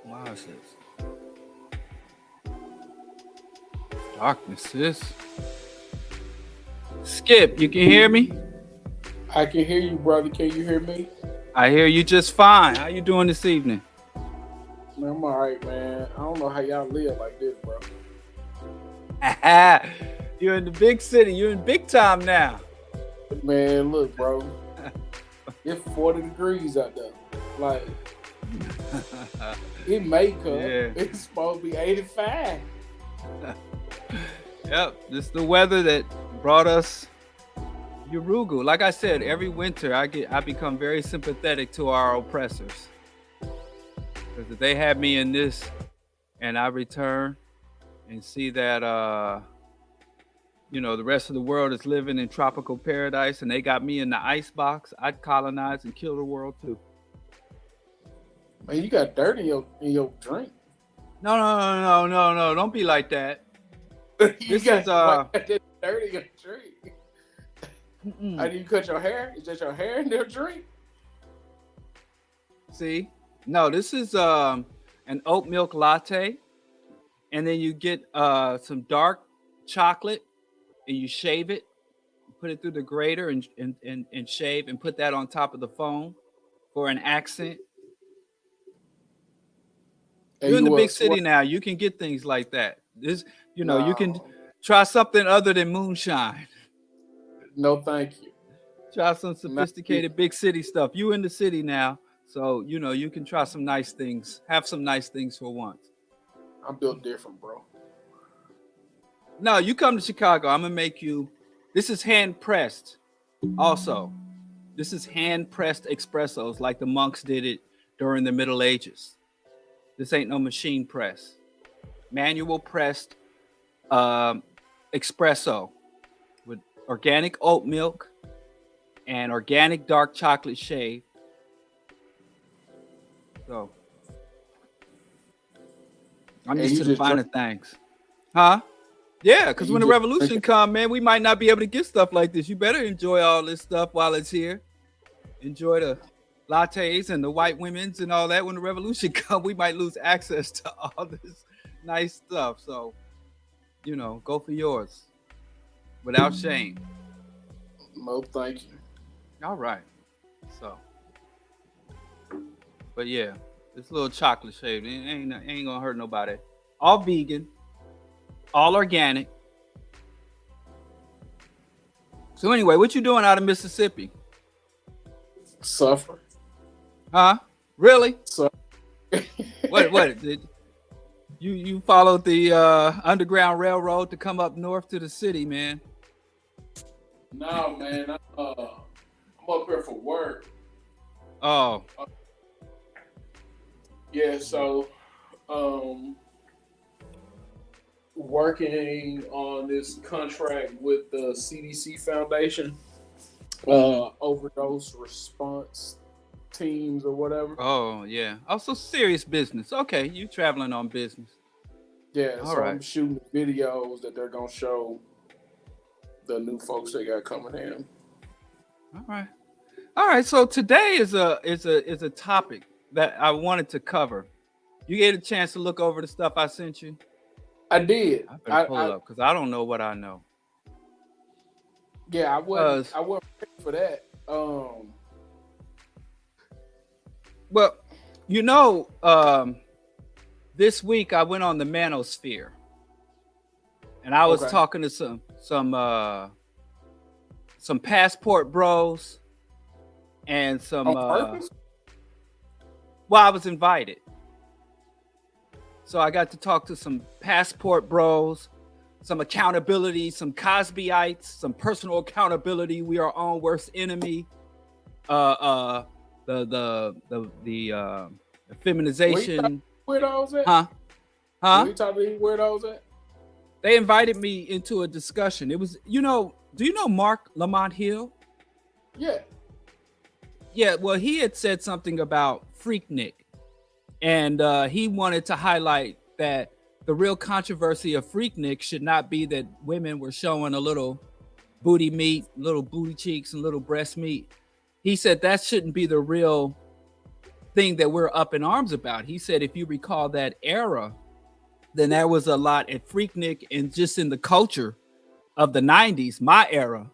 What's this? Darkness, sis. Skip, you can hear me? I can hear you, brother. Can you hear me? I hear you just fine. How you doing this evening? Man, I'm all right, man. I don't know how y'all live like this, bro. You're in the big city. You're in big time now. Man, look, bro. It's 40 degrees out there. Like, it may come. Yeah. It's supposed to be 85. Yep, this is the weather that brought us Urugu. Like I said, every winter I become very sympathetic to our oppressors. Because if they had me in this and I return and see that the rest of the world is living in tropical paradise and they got me in the ice box, I'd colonize and kill the world too. Man, you got dirt in your drink. No. Don't be like that. You got dirt in your drink. How do you cut your hair? Is that your hair in their drink? See? No, this is an oat milk latte. And then you get some dark chocolate and you shave it, put it through the grater and shave and put that on top of the foam for an accent. You're in the big city now. You can get things like that. You can try something other than moonshine. No, thank you. Try some sophisticated big city stuff. You in the city now, so you can try some nice things. Have some nice things for once. I'm built different, bro. No, you come to Chicago. I'm gonna make you. This is hand pressed. Also, this is hand pressed espressos like the monks did it during the Middle Ages. This ain't no machine press. Manual pressed espresso with organic oat milk and organic dark chocolate shave. So I'm used to the finer things. Huh? Yeah, because when the revolution comes, man, we might not be able to get stuff like this. You better enjoy all this stuff while it's here. Enjoy the lattes and the white women's and all that. When the revolution comes, we might lose access to all this nice stuff. So, go for yours without shame. No, thank you. All right. So, but yeah, this little chocolate shave ain't gonna hurt nobody. All vegan, all organic. So anyway, what you doing out of Mississippi? Suffer. Huh? Really? Suffer. What did you followed the Underground Railroad to come up north to the city, man? No, man. I'm up here for work. Oh. Yeah, so working on this contract with the CDC Foundation, overdose response teams or whatever. Oh, yeah. Also serious business. Okay, you traveling on business. Yeah, all so right. I'm shooting videos that they're going to show the new folks they got coming in. All right. So today is a topic that I wanted to cover. You get a chance to look over the stuff I sent you? I did. I better pull it up because I don't know what I know. Yeah, I wasn't ready for that. Well, this week I went on the manosphere, and I was talking to some passport bros and some. Well, I was invited, so I got to talk to some passport bros, some accountability, some Cosbyites, some personal accountability. We are our own worst enemy. the feminization. Weirdos at? Huh? Where you talking to these weirdos at? They invited me into a discussion. It was, do you know Mark Lamont Hill? Yeah. Yeah, well, he had said something about Freaknik, and he wanted to highlight that the real controversy of Freaknik should not be that women were showing a little booty meat, little booty cheeks, and little breast meat. He said that shouldn't be the real thing that we're up in arms about. He said, if you recall that era, then there was a lot at Freaknik and just in the culture of the 90s, my era.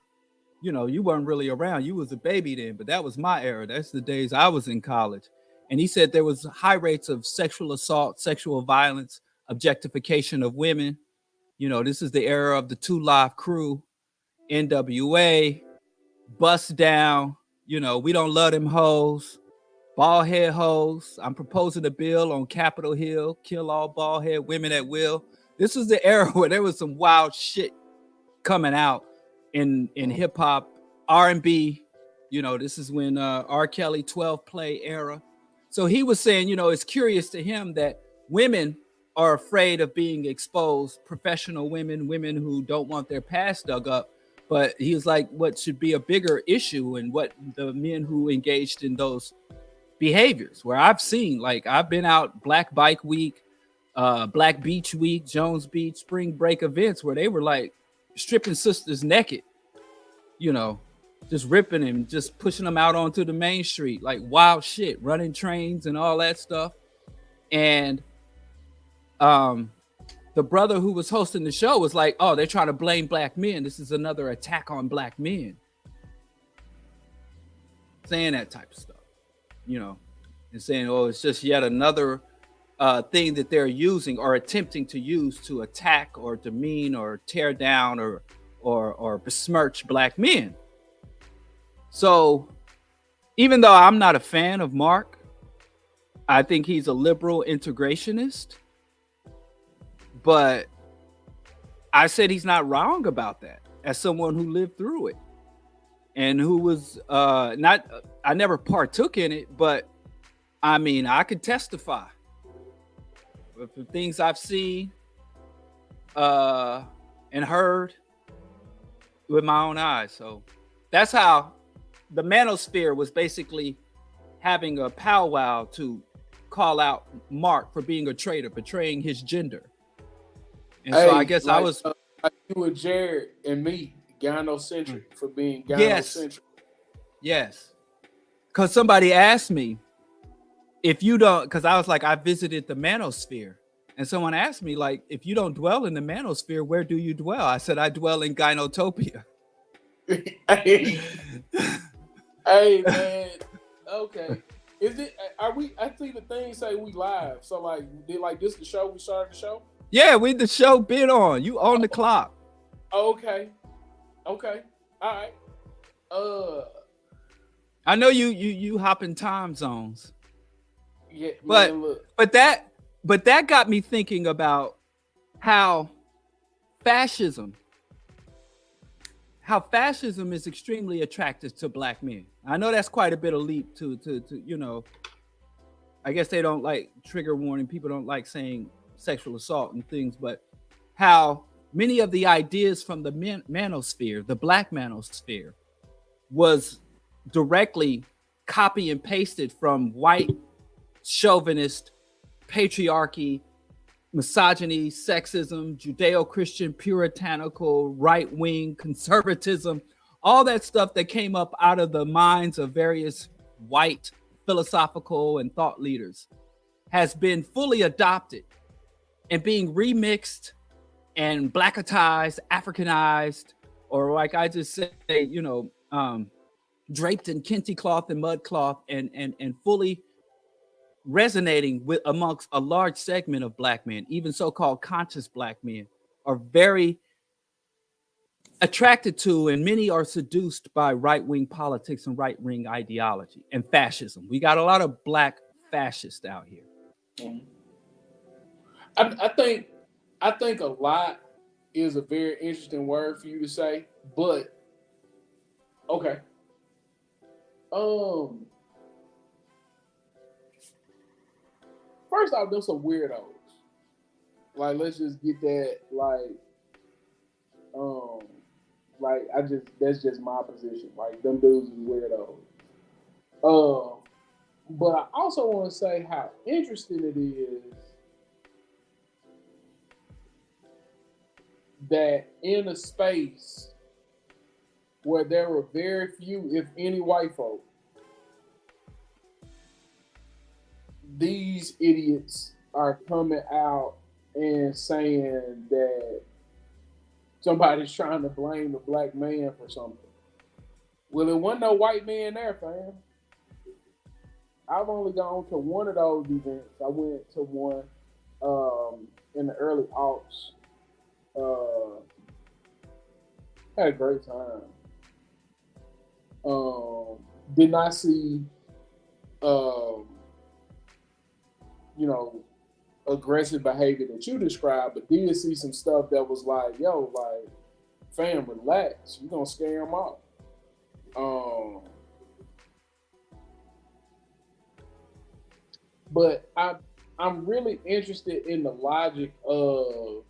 You weren't really around. You was a baby then, but that was my era. That's the days I was in college. And he said there was high rates of sexual assault, sexual violence, objectification of women. This is the era of the 2 Live Crew, NWA, Bust Down. We don't love them hoes, bald head hoes. I'm proposing a bill on Capitol Hill, kill all bald head women at will. This was the era where there was some wild shit coming out in hip hop, R&B. This is when R. Kelly 12 play era. So he was saying, it's curious to him that women are afraid of being exposed, professional women who don't want their past dug up. But he was like, what should be a bigger issue and what the men who engaged in those behaviors, where I've seen, like, I've been out Black Bike Week, Black Beach Week, Jones Beach, spring break events where they were like stripping sisters naked, just ripping them, just pushing them out onto the main street, like wild shit, running trains and all that stuff. And the brother who was hosting the show was like, oh, they're trying to blame black men. This is another attack on black men. Saying that type of stuff, and saying, oh, it's just yet another thing that they're using or attempting to use to attack or demean or tear down or besmirch black men. So even though I'm not a fan of Mark, I think he's a liberal integrationist, but I said he's not wrong about that as someone who lived through it and who was I never partook in it, but I mean, I could testify with the things I've seen and heard with my own eyes. So that's how the manosphere was basically having a powwow to call out Mark for being a traitor, betraying his gender. And so I guess I was like you and Jared and me, gynocentric for being gynocentric. Yes. Because somebody asked me, if you don't, because I was like, I visited the manosphere. And someone asked me, like, if you don't dwell in the manosphere, where do you dwell? I said, I dwell in Gynotopia. Hey, man. Okay. Is it, are we, I think the thing say we live. So like, did like this the show? We started the show? Yeah, the show been on. You on the clock. Okay. All right. I know you hop in time zones. Yeah, but man, look. but that got me thinking about how fascism is extremely attractive to black men. I know that's quite a bit of leap to I guess they don't like trigger warning. People don't like saying sexual assault and things, but how many of the ideas from the manosphere, the black manosphere, was directly copy and pasted from white chauvinist patriarchy, misogyny, sexism, Judeo-Christian, puritanical, right-wing conservatism, all that stuff that came up out of the minds of various white philosophical and thought leaders has been fully adopted and being remixed and blackatized, Africanized, or like I just say, draped in kente cloth and mud cloth and fully resonating with amongst a large segment of black men, even so-called conscious black men, are very attracted to, and many are seduced by right-wing politics and right-wing ideology and fascism. We got a lot of black fascists out here. Mm-hmm. I think a lot is a very interesting word for you to say, but okay. First off, them some weirdos. Like, let's just get that. That's just my position. Like, them dudes is weirdos. But I also want to say how interesting it is that in a space where there were very few, if any, white folk, these idiots are coming out and saying that somebody's trying to blame the black man for something. Well, there wasn't no white man there, fam. I've only gone to one of those events. I went to one in the early aughts. Had a great time. Did not see, aggressive behavior that you described, but did see some stuff that was like, yo, like, fam, relax. You're gonna scare them off. But I'm really interested in the logic of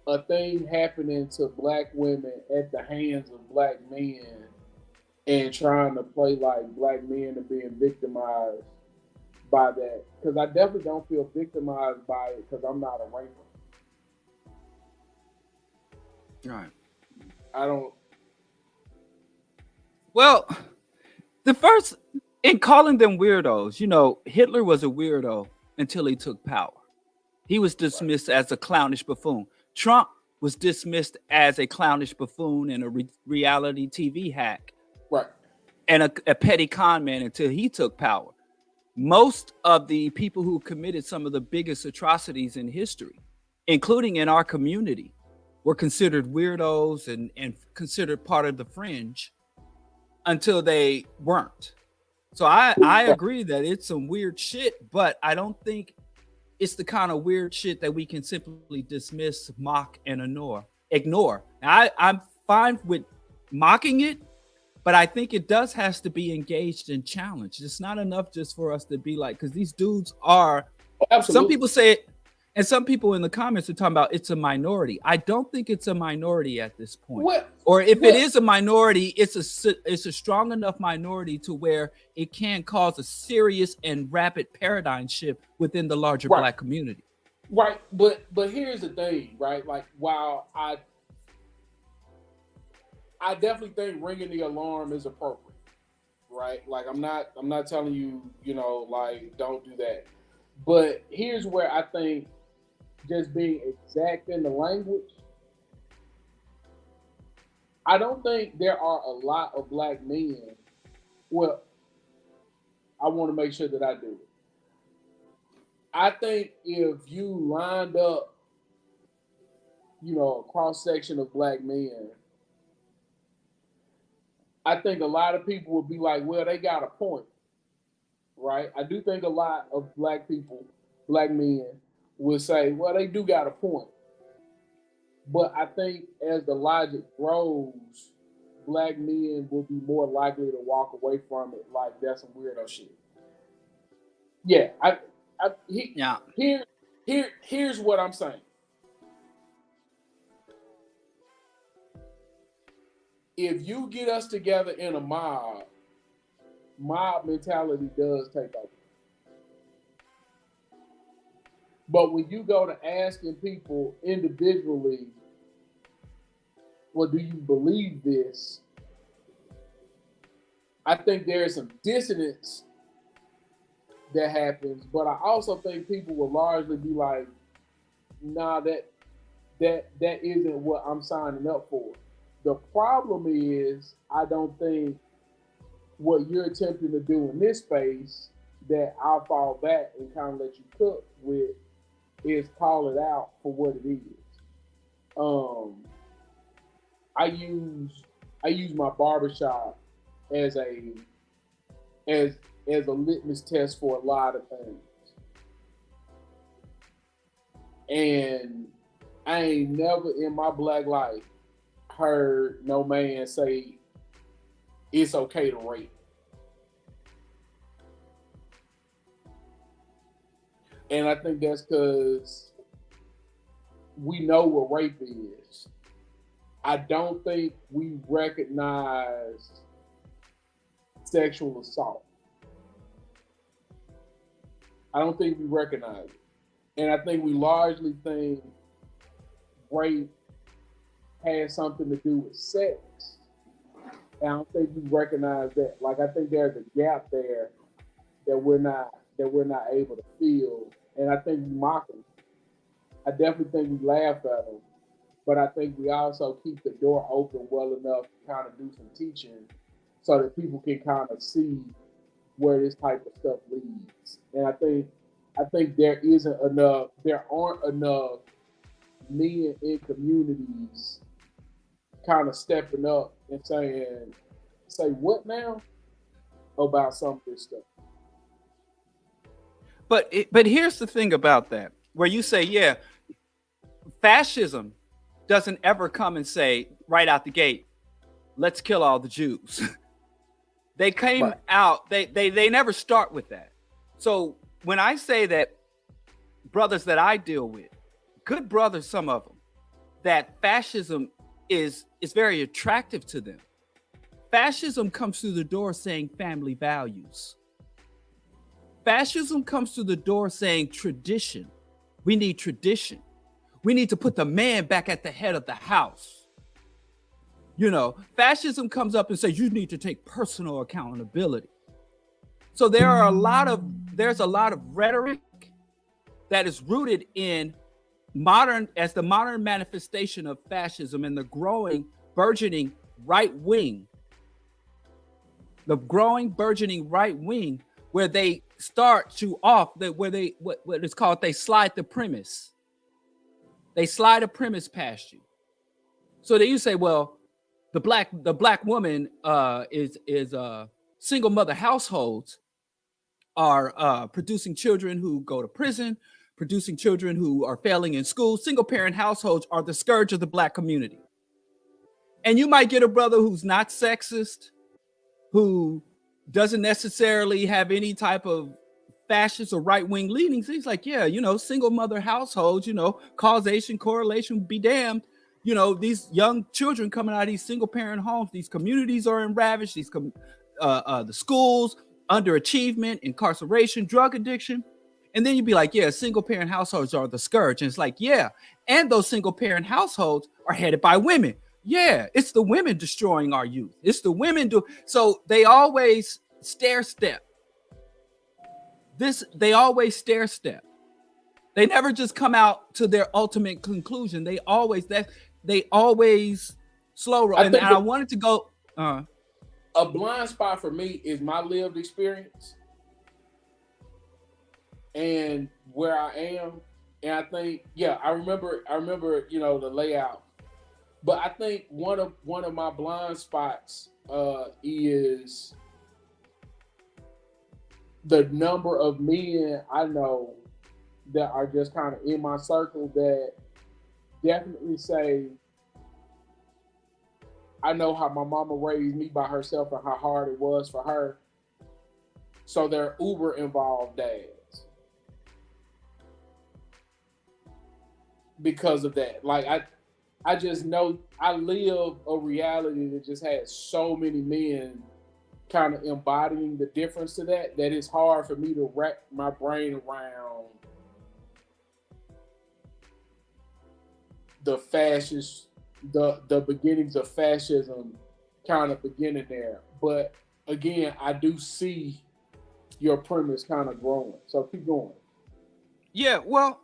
a thing happening to black women at the hands of black men and trying to play like black men are being victimized by that. Because I definitely don't feel victimized by it because I'm not a raper. Right. I don't. Well, in calling them weirdos, Hitler was a weirdo until he took power. He was dismissed as a clownish buffoon. Trump was dismissed as a clownish buffoon and a reality TV hack. Right. And a petty con man until he took power. Most of the people who committed some of the biggest atrocities in history, including in our community, were considered weirdos and considered part of the fringe until they weren't. So I agree that it's some weird shit, but I don't think it's the kind of weird shit that we can simply dismiss, mock, and ignore. Now, I'm fine with mocking it, but I think it has to be engaged and challenged. It's not enough just for us to be like, because these dudes are, some people say it, and some people in the comments are talking about it's a minority. I don't think it's a minority at this point. Or if it is a minority, it's a strong enough minority to where it can cause a serious and rapid paradigm shift within the larger black community. Right, but here's the thing, right? Like, while I definitely think ringing the alarm is appropriate, right? Like, I'm not telling you, like, don't do that. But here's where I think just being exact in the language, I don't think there are a lot of black men. Well, I want to make sure that I do it. I think if you lined up, a cross section of black men, I think a lot of people would be like, well, they got a point, right? I do think a lot of black men would say, well, they do got a point. But I think as the logic grows, black men will be more likely to walk away from it like that's some weirdo shit. Yeah, here's what I'm saying. If you get us together in a mob mentality does take over. But when you go to asking people individually, well, do you believe this? I think there's some dissonance that happens, but I also think people will largely be like, nah, that isn't what I'm signing up for. The problem is, I don't think what you're attempting to do in this space that I'll fall back and kind of let you cook with is call it out for what it is. I use my barbershop as a litmus test for a lot of things. And I ain't never in my black life heard no man say it's okay to rape. And I think that's because we know what rape is. I don't think we recognize sexual assault. I don't think we recognize it. And I think we largely think rape has something to do with sex. And I don't think we recognize that. Like, I think there's a gap there that we're not able to fill. And I think we mock them. I definitely think we laugh at them. But I think we also keep the door open well enough to kind of do some teaching so that people can kind of see where this type of stuff leads. And I think there aren't enough men in communities kind of stepping up and say what now about some of this stuff. But here's the thing about that, where you say, yeah, fascism doesn't ever come and say right out the gate, let's kill all the Jews. They came right out, they never start with that. So when I say that brothers that I deal with, good brothers, some of them, that fascism is very attractive to them. Fascism comes through the door saying family values. Fascism comes through the door saying tradition. We need tradition. We need to put the man back at the head of the house. You know, fascism comes up and says you need to take personal accountability. So there's a lot of rhetoric that is rooted in the modern manifestation of fascism and the growing, burgeoning right wing. The growing, burgeoning right wing, where they start you off, what it's called, they slide the premise. They slide a premise past you. So that you say, well, the black woman is single mother households are producing children who go to prison, producing children who are failing in school. Single parent households are the scourge of the black community. And you might get a brother who's not sexist, who doesn't necessarily have any type of fascist or right-wing leanings. He's like, yeah, you know, single mother households, you know, causation, correlation, be damned. You know, these young children coming out of these single parent homes, these communities are in ravage, the schools, underachievement, incarceration, drug addiction. And then you'd be like, yeah, single parent households are the scourge. And it's like, yeah, and those single parent households are headed by women. Yeah, it's the women destroying our youth. It's the women so they always stair step. They always stair step. They never just come out to their ultimate conclusion. They always slow roll. And I wanted to go. A blind spot for me is my lived experience and where I am. And I think, yeah, I remember, you know, the layout. But I think one of my blind spots is the number of men I know that are just kind of in my circle that definitely say, I know how my mama raised me by herself and how hard it was for her. So they're uber involved dads. Because of that. Like I just know I live a reality that just has so many men kind of embodying the difference to that it's hard for me to wrap my brain around the fascist, the beginnings of fascism kind of beginning there. But again, I do see your premise kind of growing. So keep going. Yeah, well,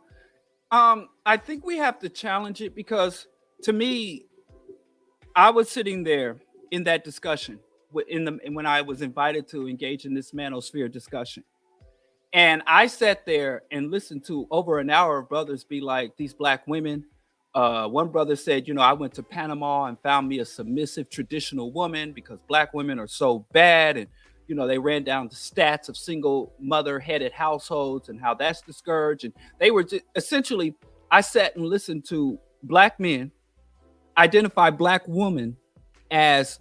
I think we have to challenge it because to me, I was sitting there in that discussion when I was invited to engage in this manosphere discussion. And I sat there and listened to over an hour of brothers be like, these black women. One brother said, you know, I went to Panama and found me a submissive traditional woman because black women are so bad. And, you know, they ran down the stats of single mother headed households and how that's the scourge. And they were just, essentially, I sat and listened to black men identify black women as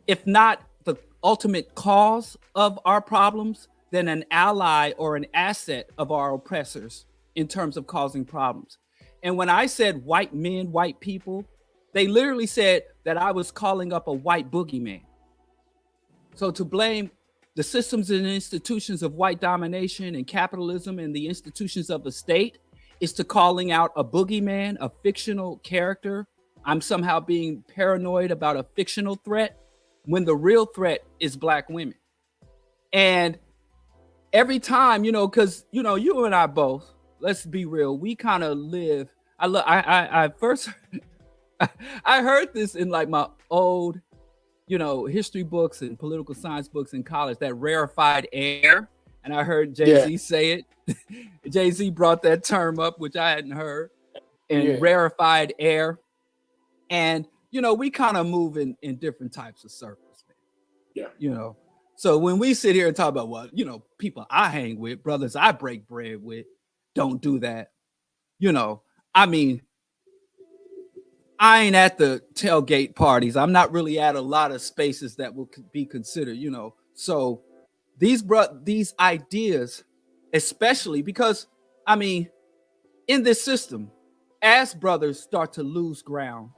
if not the ultimate cause of our problems, then an ally or an asset of our oppressors in terms of causing problems. And when I said white men, white people, they literally said that I was calling up a white boogeyman. So to blame the systems and institutions of white domination and capitalism and the institutions of the state is to calling out a boogeyman, a fictional character. I'm somehow being paranoid about a fictional threat when the real threat is Black women. And every time, because, you and I both, let's be real, we kind of live. I first, I heard this in like my old, history books and political science books in college, that rarefied air. And I heard Jay-Z say it. Jay-Z brought that term up, which I hadn't heard, and rarefied air. And, we kind of move in different types of circles, man. Yeah. So when we sit here and talk about what, people I hang with, brothers I break bread with, don't do that. I mean, I ain't at the tailgate parties. I'm not really at a lot of spaces that will be considered, So these ideas, especially because, I mean, in this system, as brothers start to lose ground,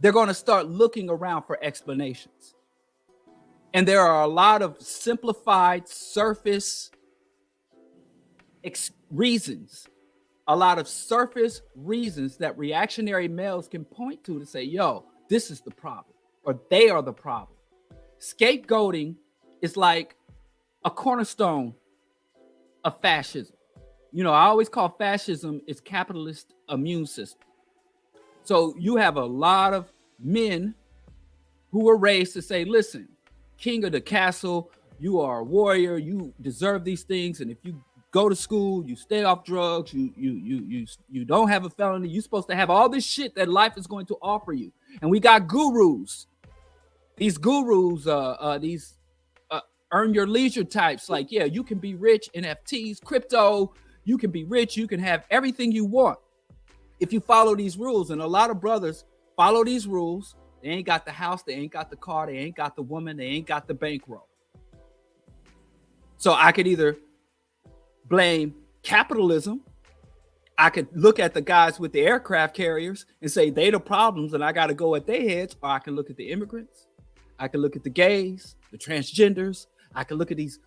they're going to start looking around for explanations. And there are a lot of simplified surface reasons, a lot of surface reasons that reactionary males can point to say, yo, this is the problem, or they are the problem. Scapegoating is like a cornerstone of fascism. I always call fascism its capitalist immune system. So you have a lot of men who were raised to say, listen, king of the castle, you are a warrior, you deserve these things, and if you go to school, you stay off drugs, you don't have a felony, you're supposed to have all this shit that life is going to offer you. And we got gurus. These gurus, these earn your leisure types, like, yeah, you can be rich, NFTs, crypto, you can be rich, you can have everything you want if you follow these rules. And a lot of brothers follow these rules. They ain't got the house, they ain't got the car, they ain't got the woman, they ain't got the bankroll. So I could either blame capitalism, I could look at the guys with the aircraft carriers and say they the problems and I got to go at their heads, or I can look at the immigrants, I can look at the gays, the transgenders, I can look at these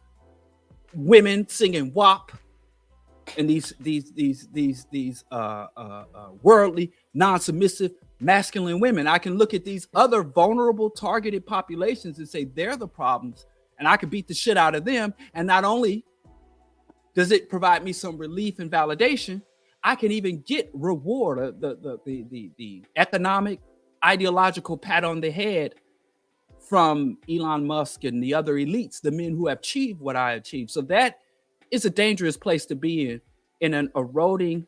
women singing WAP and these worldly, non-submissive, masculine women. I can look at these other vulnerable, targeted populations and say they're the problems, and I can beat the shit out of them. And not only does it provide me some relief and validation, I can even get reward, the economic, ideological pat on the head from Elon Musk and the other elites, the men who have achieved what I achieved. So that is a dangerous place to be in an eroding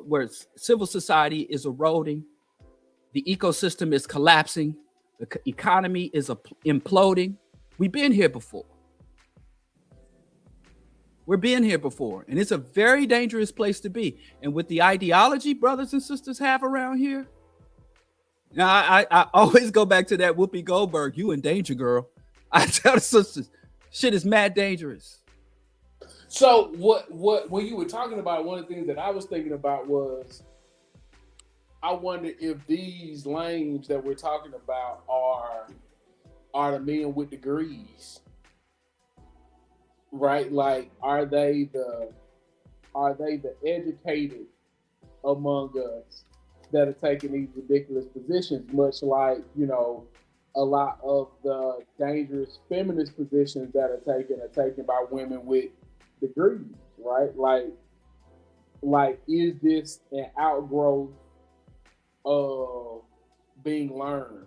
where civil society is eroding, the ecosystem is collapsing, the economy is imploding. We've been here before. We're being here before, and it's a very dangerous place to be. And with the ideology brothers and sisters have around here, now I always go back to that Whoopi Goldberg, you in danger, girl. I tell the sisters, shit is mad dangerous. So what when you were talking about, one of the things that I was thinking about was, I wonder if these lanes that we're talking about are the men with degrees, right? Like, are they the educated among us that are taking these ridiculous positions, much like, a lot of the dangerous feminist positions that are taken by women with degrees, right? Like, is this an outgrowth of being learned?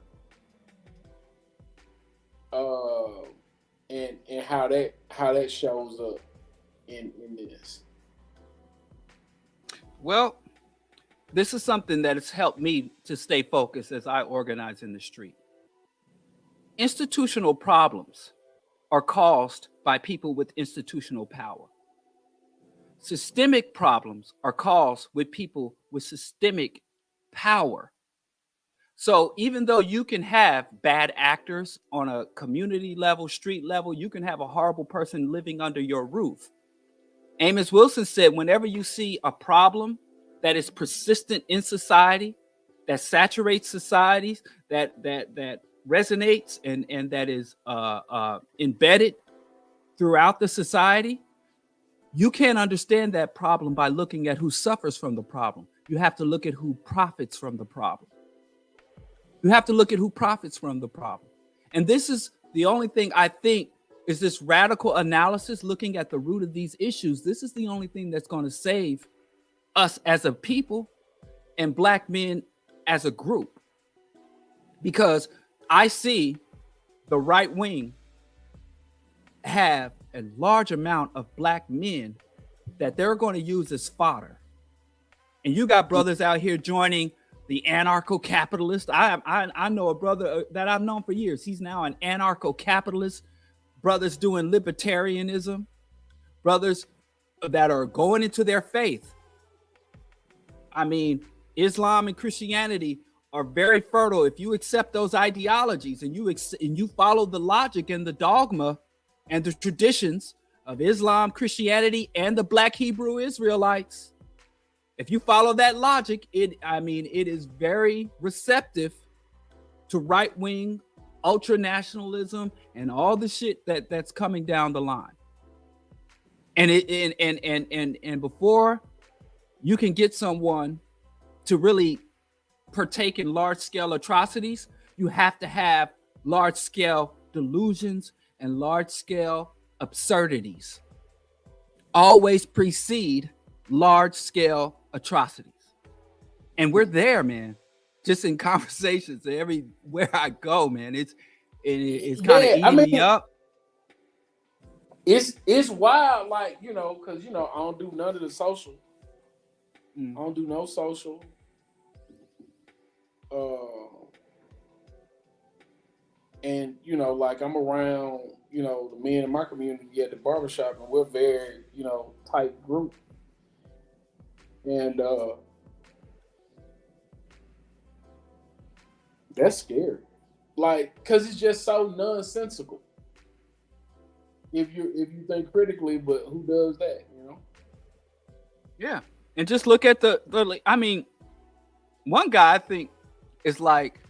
And how that shows up in this. Well, this is something that has helped me to stay focused as I organize in the street. Institutional problems are caused by people with institutional power. Systemic problems are caused with people with systemic power. So even though you can have bad actors on a community level, street level, you can have a horrible person living under your roof. Amos Wilson said, whenever you see a problem that is persistent in society, that saturates societies, that resonates and that is embedded throughout the society, you can't understand that problem by looking at who suffers from the problem. You have to look at who profits from the problem. You have to look at who profits from the problem. And this is the only thing I think is this radical analysis, looking at the root of these issues. This is the only thing that's going to save us as a people and Black men as a group. Because I see the right wing have a large amount of Black men that they're going to use as fodder. And you got brothers out here joining the anarcho-capitalist. I know a brother that I've known for years. He's now an anarcho-capitalist. Brothers doing libertarianism. Brothers that are going into their faith. I mean, Islam and Christianity are very fertile if you accept those ideologies and you follow the logic and the dogma and the traditions of Islam, Christianity, and the Black Hebrew Israelites. If you follow that logic, it is very receptive to right-wing ultra-nationalism and all the shit that's coming down the line. And before you can get someone to really partake in large-scale atrocities, you have to have large-scale delusions and large-scale absurdities always precede large-scale atrocities. And we're there, man, just in conversations everywhere I go, man. It's kind of eating me up. It's wild, like, you know, because, you know, I don't do none of the social. I don't do no social. And, you know, like, I'm around, you know, the men in my community at the barbershop, and we're very, you know, tight group. And that's scary. Like, because it's just so nonsensical. If you think critically, but who does that, you know? Yeah. And just look at I mean, one guy I think is like,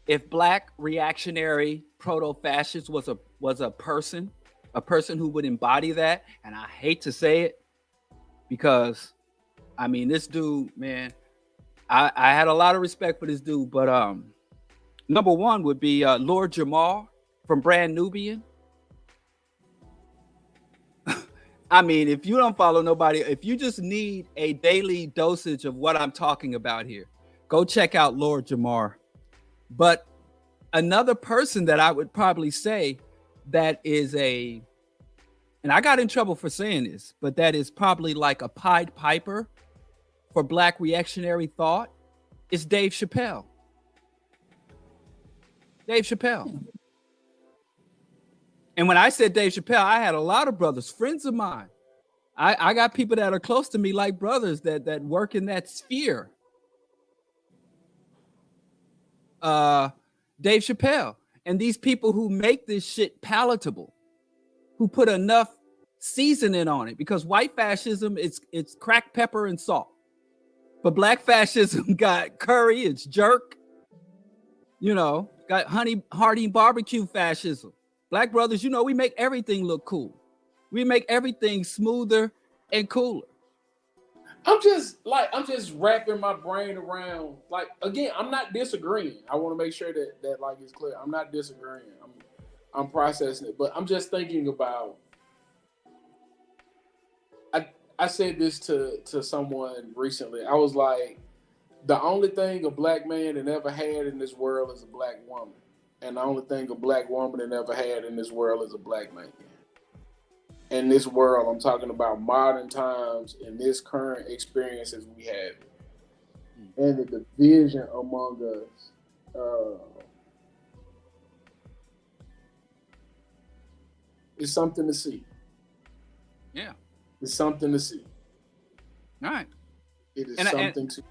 if Black reactionary proto-fascist was a person who would embody that, and I hate to say it, because I mean, this dude, man, I had a lot of respect for this dude, but number one would be Lord Jamar from Brand Nubian. I mean, if you don't follow nobody, if you just need a daily dosage of what I'm talking about here, go check out Lord Jamar. But another person that I would probably say that is and I got in trouble for saying this, but that is probably like a Pied Piper for Black reactionary thought, is Dave Chappelle. Dave Chappelle. And when I said Dave Chappelle, I had a lot of brothers, friends of mine. I got people that are close to me, like brothers that work in that sphere. Dave Chappelle. And these people who make this shit palatable, who put enough seasoning on it, because white fascism, it's crack, pepper, and salt. But Black fascism got curry, it's jerk. You know, got honey hearty barbecue fascism. Black brothers, you know, we make everything look cool. We make everything smoother and cooler. I'm just wrapping my brain around, like, again, I'm not disagreeing. I want to make sure that like it's clear. I'm not disagreeing. I'm processing it, but I'm just thinking about. I said this to someone recently. I was like, the only thing a Black man had ever had in this world is a Black woman, and the only thing a Black woman had ever had in this world is a Black man. In this world, I'm talking about modern times and this current experiences we have, and the division among us is something to see. Yeah, it's something to see. All right, it is something to.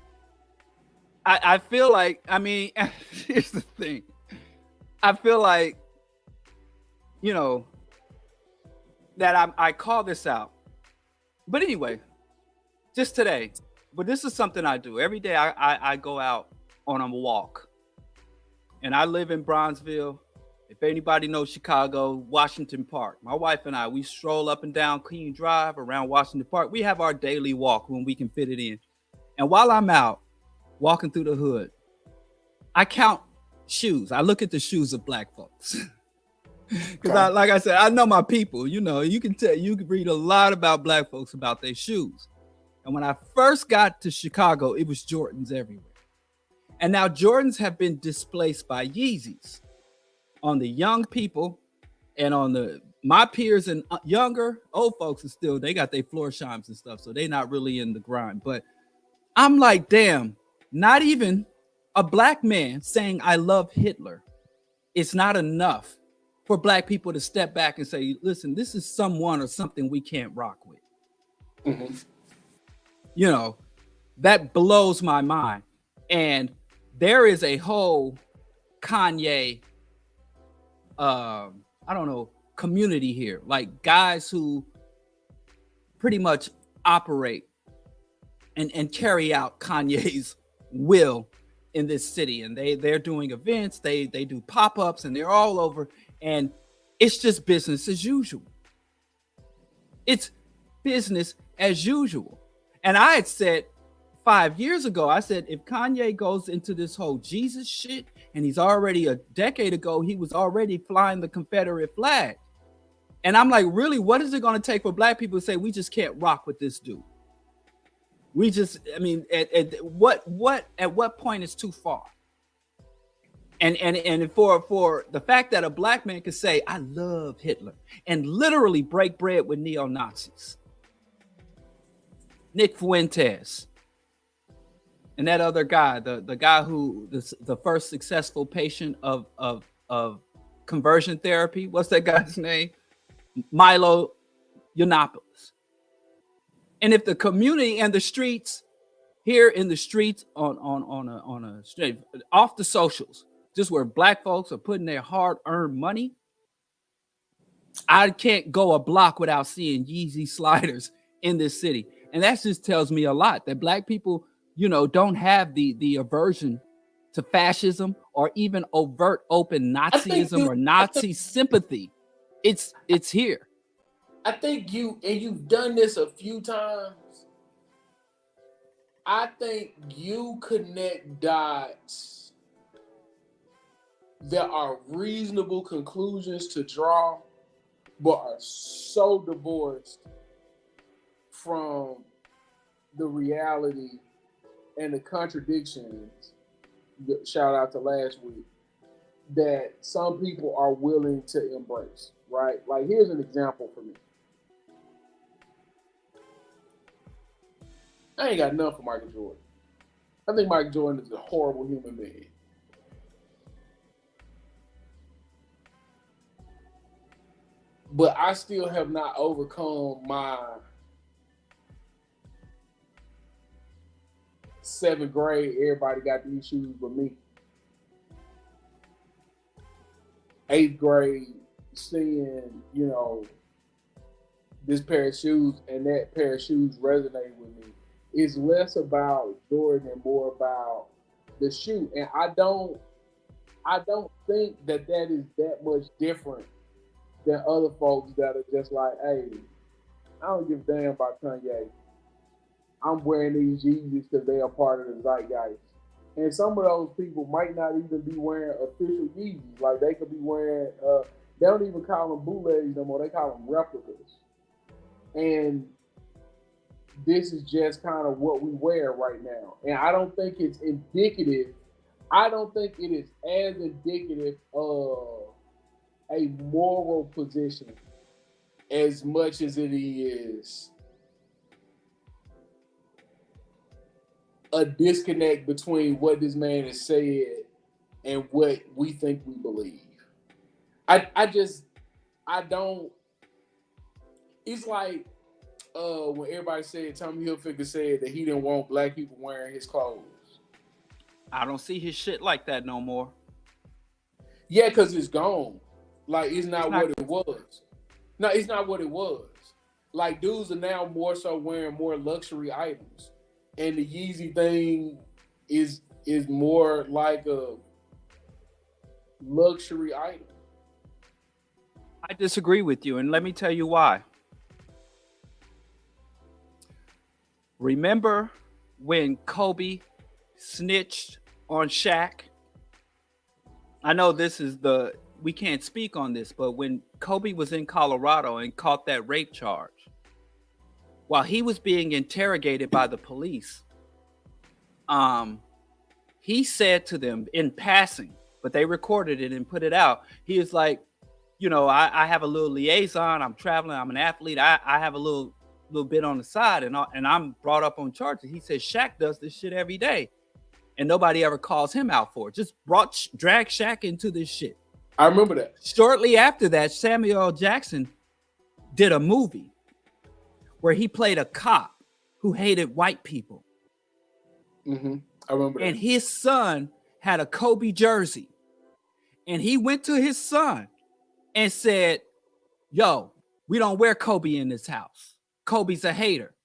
I feel like, I mean, here's the thing. I feel like, you know, that I call this out. But anyway, just today. But this is something I do. Every day I go out on a walk. And I live in Bronzeville. If anybody knows Chicago, Washington Park. My wife and I, we stroll up and down Coon Drive around Washington Park. We have our daily walk when we can fit it in. And while I'm out walking through the hood, I count shoes. I look at the shoes of black folks. Because like I said, I know my people. You know, you can read a lot about black folks about their shoes. And when I first got to Chicago, it was Jordans everywhere. And now Jordans have been displaced by Yeezys on the young people, and on my peers and younger old folks is still, they got their floor shimes and stuff, so they're not really in the grind. But I'm like, damn, not even a black man saying I love Hitler, it's not enough for black people to step back and say, listen, this is someone or something we can't rock with. Mm-hmm. You know, that blows my mind. And there is a whole Kanye, I don't know, community here, like guys who pretty much operate and carry out Kanye's will in this city. And they're doing events, they do pop-ups, and they're all over. And it's just business as usual. It's business as usual. And I had said 5 years ago, I said, if Kanye goes into this whole Jesus shit, and he's already, a decade ago, he was already flying the Confederate flag. And I'm like, really, what is it going to take for black people to say, we just can't rock with this dude? We just, I mean, at what point is too far? And for the fact that a black man could say, I love Hitler, and literally break bread with neo-Nazis. Nick Fuentes. And that other guy, the guy who the first successful patient of conversion therapy. What's that guy's name? Milo Yiannopoulos. And if the community and the streets here in the streets on a street off the socials, just where black folks are putting their hard-earned money, I can't go a block without seeing Yeezy sliders in this city. And that just tells me a lot, that black people, you know, don't have the aversion to fascism or even overt open Nazism or Nazi sympathy. It's here. I think you've done this a few times. I think you connect dots. There are reasonable conclusions to draw, but are so divorced from the reality and the contradictions, shout out to last week, that some people are willing to embrace, right? Like, here's an example for me. I ain't got enough for Michael Jordan. I think Michael Jordan is a horrible human being. But I still have not overcome my 7th grade, everybody got these shoes but me. 8th grade, seeing, you know, this pair of shoes and that pair of shoes resonate with me. It's less about Jordan and more about the shoe. And I don't think that is that much different than other folks that are just like, hey, I don't give a damn about Kanye. I'm wearing these Yeezys because they are part of the zeitgeist. And some of those people might not even be wearing official Yeezys. Like, they could be wearing, they don't even call them bootlegs no more. They call them replicas. And this is just kind of what we wear right now. And I don't think it's indicative. I don't think it is as indicative of a moral position as much as it is a disconnect between what this man has said and what we think we believe. I don't. It's like when everybody said, Tommy Hilfiger said that he didn't want black people wearing his clothes. I don't see his shit like that no more. Yeah, because it's gone. Like, it's not what it was. No, it's not what it was. Like, dudes are now more so wearing more luxury items. And the Yeezy thing is more like a luxury item. I disagree with you, and let me tell you why. Remember when Kobe snitched on Shaq? I know we can't speak on this, but when Kobe was in Colorado and caught that rape charge, while he was being interrogated by the police, he said to them in passing, but they recorded it and put it out. He was like, I have a little liaison. I'm traveling. I'm an athlete. I have a little bit on the side, and I'm brought up on charges. He said Shaq does this shit every day, and nobody ever calls him out for it. Just drag Shaq into this shit. I remember that. Shortly after that, Samuel L. Jackson did a movie where he played a cop who hated white people. Mm-hmm. I remember that. And his son had a Kobe jersey, and he went to his son and said, "Yo, we don't wear Kobe in this house. Kobe's a hater."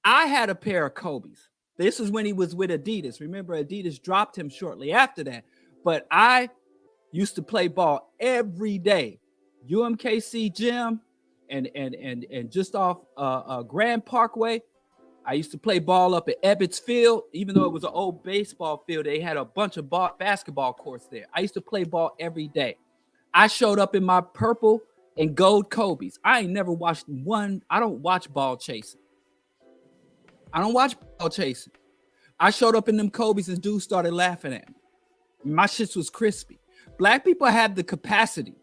I had a pair of Kobe's. This is when he was with Adidas. Remember, Adidas dropped him shortly after that. But I used to play ball every day. UMKC gym and just off Grand Parkway. I used to play ball up at Ebbets Field. Even though it was an old baseball field, they had a bunch of basketball courts there. I used to play ball every day. I showed up in my purple and gold Kobe's. I ain't never watched one. I don't watch ball chasing. I showed up in them Kobe's and dudes started laughing at me. My shits was crispy. Black people have the capacity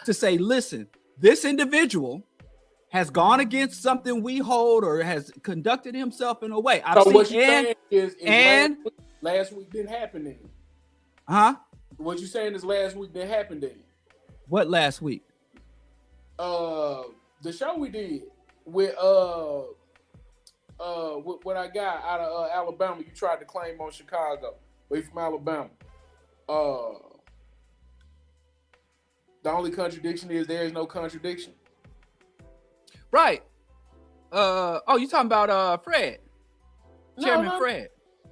to say, listen, this individual has gone against something we hold or has conducted himself in a way. So what you're saying is last week didn't happen then? Huh? What you saying is last week didn't happen then? What last week? The show we did with what I got out of Alabama. You tried to claim on Chicago, but he's from Alabama. The only contradiction is there is no contradiction. Right. You talking about Fred? Chairman Fred.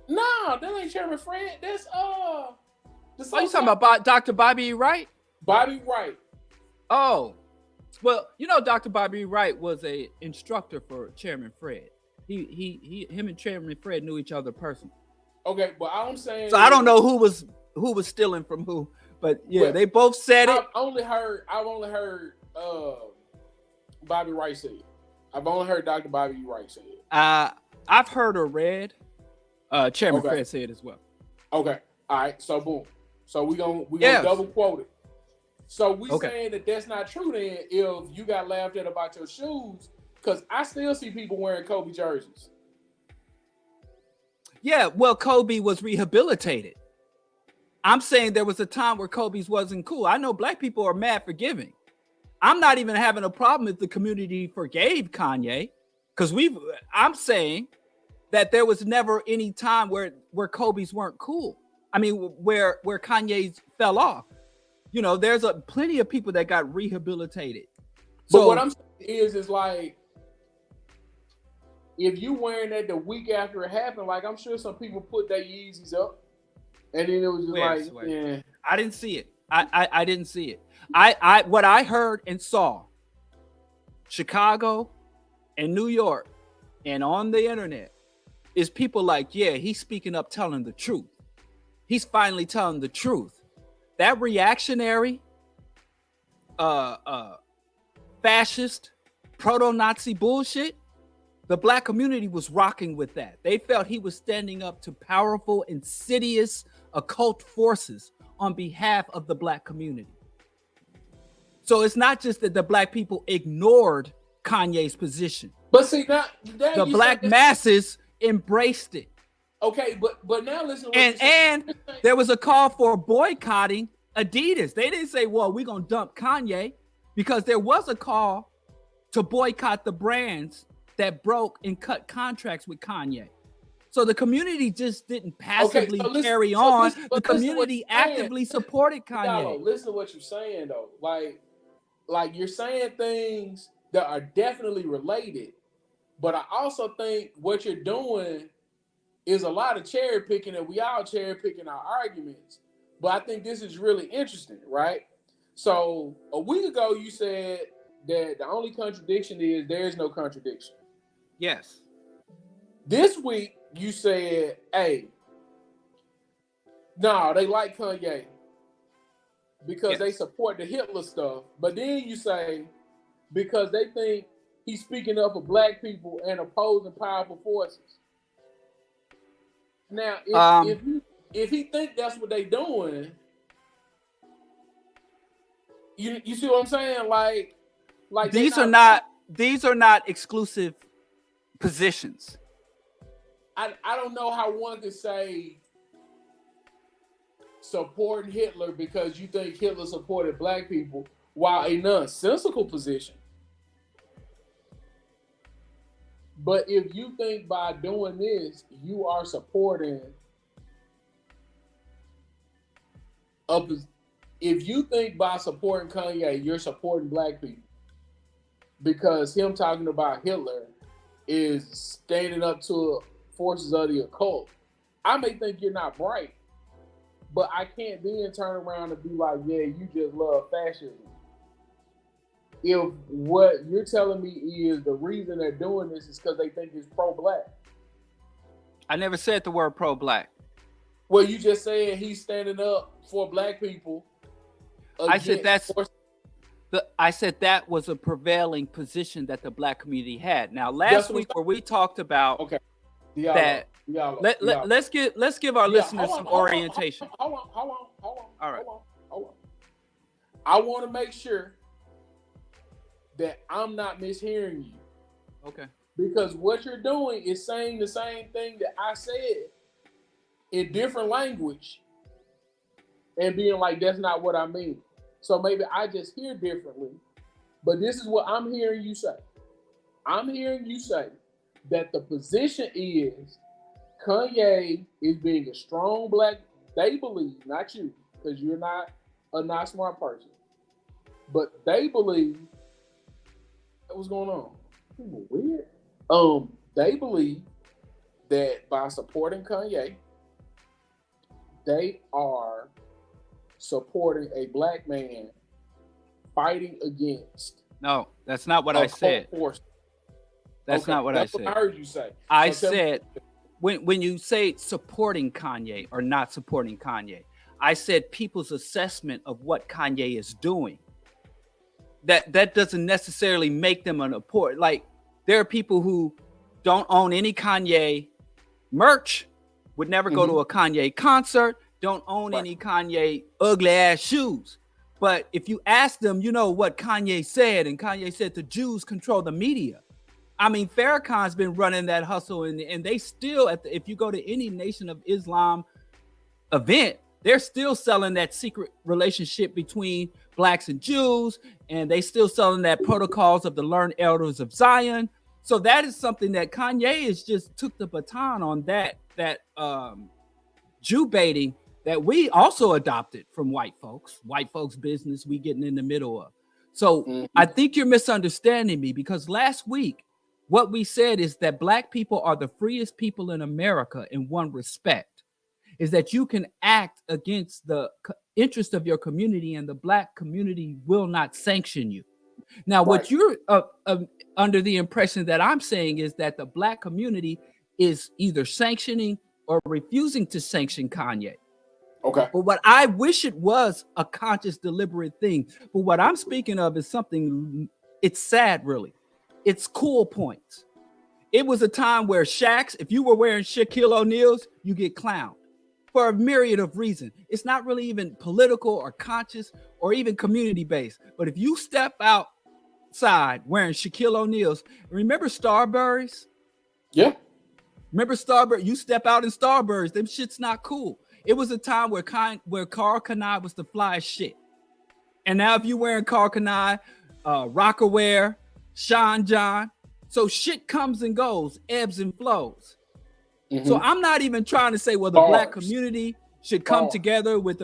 No, that ain't Chairman Fred. That's you talking about Dr. Bobby Wright? Bobby Wright. Oh, well, Dr. Bobby Wright was a instructor for Chairman Fred. Him and Chairman Fred knew each other personally. Okay, but I'm saying. So I don't know who was stealing from who, but yeah, they both said it. I've only heard Bobby Wright say it. I've only heard Dr. Bobby Wright say it. I've heard or read Chairman Fred say it as well. Okay, all right. So boom. So we gonna double quote it. So saying that that's not true then if you got laughed at about your shoes, because I still see people wearing Kobe jerseys. Yeah, well, Kobe was rehabilitated. I'm saying there was a time where Kobe's wasn't cool. I know black people are mad forgiving. I'm not even having a problem if the community forgave Kanye, because I'm saying that there was never any time where Kobe's weren't cool. I mean, where Kanye's fell off. There's plenty of people that got rehabilitated. But what I'm saying is like, if you wearing that the week after it happened, like I'm sure some people put their Yeezys up, and then it was just yeah. I didn't see it. I didn't see it. What I heard and saw, Chicago and New York, and on the internet, is people like, yeah, he's speaking up, telling the truth. He's finally telling the truth. That reactionary, fascist, proto-Nazi bullshit, the black community was rocking with that. They felt he was standing up to powerful, insidious, occult forces on behalf of the black community. So it's not just that the black people ignored Kanye's position. But see, the black masses embraced it. Okay, but now listen. And there was a call for boycotting Adidas. They didn't say, well, we're going to dump Kanye, because there was a call to boycott the brands that broke and cut contracts with Kanye. So the community just didn't passively carry on. The community actively supported Kanye. Diallo, listen to what you're saying though. Like you're saying things that are definitely related, but I also think what you're doing is a lot of cherry picking, and we all cherry picking our arguments. But I think this is really interesting, right? So a week ago, you said that the only contradiction is there is no contradiction. Yes. This week, you said, hey, no, they like Kanye because they support the Hitler stuff. But then you say, because they think he's speaking up for black people and opposing powerful forces. Now, if he think that's what they doing, you see what I'm saying? Like these are not exclusive positions. I don't know how one could say supporting Hitler because you think Hitler supported black people while a nonsensical position. But if you think by doing this, you are supporting if you think by supporting Kanye, you're supporting black people because him talking about Hitler is standing up to forces of the occult, I may think you're not bright, but I can't then turn around and be like, yeah, you just love fascism. If what you're telling me is the reason they're doing this is because they think it's pro-black. I never said the word pro-black. Well, you just said he's standing up for black people. I said that was a prevailing position that the black community had. Now, last week where we talked about Diallo. Let's give our listeners some orientation. Hold on. All right. Hold on. I want to make sure that I'm not mishearing you. Okay. Because what you're doing is saying the same thing that I said in different language and being like, that's not what I mean. So maybe I just hear differently. But this is what I'm hearing you say. I'm hearing you say that the position is Kanye is being a strong black, they believe, not you, because you're not a not smart person, but they believe, what's going on? Weird. They believe that by supporting Kanye, they are supporting a black man fighting against. No, that's not what I said. That's not what I said. What I heard you say. I said when you say supporting Kanye or not supporting Kanye, I said people's assessment of what Kanye is doing. That doesn't necessarily make them an support. Like there are people who don't own any Kanye merch, would never go to a Kanye concert, don't own any Kanye ugly ass shoes. But if you ask them, you know what Kanye said, and Kanye said the Jews control the media. I mean, Farrakhan's been running that hustle, and they still, if you go to any Nation of Islam event, they're still selling that secret relationship between blacks and Jews, and they still selling that protocols of the learned elders of Zion. So that is something that Kanye is just took the baton on that Jew baiting that we also adopted from white folks business we getting in the middle of. So I think you're misunderstanding me, because last week what we said is that black people are the freest people in America in one respect, is that you can act against the interest of your community and the black community will not sanction you. Now, what you're under the impression that I'm saying is that the black community is either sanctioning or refusing to sanction Kanye. Okay. But what I wish it was a conscious, deliberate thing. But what I'm speaking of is something, it's sad, really. It's cool points. It was a time where Shaq's, if you were wearing Shaquille O'Neal's, you get clowned for a myriad of reasons. It's not really even political or conscious or even community-based. But if you step outside wearing Shaquille O'Neal's, remember Starburys? Yeah. Remember Starburys? You step out in Starburys, them shit's not cool. It was a time where Karl Kani was the fly shit. And now if you're wearing Karl Kani, Rocawear, Sean John, so shit comes and goes, ebbs and flows. So I'm not even trying to say, well, the black community should come together with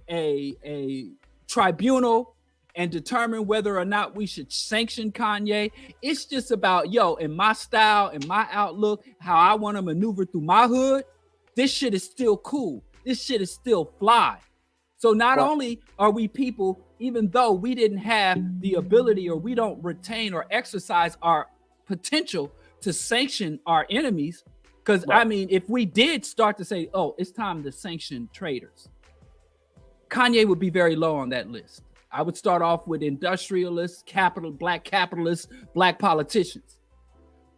a tribunal and determine whether or not we should sanction Kanye. It's just about, yo, in my style, in my outlook, how I want to maneuver through my hood, this shit is still cool. This shit is still fly. So not only are we people, even though we didn't have the ability or we don't retain or exercise our potential to sanction our enemies, because I mean, if we did start to say, oh, it's time to sanction traitors, Kanye would be very low on that list. I would start off with industrialists, black capitalists, black politicians.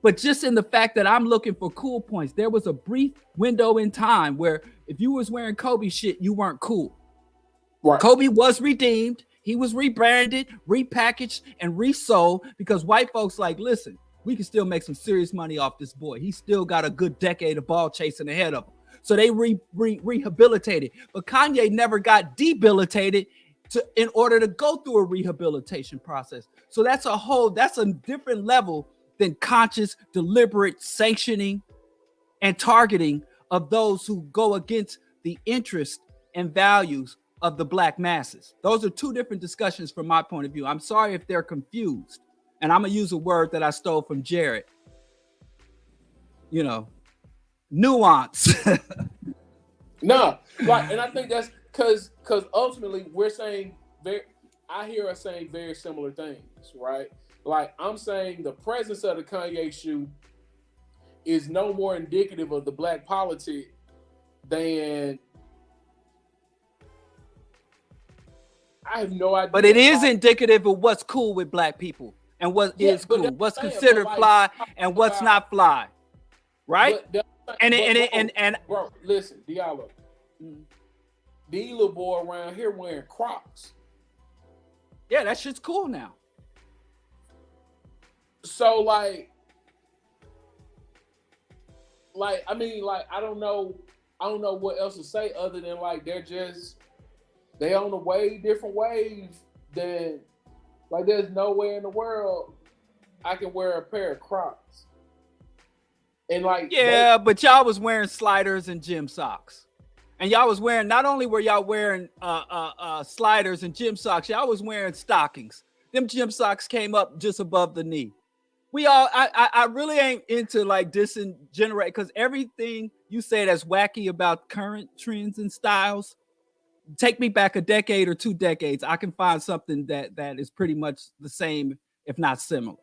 But just in the fact that I'm looking for cool points, there was a brief window in time where if you was wearing Kobe shit, you weren't cool. Kobe was redeemed. He was rebranded, repackaged, and resold because white folks like, listen, we can still make some serious money off this boy. He's still got a good decade of ball chasing ahead of him. So they rehabilitated. But Kanye never got debilitated in order to go through a rehabilitation process. So that's a different level than conscious, deliberate sanctioning and targeting of those who go against the interest and values of the black masses. Those are two different discussions from my point of view. I'm sorry if they're confused. And I'm going to use a word that I stole from Jared. You know, nuance. No, like, and I think that's because ultimately we're saying, I hear us saying very similar things, right? Like I'm saying the presence of the Kanye shoe is no more indicative of the black politic than, I have no idea. But it is indicative of what's cool with black people and what is cool, what's considered fly and what's not fly, right? And bro, listen, Diallo, these little boy around here wearing Crocs. Yeah, that shit's cool now. So like I mean, like I don't know what else to say other than like they on a way different wave than, like, there's no way in the world I can wear a pair of Crocs. And like, yeah, but y'all was wearing sliders and gym socks. And y'all was wearing, not only were y'all wearing sliders and gym socks, y'all was wearing stockings. Them gym socks came up just above the knee. I really ain't into like dissing because everything you say that's wacky about current trends and styles, take me back a decade or 2 decades, I can find something that is pretty much the same, if not similar.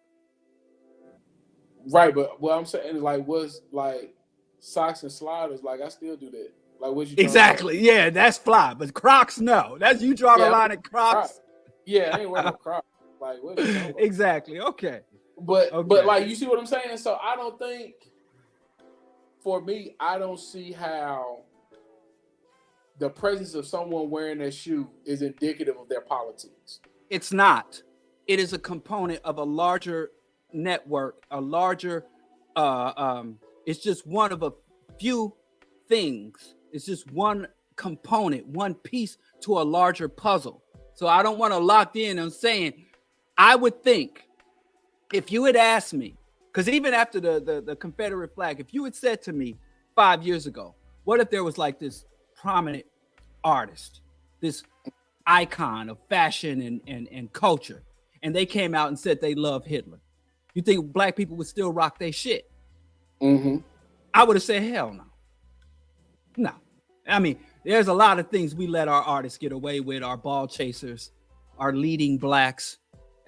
Right, but what I'm saying is like, was like socks and sliders, like I still do that. Like what you exactly, yeah, that's fly. But Crocs, no. That's you draw the line at Crocs. Yeah, I ain't wearing no Crocs. Like what are you talking about? Exactly, okay. But like you see what I'm saying? So I don't think, for me, I don't see how the presence of someone wearing that shoe is indicative of their politics. It's not. It is a component of a larger network, a larger, it's just one of a few things. It's just one component, one piece to a larger puzzle. So I don't want to lock in on saying, I would think if you had asked me, because even after the Confederate flag, if you had said to me 5 years ago, what if there was like this prominent artist, this icon of fashion and culture, and they came out and said they love Hitler, you think black people would still rock their shit? Mm-hmm. I would have said, hell no. No. I mean, there's a lot of things we let our artists get away with, our ball chasers, our leading blacks,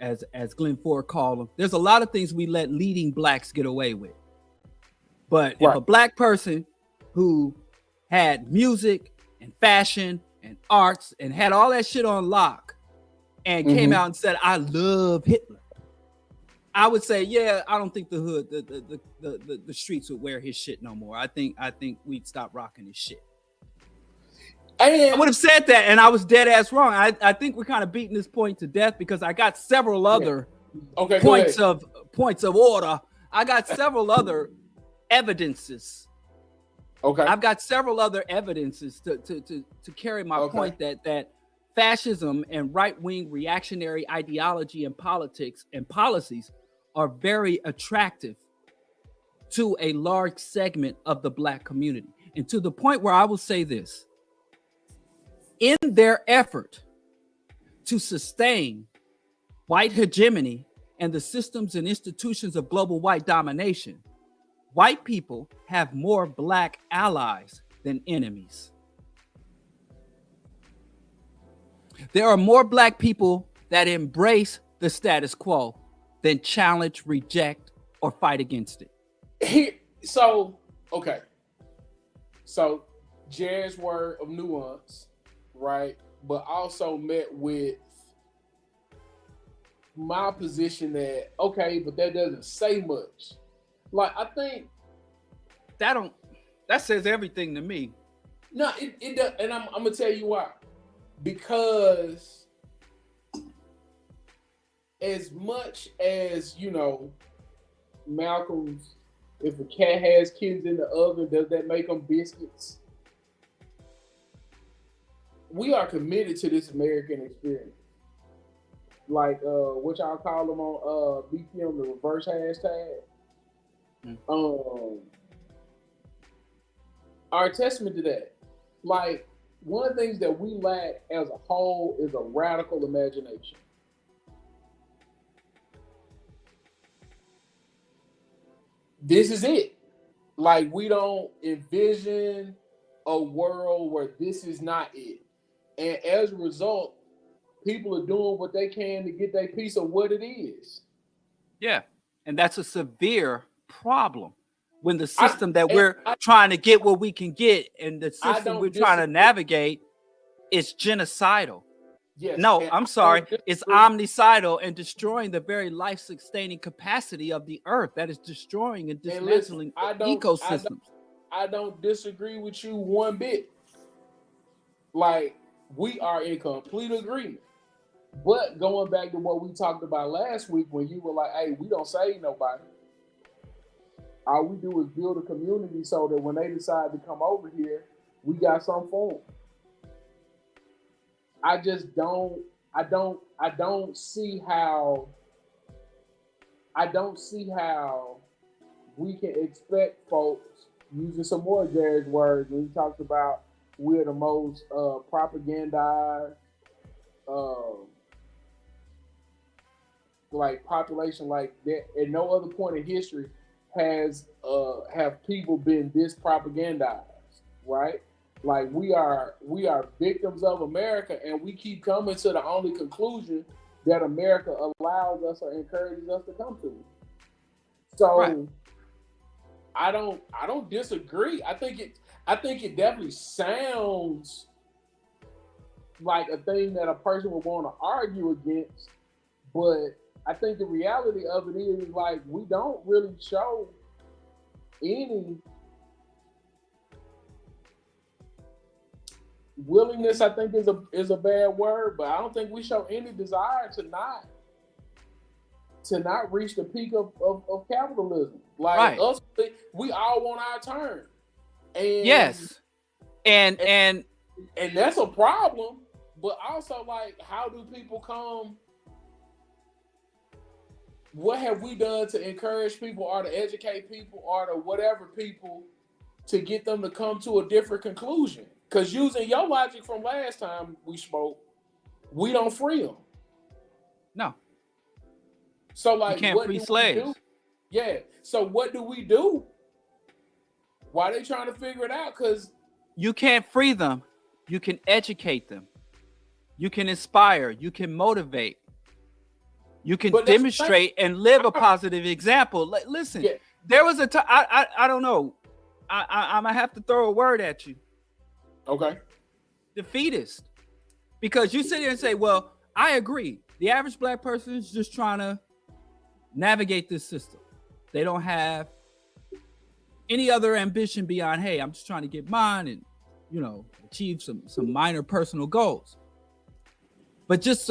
as Glenn Ford called them. There's a lot of things we let leading blacks get away with. But if a black person who had music and fashion and arts and had all that shit on lock and came out and said, I love Hitler, I would say, yeah, I don't think the hood, the streets would wear his shit no more. I think we'd stop rocking his shit. I would have said that, and I was dead ass wrong. I think we're kind of beating this point to death because I got several other points of order. I got several other evidences. Okay. I've got several other evidences to carry my point that fascism and right-wing reactionary ideology and politics and policies are very attractive to a large segment of the Black community. And to the point where I will say this, in their effort to sustain white hegemony and the systems and institutions of global white domination, white people have more Black allies than enemies. There are more Black people that embrace the status quo than challenge, reject, or fight against it. So Jared's word of nuance, right? But also met with my position that, okay, but that doesn't say much. Like, I think that says everything to me. No, it does, and I'm gonna tell you why. Because as much as, you know, Malcolm's, if a cat has kids in the oven, does that make them biscuits? We are committed to this American experience. Like, what y'all call them on BPM, the reverse hashtag. Are a testament to that. Like, one of the things that we lack as a whole is a radical imagination. This is it. Like, we don't envision a world where this is not it. And as a result, people are doing what they can to get their piece of what it is. Yeah. And that's a severe problem when the system we're trying to get what we can get and the system we're trying to navigate is genocidal. Yes, no, I'm sorry. It's omnicidal and destroying the very life-sustaining capacity of the earth. That is destroying and dismantling ecosystems. I don't disagree with you one bit. Like, we are in complete agreement. But going back to what we talked about last week when you were like, hey, we don't save nobody. All we do is build a community so that when they decide to come over here, we got some for them. I don't see how we can expect folks, using some more Jared's words when he talks about we're the most propagandized like population like that. At no other point in history have people been this propagandized, right? Like, we are victims of America, and we keep coming to the only conclusion that America allows us or encourages us to come to. So right. I don't disagree. I think it definitely sounds like a thing that a person would want to argue against, but I think the reality of it is, like, we don't really show any willingness. I think is a bad word, but I don't think we show any desire to not reach the peak of capitalism. Like, right. Us, we all want our turn. And yes, and that's a problem. But also, like, how do people come? What have we done to encourage people or to educate people or to whatever people to get them to come to a different conclusion? Because using your logic from last time we spoke, we don't free them. No. So, like, you can't free slaves. Yeah. So what do we do? Why are they trying to figure it out? Because you can't free them. You can educate them. You can inspire. You can motivate. You can demonstrate and live a positive example. Listen, yeah. There was a time, I don't know. I'm going to have to throw a word at you. Okay. Defeatist. Because you sit here and say, well, I agree. The average Black person is just trying to navigate this system. They don't have any other ambition beyond, hey, I'm just trying to get mine and, you know, achieve some minor personal goals. But just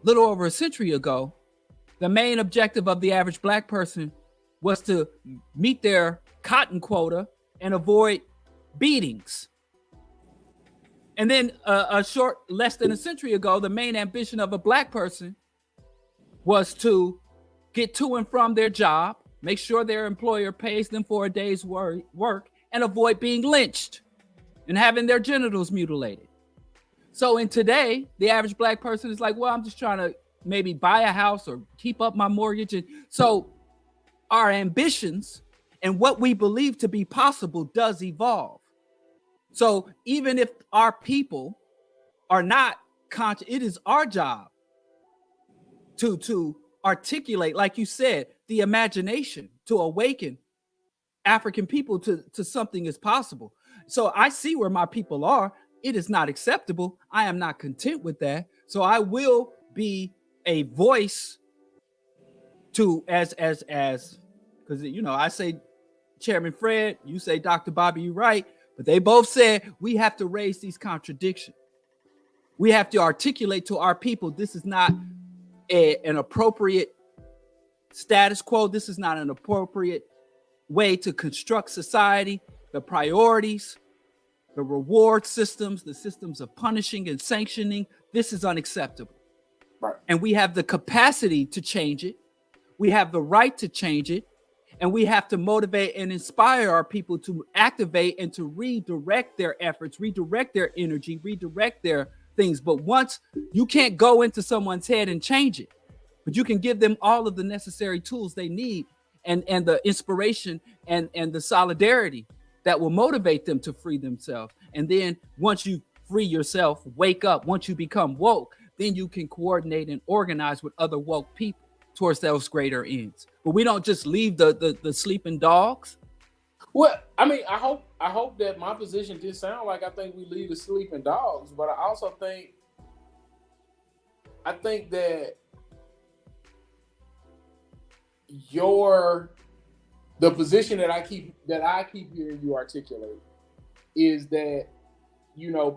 little over a century ago, the main objective of the average Black person was to meet their cotton quota and avoid beatings. And then less than a century ago, the main ambition of a Black person was to get to and from their job make sure their employer pays them for a day's work, and avoid being lynched and having their genitals mutilated. So in today, the average black person is like, well, I'm just trying to maybe buy a house or keep up my mortgage. And so our ambitions and what we believe to be possible does evolve. So even if our people are not conscious, it is our job to articulate, like you said, the imagination, to awaken African people to something is possible. So I see where my people are. It is not acceptable. I am not content with that. So I will be a voice to as because I say Chairman Fred, you say Dr. Bobby Wright, but they both said we have to raise these contradictions. We have to articulate to our people, this is not an appropriate status quo. This is not an appropriate way to construct society. The priorities, the reward systems, the systems of punishing and sanctioning, this is unacceptable. Right. And we have the capacity to change it. We have the right to change it. And we have to motivate and inspire our people to activate and to redirect their efforts, redirect their energy, redirect their things. But once you can't go into someone's head and change it, but you can give them all of the necessary tools they need and the inspiration and the solidarity that will motivate them to free themselves. And then once you free yourself, wake up, once you become woke, then you can coordinate and organize with other woke people towards those greater ends. But we don't just leave the sleeping dogs. Well, I mean, I hope that my position did sound like I think we leave the sleeping dogs, but I also think that the position that I keep hearing you articulate is that,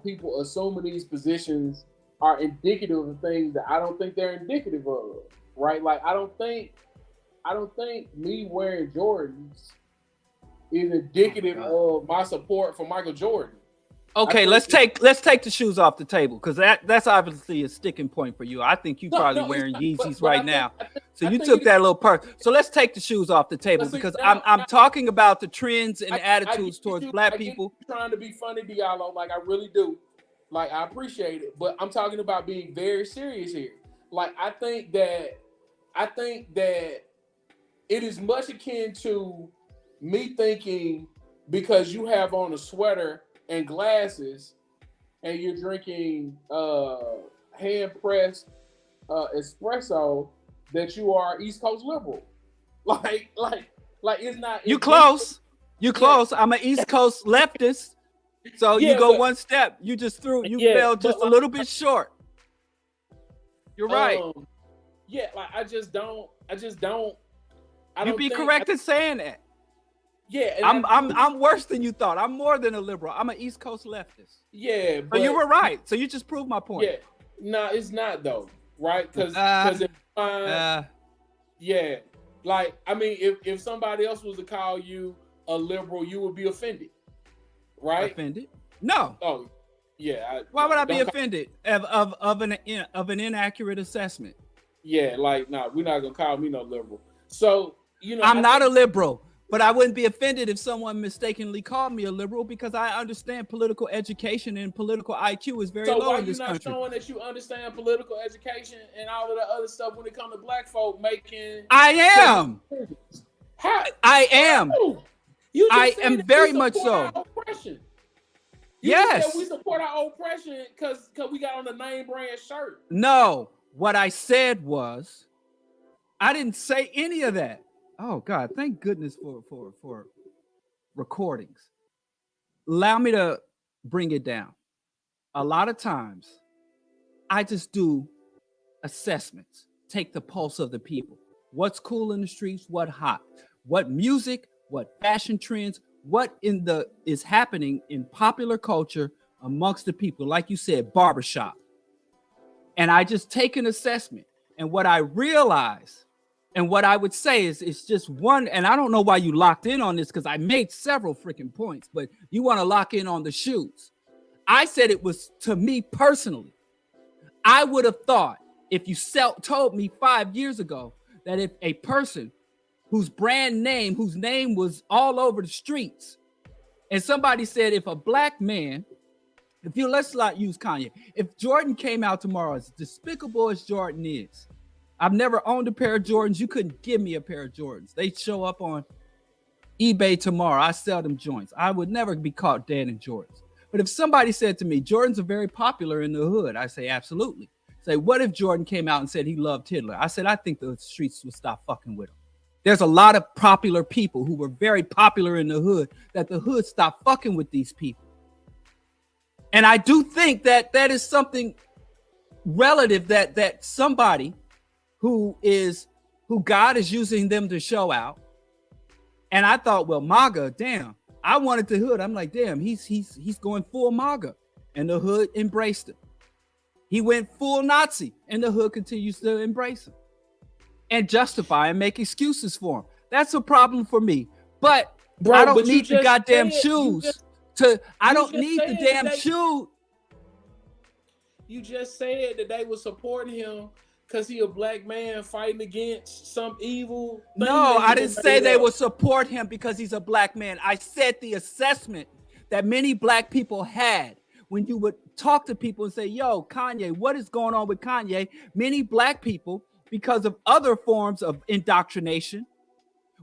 people assuming these positions are indicative of things that I don't think they're indicative of, right? Like I don't think me wearing Jordans is indicative of my support for Michael Jordan. Okay, let's take the shoes off the table, because that's obviously a sticking point for you. I think you probably wearing Yeezys right now. So you took that little part. So let's take the shoes off the table, because I'm talking about the trends and attitudes towards black people. Trying to be funny, Diallo, like I really do. Like I appreciate it, but I'm talking about being very serious here. Like I think that it is much akin to me thinking because you have on a sweater and glasses and you're drinking hand-pressed espresso that you are East Coast liberal. Like it's not. You close. I'm an East Coast leftist. So you go one step. You fell just a little bit short. You're right. Like I just don't. You be correct in saying that. Yeah, I'm worse than you thought. I'm more than a liberal. I'm an East Coast leftist. Yeah, but you were right. So you just proved my point. Yeah, no, it's not though, right? Because yeah, like I mean, if somebody else was to call you a liberal, you would be offended, right? Offended? No. Oh, yeah. Why would I be offended of an inaccurate assessment? Yeah, like no, we're not gonna call me no liberal. So I'm not a liberal. But I wouldn't be offended if someone mistakenly called me a liberal, because I understand political education and political IQ is very low in this country. So why you not showing that you understand political education and all of the other stuff when it comes to black folk making? I am. How? I am. I am very much so. Yes. We support our oppression because we got on the name brand shirt. No, what I said was, I didn't say any of that. Oh God, thank goodness for recordings. Allow me to bring it down. A lot of times I just do assessments, take the pulse of the people. What's cool in the streets, what hot, what music, what fashion trends, what is happening in popular culture amongst the people. Like you said, barbershop. And I just take an assessment. And what I realize, and what I would say is it's just one, and I don't know why you locked in on this, because I made several freaking points, but you want to lock in on the shoes. I said it was, to me personally, I would have thought if you told me 5 years ago that if a person whose name was all over the streets. And somebody said, if a black man, let's not use Kanye, if Jordan came out tomorrow, as despicable as Jordan is, I've never owned a pair of Jordans. You couldn't give me a pair of Jordans. They show up on eBay tomorrow. I sell them joints. I would never be caught dead in Jordans. But if somebody said to me, Jordans are very popular in the hood, I say, absolutely. Say, what if Jordan came out and said he loved Hitler? I said, I think the streets would stop fucking with him. There's a lot of popular people who were very popular in the hood that the hood stopped fucking with these people. And I do think that that is something relative that somebody who God is using them to show out. And I thought, well, MAGA, damn, I wanted the hood. I'm like, damn, he's going full MAGA, and the hood embraced him. He went full Nazi, and the hood continues to embrace him and justify and make excuses for him. That's a problem for me. But bro, I don't need the goddamn shoes. I don't need the damn shoe. You just said that they were supporting him because he a black man fighting against some evil thing. No, I didn't say they would support him because he's a black man. I said the assessment that many black people had when you would talk to people and say, yo, Kanye, what is going on with Kanye? Many black people, because of other forms of indoctrination,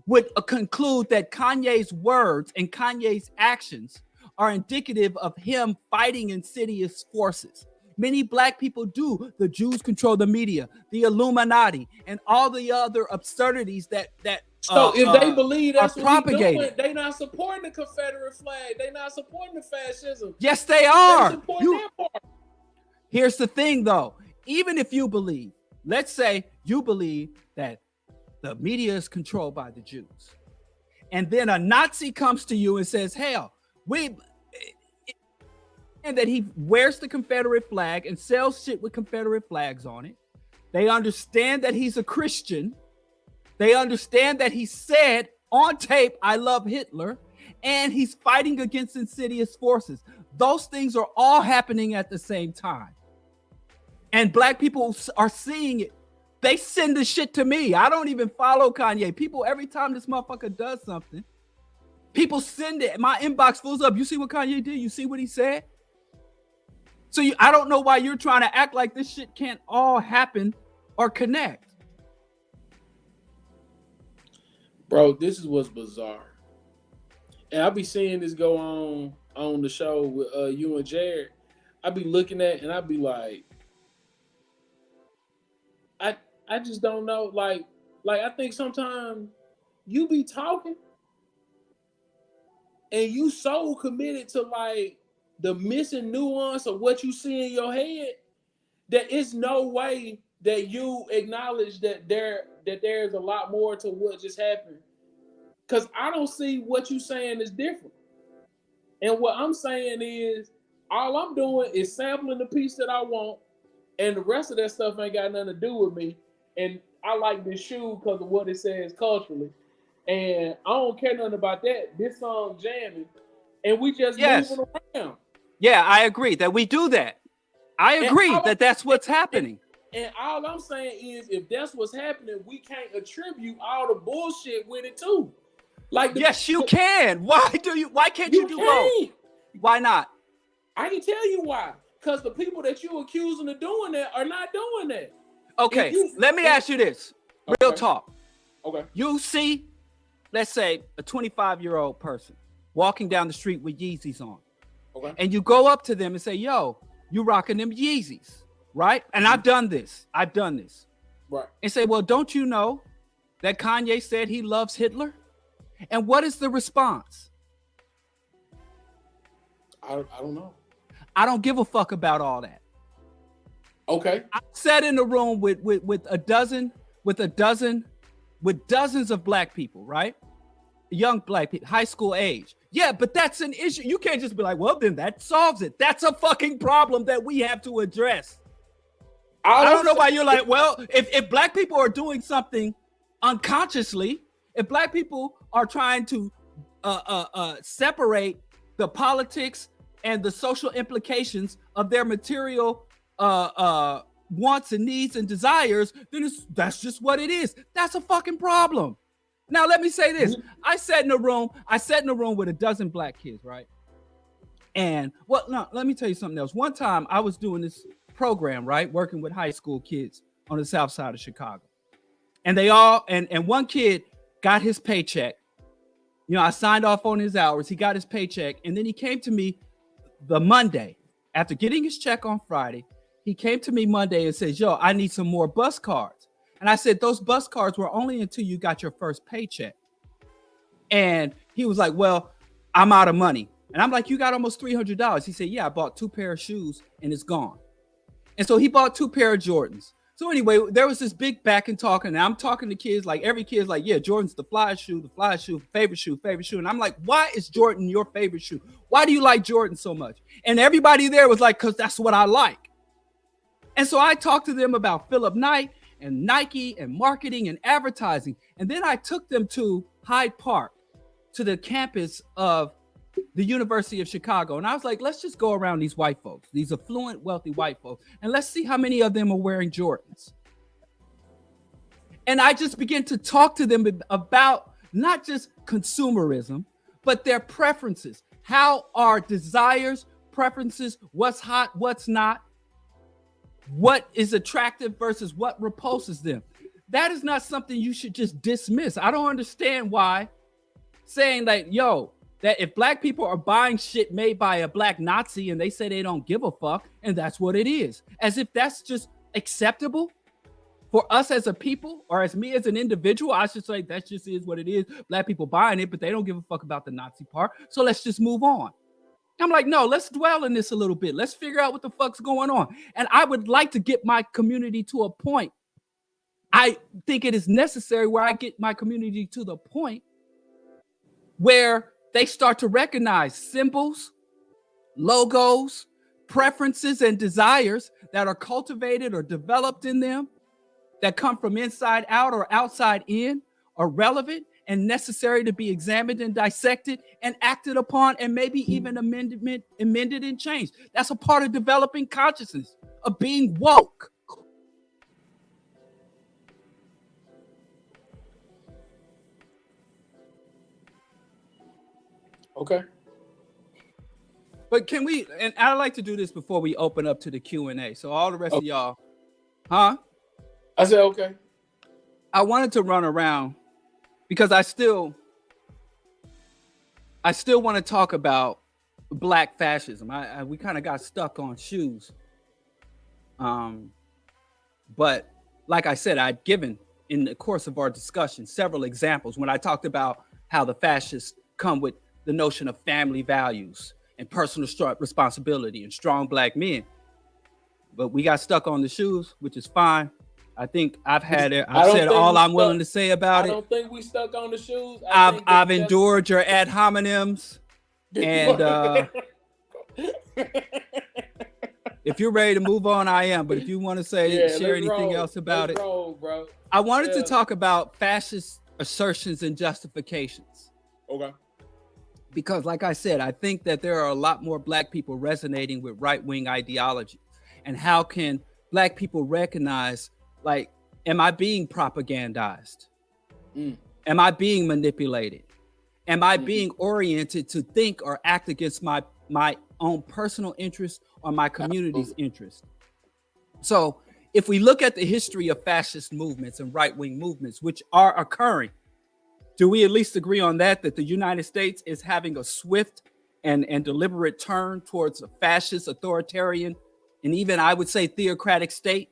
would conclude that Kanye's words and Kanye's actions are indicative of him fighting insidious forces. Many black people do. The Jews control the media, the Illuminati, and all the other absurdities that so if they believe that's what propagated, doing, they not supporting the Confederate flag. They not supporting the fascism. Yes, they are. Here's the thing, though. Even if you believe, let's say you believe that the media is controlled by the Jews, and then a Nazi comes to you and says, hell, and that he wears the Confederate flag and sells shit with Confederate flags on it. They understand that he's a Christian. They understand that he said on tape, I love Hitler, and he's fighting against insidious forces. Those things are all happening at the same time. And black people are seeing it. They send the shit to me. I don't even follow Kanye. People, every time this motherfucker does something, people send it. My inbox fills up. You see what Kanye did? You see what he said? So I don't know why you're trying to act like this shit can't all happen or connect. Bro, this is what's bizarre. And I'll be seeing this go on the show with you and Jared. I'll be looking at and I'll be like, I just don't know. Like I think sometimes you be talking and you so committed to like the missing nuance of what you see in your head that it's no way that you acknowledge that there's a lot more to what just happened. Because I don't see what you saying is different. And what I'm saying is all I'm doing is sampling the piece that I want, and the rest of that stuff ain't got nothing to do with me. And I like this shoe because of what it says culturally. And I don't care nothing about that. This song jamming, and we just moving around. Yeah, I agree that we do that. I agree that that's what's happening. And all I'm saying is, if that's what's happening, we can't attribute all the bullshit with it too. Like, yes, you can. Why can't you do both? Why not? I can tell you why. Because the people that you accusing of doing that are not doing that. Okay, let me ask you this. Real talk. Okay. You see, let's say a 25-year-old person walking down the street with Yeezys on. Okay. And you go up to them and say, yo, you rocking them Yeezys, right? And I've done this. Right. And say, well, don't you know that Kanye said he loves Hitler? And what is the response? I don't know. I don't give a fuck about all that. Okay. I sat in a room with dozens of black people, right? Young black people, high school age. Yeah, but that's an issue. You can't just be like, well, then that solves it. That's a fucking problem that we have to address. I don't know why you're like, well, if black people are doing something unconsciously, if black people are trying to separate the politics and the social implications of their material wants and needs and desires, then that's just what it is. That's a fucking problem. Now let me say this: I sat in a room with a dozen black kids, right? And let me tell you something else. One time I was doing this program, right, working with high school kids on the south side of Chicago, and they all and one kid got his paycheck. You know, I signed off on his hours. He got his paycheck, and then he came to me the Monday after getting his check on Friday. He came to me Monday and says, "Yo, I need some more bus cards." And I said, "Those bus cards were only until you got your first paycheck." And he was like, "Well, I'm out of money." And I'm like, "You got almost $300. He said, "Yeah, I bought 2 pair of shoes and it's gone." And so he bought 2 pair of Jordans. So anyway, there was this big back and talking, and I'm talking to kids, like every kid's like, "Yeah, Jordan's the fly shoe, favorite shoe. And I'm like, "Why is Jordan your favorite shoe? Why do you like Jordan so much?" And everybody there was like, "Because that's what I like." And so I talked to them about Philip Knight and Nike and marketing and advertising. And then I took them to Hyde Park, to the campus of the University of Chicago. And I was like, let's just go around these white folks, these affluent, wealthy white folks, and let's see how many of them are wearing Jordans. And I just began to talk to them about not just consumerism, but their preferences. How are desires, preferences, what's hot, what's not, what is attractive versus what repulses them. That is not something you should just dismiss. I don't understand why saying like, yo, that if black people are buying shit made by a black Nazi and they say they don't give a fuck, and that's what it is, as if that's just acceptable for us as a people, or as me as an individual. I should say that just is what it is. Black people buying it, but they don't give a fuck about the Nazi part. So let's just move on. I'm like, no, let's dwell in this a little bit. Let's figure out what the fuck's going on. And I would like to get my community to a point. I think it is necessary where I get my community to the point where they start to recognize symbols, logos, preferences, and desires that are cultivated or developed in them, that come from inside out or outside in, are relevant and necessary to be examined and dissected and acted upon, and maybe even amended and changed. That's a part of developing consciousness, of being woke. Okay. But can we, and I'd like to do this before we open up to the Q&A. So all the rest of y'all, huh? I said, okay. I wanted to run around because I still want to talk about black fascism. We kind of got stuck on shoes. But like I said, I'd given in the course of our discussion several examples when I talked about how the fascists come with the notion of family values and personal responsibility and strong black men. But we got stuck on the shoes, which is fine. I think I've had it. I've said all I'm willing to say about it. I don't think we stuck on the shoes. I've endured your ad hominems, and if you're ready to move on, I am. But if you want to share anything else about it, bro. I wanted to talk about fascist assertions and justifications. Okay. Because, like I said, I think that there are a lot more black people resonating with right-wing ideology, and how can black people recognize? Like, am I being propagandized? Am I being manipulated? Am I being oriented to think or act against my own personal interest or my community's interest? So if we look at the history of fascist movements and right-wing movements, which are occurring, do we at least agree on that the United States is having a swift and deliberate turn towards a fascist, authoritarian, and even, I would say, theocratic state?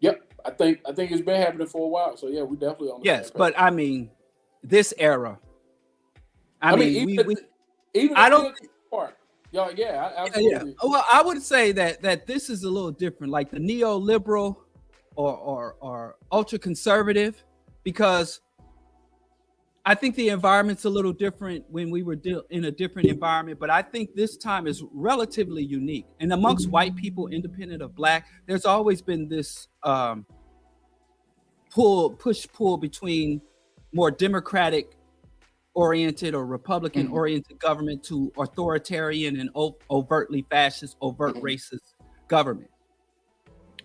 Yep. I think it's been happening for a while. So yeah, we definitely on the yes, but I mean, this era. I mean, even I don't part. Yeah, absolutely. Yeah. Well, I would say that this is a little different, like the neoliberal or ultra conservative, because I think the environment's a little different when we were in a different environment, but I think this time is relatively unique. And amongst white people, independent of black, there's always been this push-pull between more democratic oriented or Republican oriented government to authoritarian and overtly fascist, overt racist government.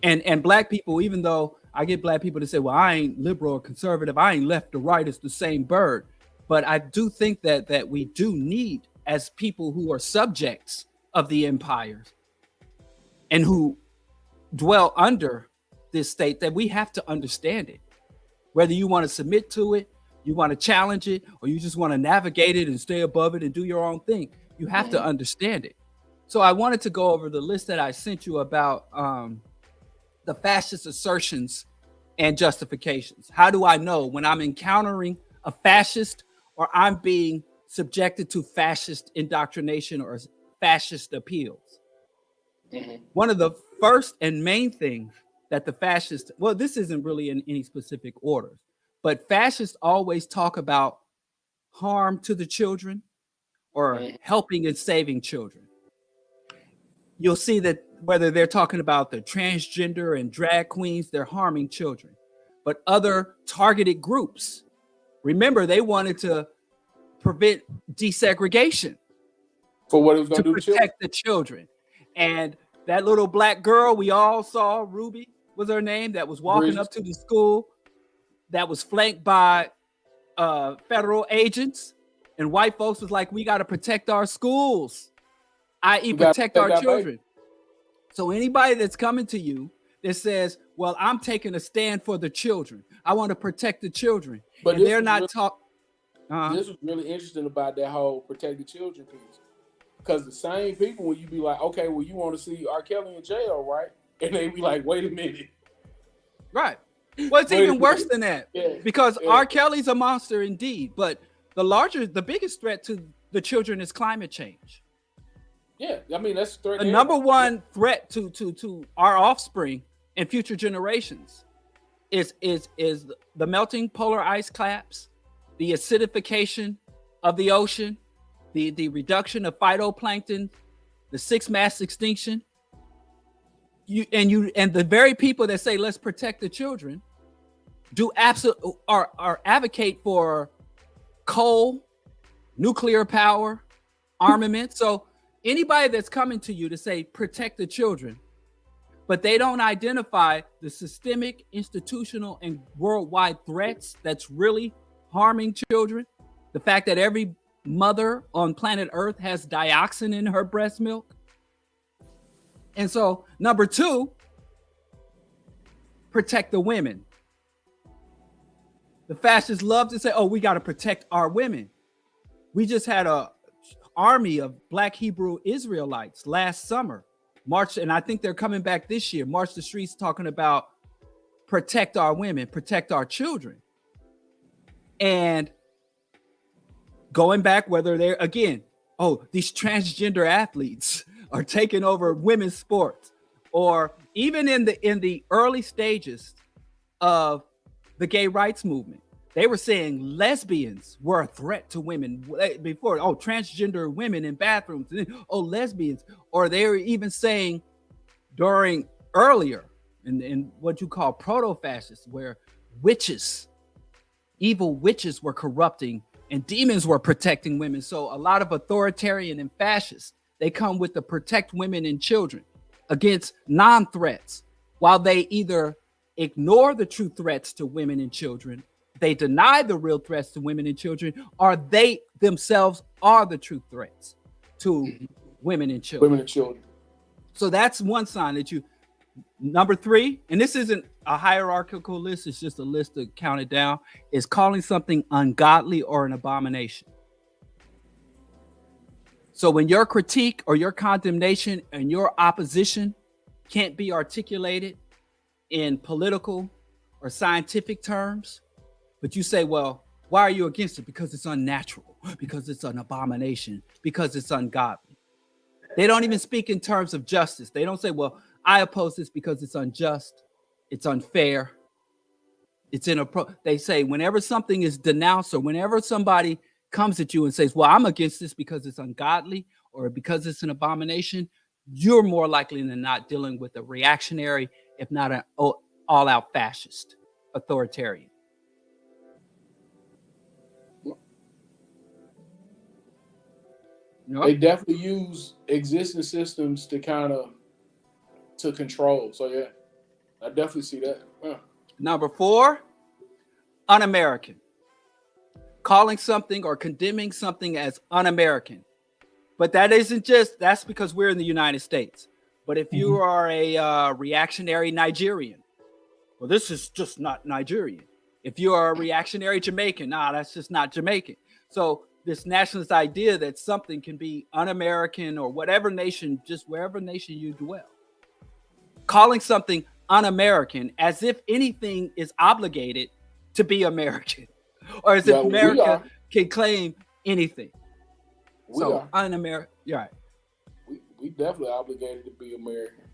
And black people, even though I get black people to say, well, I ain't liberal or conservative. I ain't left or right. It's the same bird. But I do think that we do need, as people who are subjects of the empires and who dwell under this state, that we have to understand it. Whether you want to submit to it, you want to challenge it, or you just want to navigate it and stay above it and do your own thing, you have to understand it. So I wanted to go over the list that I sent you about the fascist assertions and justifications. How do I know when I'm encountering a fascist or I'm being subjected to fascist indoctrination or fascist appeals? One of the first and main things that the fascists, well, this isn't really in any specific orders, but fascists always talk about harm to the children or helping and saving children. You'll see that whether they're talking about the transgender and drag queens, they're harming children. But other targeted groups, remember, they wanted to prevent desegregation for what it was going to do to protect the children. And that little black girl we all saw, Ruby was her name, that was walking up to the school, that was flanked by federal agents, and white folks was like, we got to protect our schools, i.e. protect our children. So anybody that's coming to you that says, well, I'm taking a stand for the children, I want to protect the children, but they're not talking. This was really interesting about that whole protect the children piece. Because the same people, when you be like, okay, well, you want to see R. Kelly in jail, right? And they be like, wait a minute. Right. Well, it's even worse than that. Because R. Kelly's a monster indeed. But the biggest threat to the children is climate change. Yeah, I mean, that's the number one threat to our offspring and future generations is the melting polar ice caps, the acidification of the ocean, the reduction of phytoplankton, the sixth mass extinction. And the very people that say let's protect the children are advocate for coal, nuclear power, armament. So anybody that's coming to you to say protect the children, but they don't identify the systemic, institutional, and worldwide threats that's really harming children, the fact that every mother on planet Earth has dioxin in her breast milk. And so, number two, protect the women. The fascists love to say, oh, we got to protect our women. We just had an army of Black Hebrew Israelites last summer, march, and I think they're coming back this year, march the streets talking about protect our women, protect our children. And going back, whether they're, again, oh, these transgender athletes are taking over women's sports, or even in the early stages of the gay rights movement, they were saying lesbians were a threat to women before. Oh, transgender women in bathrooms, oh, lesbians. Or they were even saying during earlier in what you call proto-fascists, where witches, evil witches were corrupting and demons were protecting women. So a lot of authoritarian and fascists, they come with the protect women and children against non-threats, while they either ignore the true threats to women and children, they deny the real threats to women and children, or they themselves are the true threats to women and children. So that's one sign that you. Number three, and this isn't a hierarchical list, it's just a list to count it down, is calling something ungodly or an abomination. So when your critique or your condemnation and your opposition can't be articulated in political or scientific terms, but you say, well, why are you against it? Because it's unnatural, because it's an abomination, because it's ungodly. They don't even speak in terms of justice. They don't say, well, I oppose this because it's unjust, it's unfair, it's inappropriate. They say whenever something is denounced, or whenever somebody comes at you and says, well, I'm against this because it's ungodly or because it's an abomination, you're more likely than not dealing with a reactionary, if not an all-out fascist authoritarian. They definitely use existing systems to control. So yeah, I definitely see that. Number 4, un-American. Calling something or condemning something as un-American. But that isn't just, that's because we're in the United States. But if you are a reactionary Nigerian, well, this is just not Nigerian. If you are a reactionary Jamaican, that's just not Jamaican. So this nationalist idea that something can be un-American or whatever nation, just wherever nation you dwell. Calling something un-American as if anything is obligated to be American. Or as if America can claim anything. Un-American, right. We definitely obligated to be American.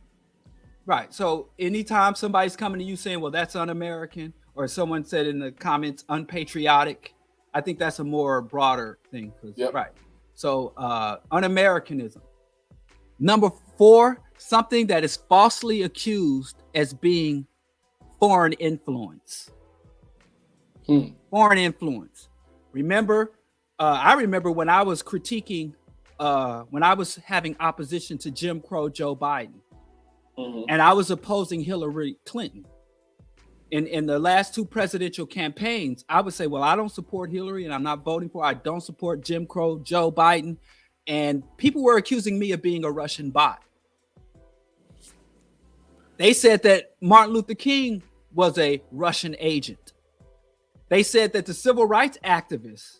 Right. So anytime somebody's coming to you saying, well, that's un-American, or someone said in the comments, unpatriotic, I think that's a more broader thing. Right. So un-Americanism. Number 4, something that is falsely accused as being foreign influence. Foreign influence. Remember, I remember when I was critiquing, when I was having opposition to Jim Crow Joe Biden, and I was opposing Hillary Clinton. In the last 2 presidential campaigns, I would say, well, I don't support Hillary and I'm not voting for her. I don't support Jim Crow Joe Biden. And people were accusing me of being a Russian bot. They said that Martin Luther King was a Russian agent. They said that the civil rights activists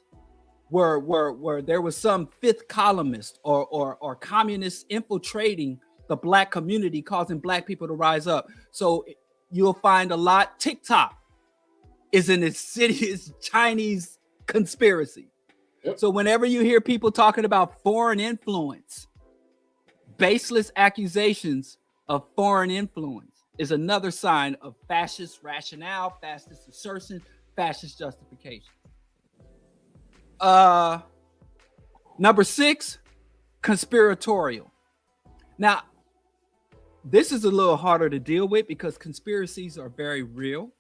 were there was some fifth columnist or communist infiltrating the Black community, causing Black people to rise up. So you'll find a lot. TikTok is an insidious Chinese conspiracy. So whenever you hear people talking about foreign influence, baseless accusations of foreign influence is another sign of fascist rationale, fascist assertion, fascist justification. Number 6, conspiratorial. Now, this is a little harder to deal with because conspiracies are very real.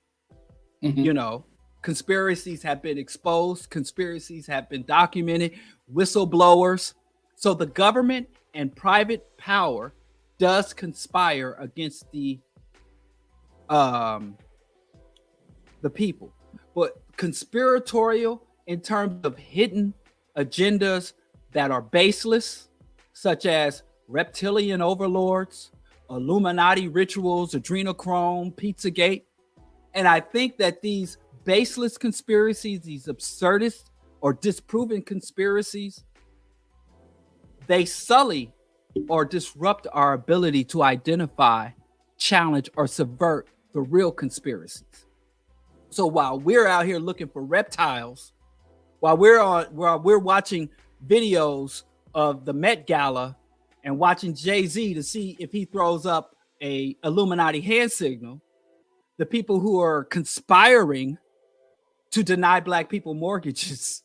You know, conspiracies have been exposed. Conspiracies have been documented. Whistleblowers. So the government and private power does conspire against the people. But conspiratorial in terms of hidden agendas that are baseless, such as reptilian overlords, Illuminati rituals, adrenochrome, Pizzagate. And I think that these baseless conspiracies, these absurdist or disproven conspiracies, they sully or disrupt our ability to identify, challenge, or subvert the real conspiracies. So while we're out here looking for reptiles, while we're watching videos of the Met Gala and watching Jay-Z to see if he throws up a Illuminati hand signal, the people who are conspiring to deny Black people mortgages,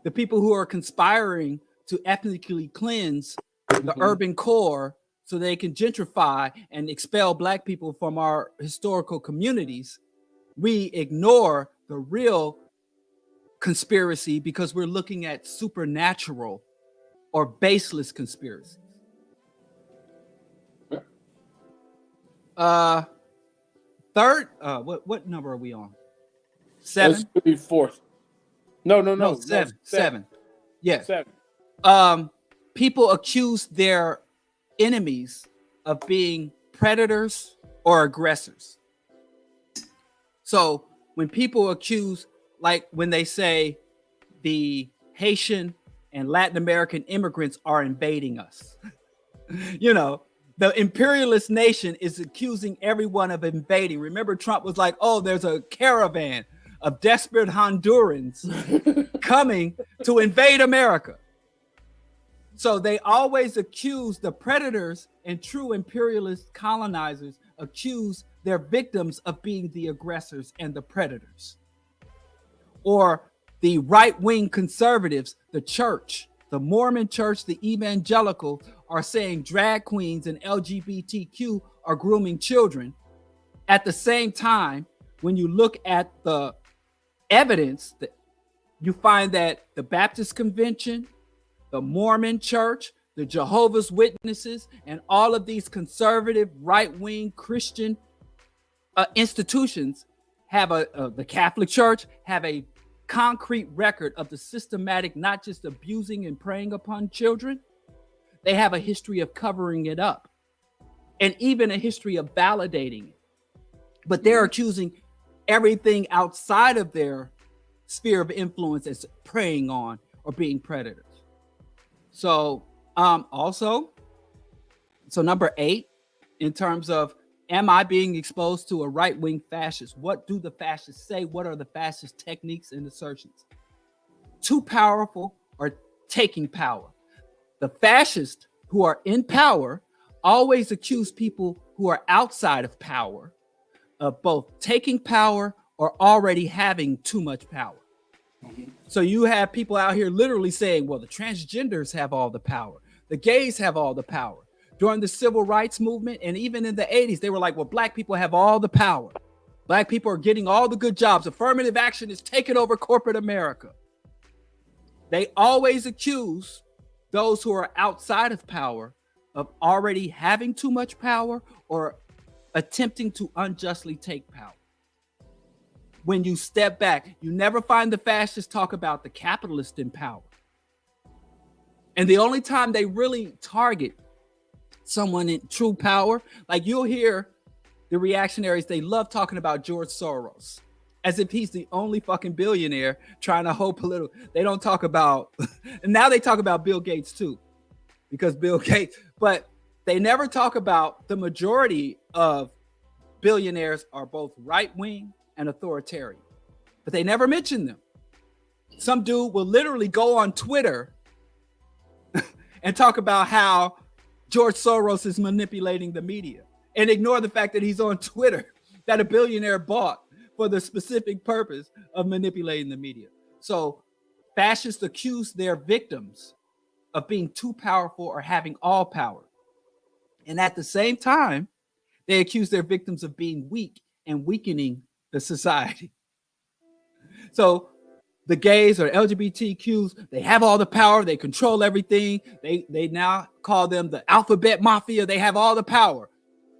the people who are conspiring to ethnically cleanse the urban core so they can gentrify and expel Black people from our historical communities, we ignore the real conspiracy because we're looking at supernatural or baseless conspiracies. Third, what number are we on? 7? That should be 4th. No. 7. Yeah. 7. People accuse their enemies of being predators or aggressors. So when people accuse, like when they say the Haitian and Latin American immigrants are invading us, you know, the imperialist nation is accusing everyone of invading. Remember, Trump was like, oh, there's a caravan of desperate Hondurans coming to invade America. So they always accuse the predators, and true imperialist colonizers accuse their victims of being the aggressors and the predators. Or the right-wing conservatives, the church, the Mormon church, the evangelical, are saying drag queens and LGBTQ are grooming children. At the same time, when you look at the evidence, that you find that the Baptist Convention, the Mormon church, the Jehovah's Witnesses, and all of these conservative right-wing Christian institutions have the Catholic Church have a concrete record of the systematic, not just abusing and preying upon children. They have a history of covering it up and even a history of validating it. But they're accusing everything outside of their sphere of influence as preying on or being predators. So so number 8, in terms of, am I being exposed to a right-wing fascist? What do the fascists say? What are the fascist techniques and assertions? Too powerful or taking power. The fascists who are in power always accuse people who are outside of power of both taking power or already having too much power. Mm-hmm. So you have people out here literally saying, well, the transgenders have all the power. The gays have all the power. During the civil rights movement and even in the 80s, they were like, well, black people have all the power. Black people are getting all the good jobs. Affirmative action is taking over corporate America. They always accuse those who are outside of power of already having too much power or attempting to unjustly take power. When you step back, you never find the fascists talk about the capitalist in power. And the only time they really target someone in true power, like you'll hear the reactionaries, they love talking about George Soros as if he's the only fucking billionaire trying to hold political. They don't talk about, and now they talk about Bill Gates too, because Bill Gates, but they never talk about the majority of billionaires are both right-wing and authoritarian, but they never mention them. Some dude will literally go on Twitter and talk about how George Soros is manipulating the media and ignore the fact that he's on Twitter that a billionaire bought for the specific purpose of manipulating the media. So fascists accuse their victims of being too powerful or having all power. And at the same time, they accuse their victims of being weak and weakening the society. So the gays or LGBTQs, they have all the power. They control everything. They now call them the alphabet mafia. They have all the power.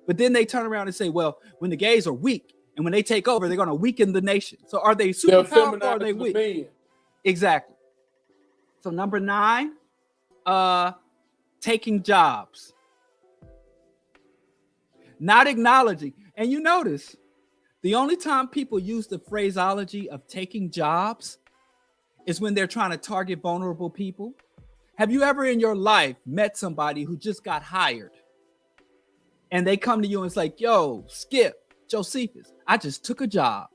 But then they turn around and say, well, when the gays are weak and when they take over, they're going to weaken the nation. So are they super powerful or are they weak? Men. Exactly. So number 9, taking jobs. Not acknowledging. And you notice the only time people use the phraseology of taking jobs is when they're trying to target vulnerable people. Have you ever in your life met somebody who just got hired and they come to you and it's like, yo, Skipp, Josephus, I just took a job.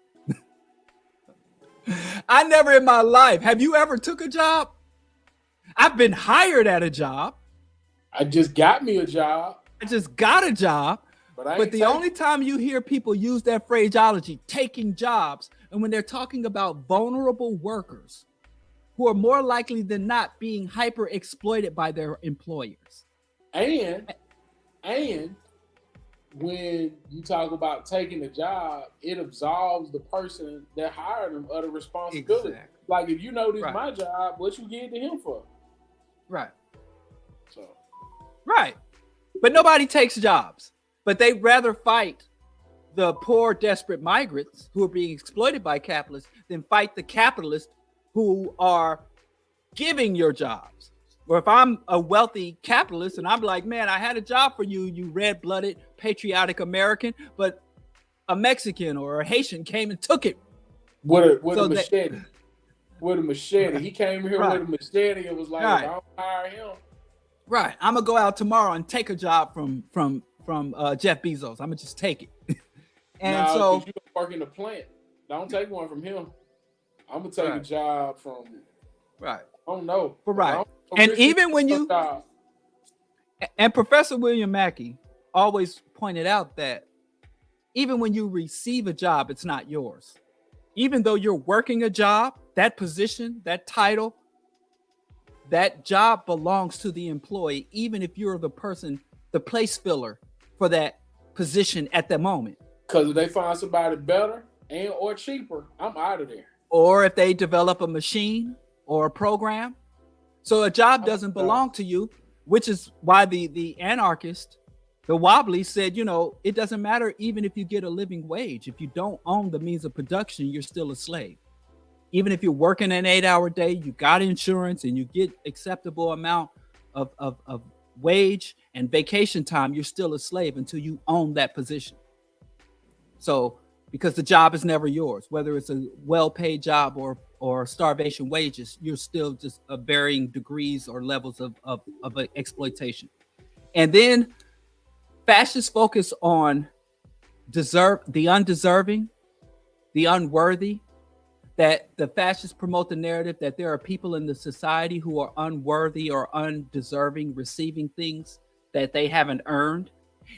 I never in my life. Have you ever took a job? I've been hired at a job. I just got me a job. I just got a job. But the only time you hear people use that phraseology, taking jobs, and when they're talking about vulnerable workers who are more likely than not being hyper exploited by their employers. And when you talk about taking a job, it absolves the person that hired them of the responsibility. Exactly. Like if you know this is my job, what you give to him for? Right. But nobody takes jobs. But they'd rather fight the poor, desperate migrants who are being exploited by capitalists than fight the capitalists who are giving your jobs. Or if I'm a wealthy capitalist and I'm like, man, I had a job for you, you red-blooded, patriotic American, but a Mexican or a Haitian came and took it. With a machete. With a machete. He came here with a machete and was like, I don't hire him. Right. I'm going to go out tomorrow and take a job from Jeff Bezos. I'm gonna just take it. And so you work in the plant. Don't take one from him. I'm gonna take a job from. I don't know. And even when you and Professor William Mackey always pointed out that even when you receive a job, it's not yours. Even though you're working a job, that position, that title, that job belongs to the employee, even if you're the person, the place filler for that position at the moment. Because if they find somebody better and or cheaper, I'm out of there. Or if they develop a machine or a program. So a job doesn't belong to you, which is why the anarchist The Wobbly said, it doesn't matter even if you get a living wage. If you don't own the means of production, you're still a slave. Even if you're working an 8-hour day, you got insurance and you get acceptable amount of wage and vacation time, you're still a slave until you own that position. So, because the job is never yours, whether it's a well-paid job or starvation wages, you're still just varying degrees or levels of exploitation. And then fascists focus on the undeserving, the unworthy. That the fascists promote the narrative that there are people in the society who are unworthy or undeserving, receiving things that they haven't earned.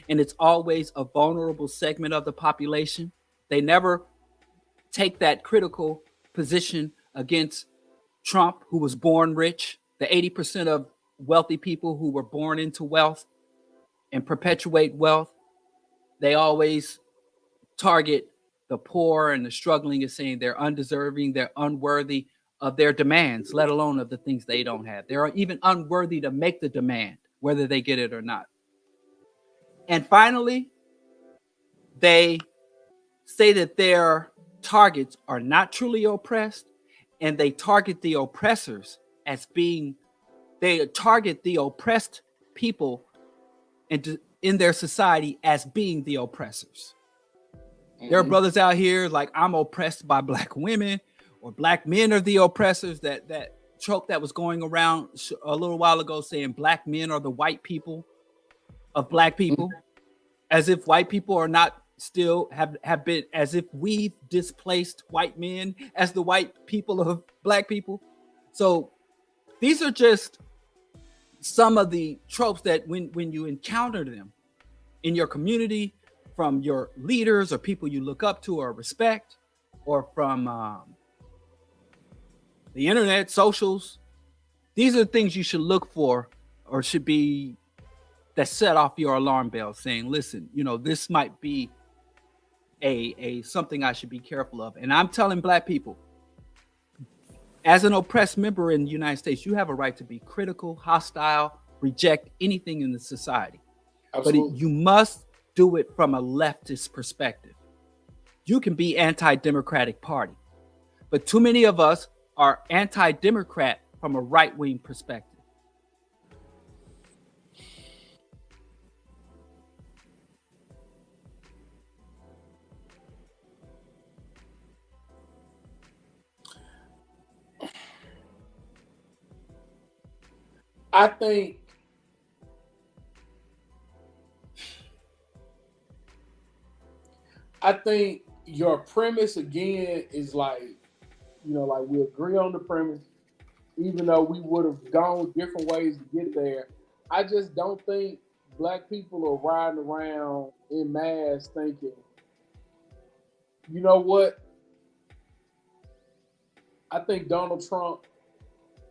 And it's always a vulnerable segment of the population. They never take that critical position against Trump, who was born rich, the 80% of wealthy people who were born into wealth and perpetuate wealth. They always target the poor and the struggling, is saying they're undeserving, they're unworthy of their demands, let alone of the things they don't have. They're even unworthy to make the demand, whether they get it or not. And finally, they say that their targets are not truly oppressed, and they target the oppressors as being, they target the oppressed people in their society as being the oppressors. There are brothers out here like, I'm oppressed by black women, or black men are the oppressors. That trope that was going around a little while ago, saying black men are the white people of black people, as if white people are not still have been, as if we've displaced white men as the white people of black people. So these are just some of the tropes that when you encounter them in your community, from your leaders or people you look up to or respect, or from the internet, socials, these are things you should look for, or should be, that set off your alarm bell, saying, listen, this might be a something I should be careful of. And I'm telling black people, as an oppressed member in the United States, you have a right to be critical, hostile, reject anything in the society. Absolutely. But you must do it from a leftist perspective. You can be anti-democratic party, but too many of us are anti-democrat from a right-wing perspective. I think your premise again is like, like we agree on the premise, even though we would have gone different ways to get there. I just don't think black people are riding around in mass thinking, you know what? I think Donald Trump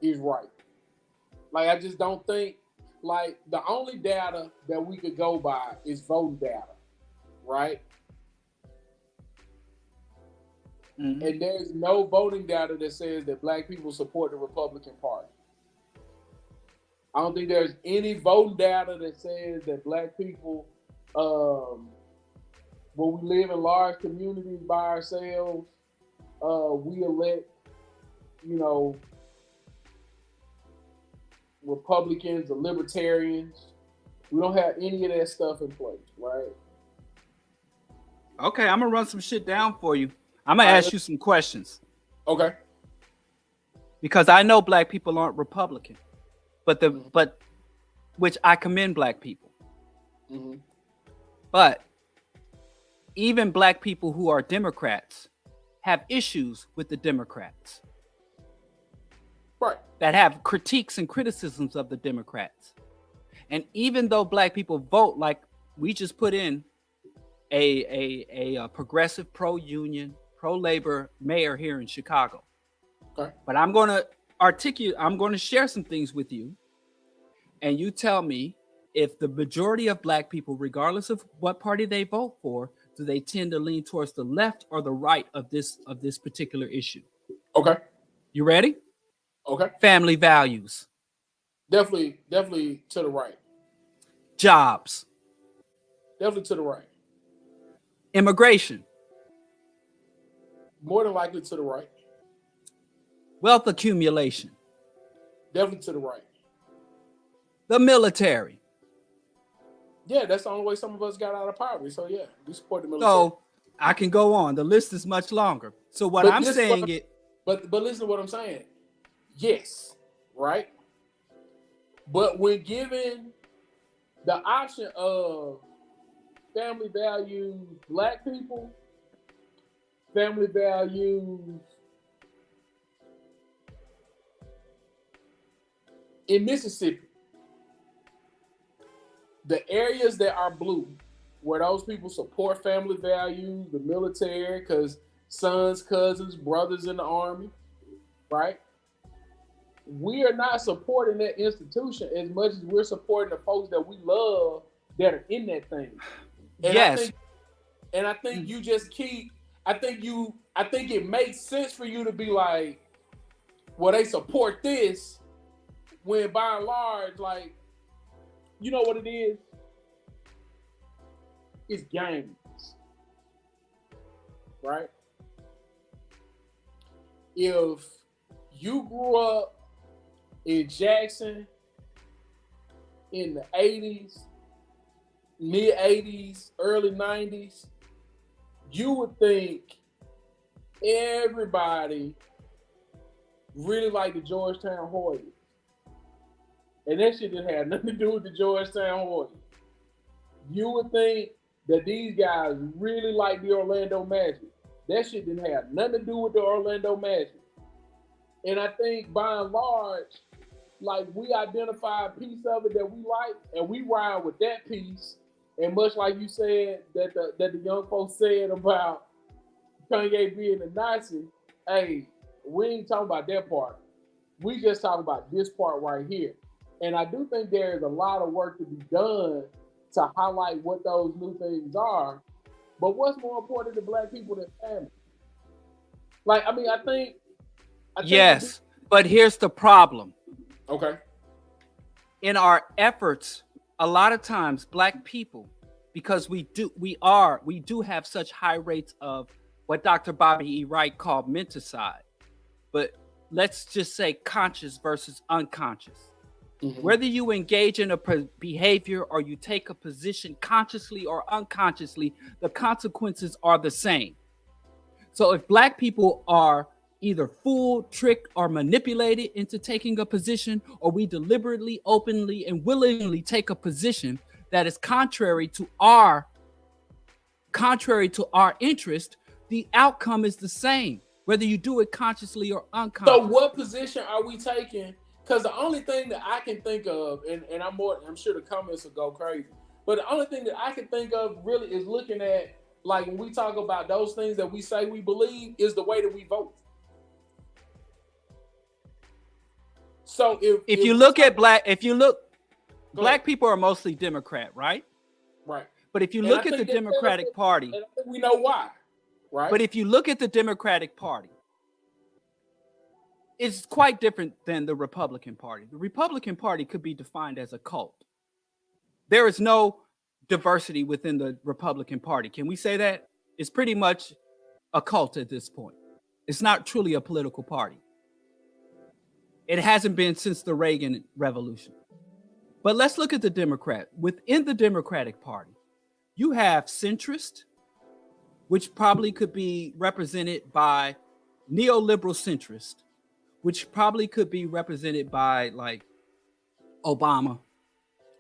is right. Like, I just don't think, like, the only data that we could go by is voting data, right? Mm-hmm. And there's no voting data that says that black people support the Republican Party. I don't think there's any voting data that says that black people, when we live in large communities by ourselves, we elect, Republicans or libertarians. We don't have any of that stuff in place, right? Okay, I'm gonna run some shit down for you. I'm gonna ask you some questions. Okay. Because I know black people aren't Republican, but which I commend black people. Mm-hmm. But even black people who are Democrats have issues with the Democrats. Right. That have critiques and criticisms of the Democrats. And even though black people vote, like we just put in a progressive, pro-union, pro-labor mayor here in Chicago. Okay. But I'm going to share some things with you, and you tell me if the majority of black people, regardless of what party they vote for, do they tend to lean towards the left or the right of this particular issue? Okay. You ready? Okay. Family values. Definitely to the right. Jobs. Definitely to the right. Immigration. More than likely to the right. Wealth accumulation. Definitely to the right. The military. Yeah, that's the only way some of us got out of poverty. So yeah, we support the military. So I can go on. The list is much longer. So what I'm saying is, but listen to what I'm saying. Yes, right. But when given the option of family values Black people, family values in Mississippi, the areas that are blue, where those people support family values, the military, because sons, cousins, brothers in the army, right? We are not supporting that institution as much as we're supporting the folks that we love that are in that thing. And yes. I think you just keep, I think it makes sense for you to be like, well, they support this, when by and large, like, you know what it is? It's games, right? If you grew up in Jackson in the 80s, mid 80s, early 90s, you would think everybody really liked the Georgetown Hoyas. And that shit didn't have nothing to do with the Georgetown Hoyas. You would think that these guys really like the Orlando Magic. That shit didn't have nothing to do with the Orlando Magic. And I think by and large, like, we identify a piece of it that we like, and we ride with that piece. And much like you said that the young folks said about Kanye being a Nazi, hey, we ain't talking about that part. We just talking about this part right here. And I do think there is a lot of work to be done to highlight what those new things are. But what's more important to Black people than family? Like, I mean, I think yes, but here's the problem. Okay. In our efforts, a lot of times Black people, because we do have such high rates of what Dr. Bobby E. Wright called menticide, but let's just say conscious versus unconscious. Mm-hmm. Whether you engage in a behavior or you take a position consciously or unconsciously, the consequences are the same. So if Black people are either fooled, tricked, or manipulated into taking a position, or we deliberately, openly, and willingly take a position that is contrary to our interest, the outcome is the same, whether you do it consciously or unconsciously. So what position are we taking? Because the only thing that I can think of, and I'm sure the comments will go crazy, but the only thing that I can think of really is looking at, like, when we talk about those things that we say we believe, is the way that we vote. So if you look at Black people are mostly Democrat, right? Right. But if you look at the Democratic Party, we know why, right? But if you look at the Democratic Party, it's quite different than the Republican Party. The Republican Party could be defined as a cult. There is no diversity within the Republican Party. Can we say that? It's pretty much a cult at this point. It's not truly a political party. It hasn't been since the Reagan Revolution. But let's look at the Democrat. Within the Democratic Party, you have centrist, which probably could be represented by neoliberal centrist, which probably could be represented by, like, Obama,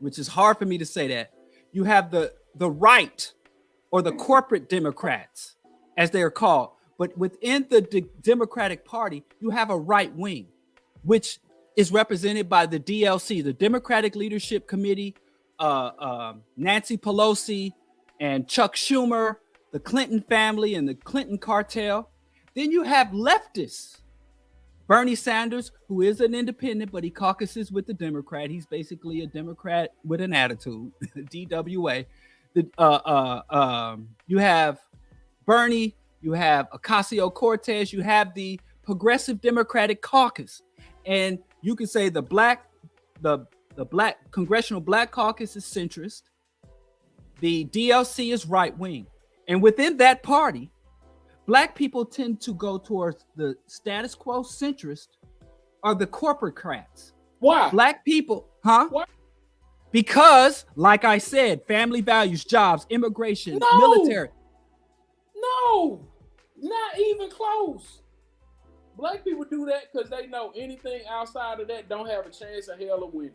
which is hard for me to say that. You have the right, or the corporate Democrats, as they are called. But within the Democratic Party, you have a right wing, which is represented by the DLC, the Democratic Leadership Committee, Nancy Pelosi and Chuck Schumer, the Clinton family and the Clinton cartel. Then you have leftists. Bernie Sanders, who is an independent, but he caucuses with the Democrat. He's basically a Democrat with an attitude, DWA. You have Bernie, you have Ocasio-Cortez, you have the Progressive Democratic Caucus. And you can say the Black Congressional Black Caucus is centrist. The DLC is right wing. And within that party, black people tend to go towards the status quo centrist or the corporatocrats. Why? Black people, huh? Why? Because, like I said, family values, jobs, immigration, military. No, not even close. Black people do that because they know anything outside of that don't have a chance of hell of winning.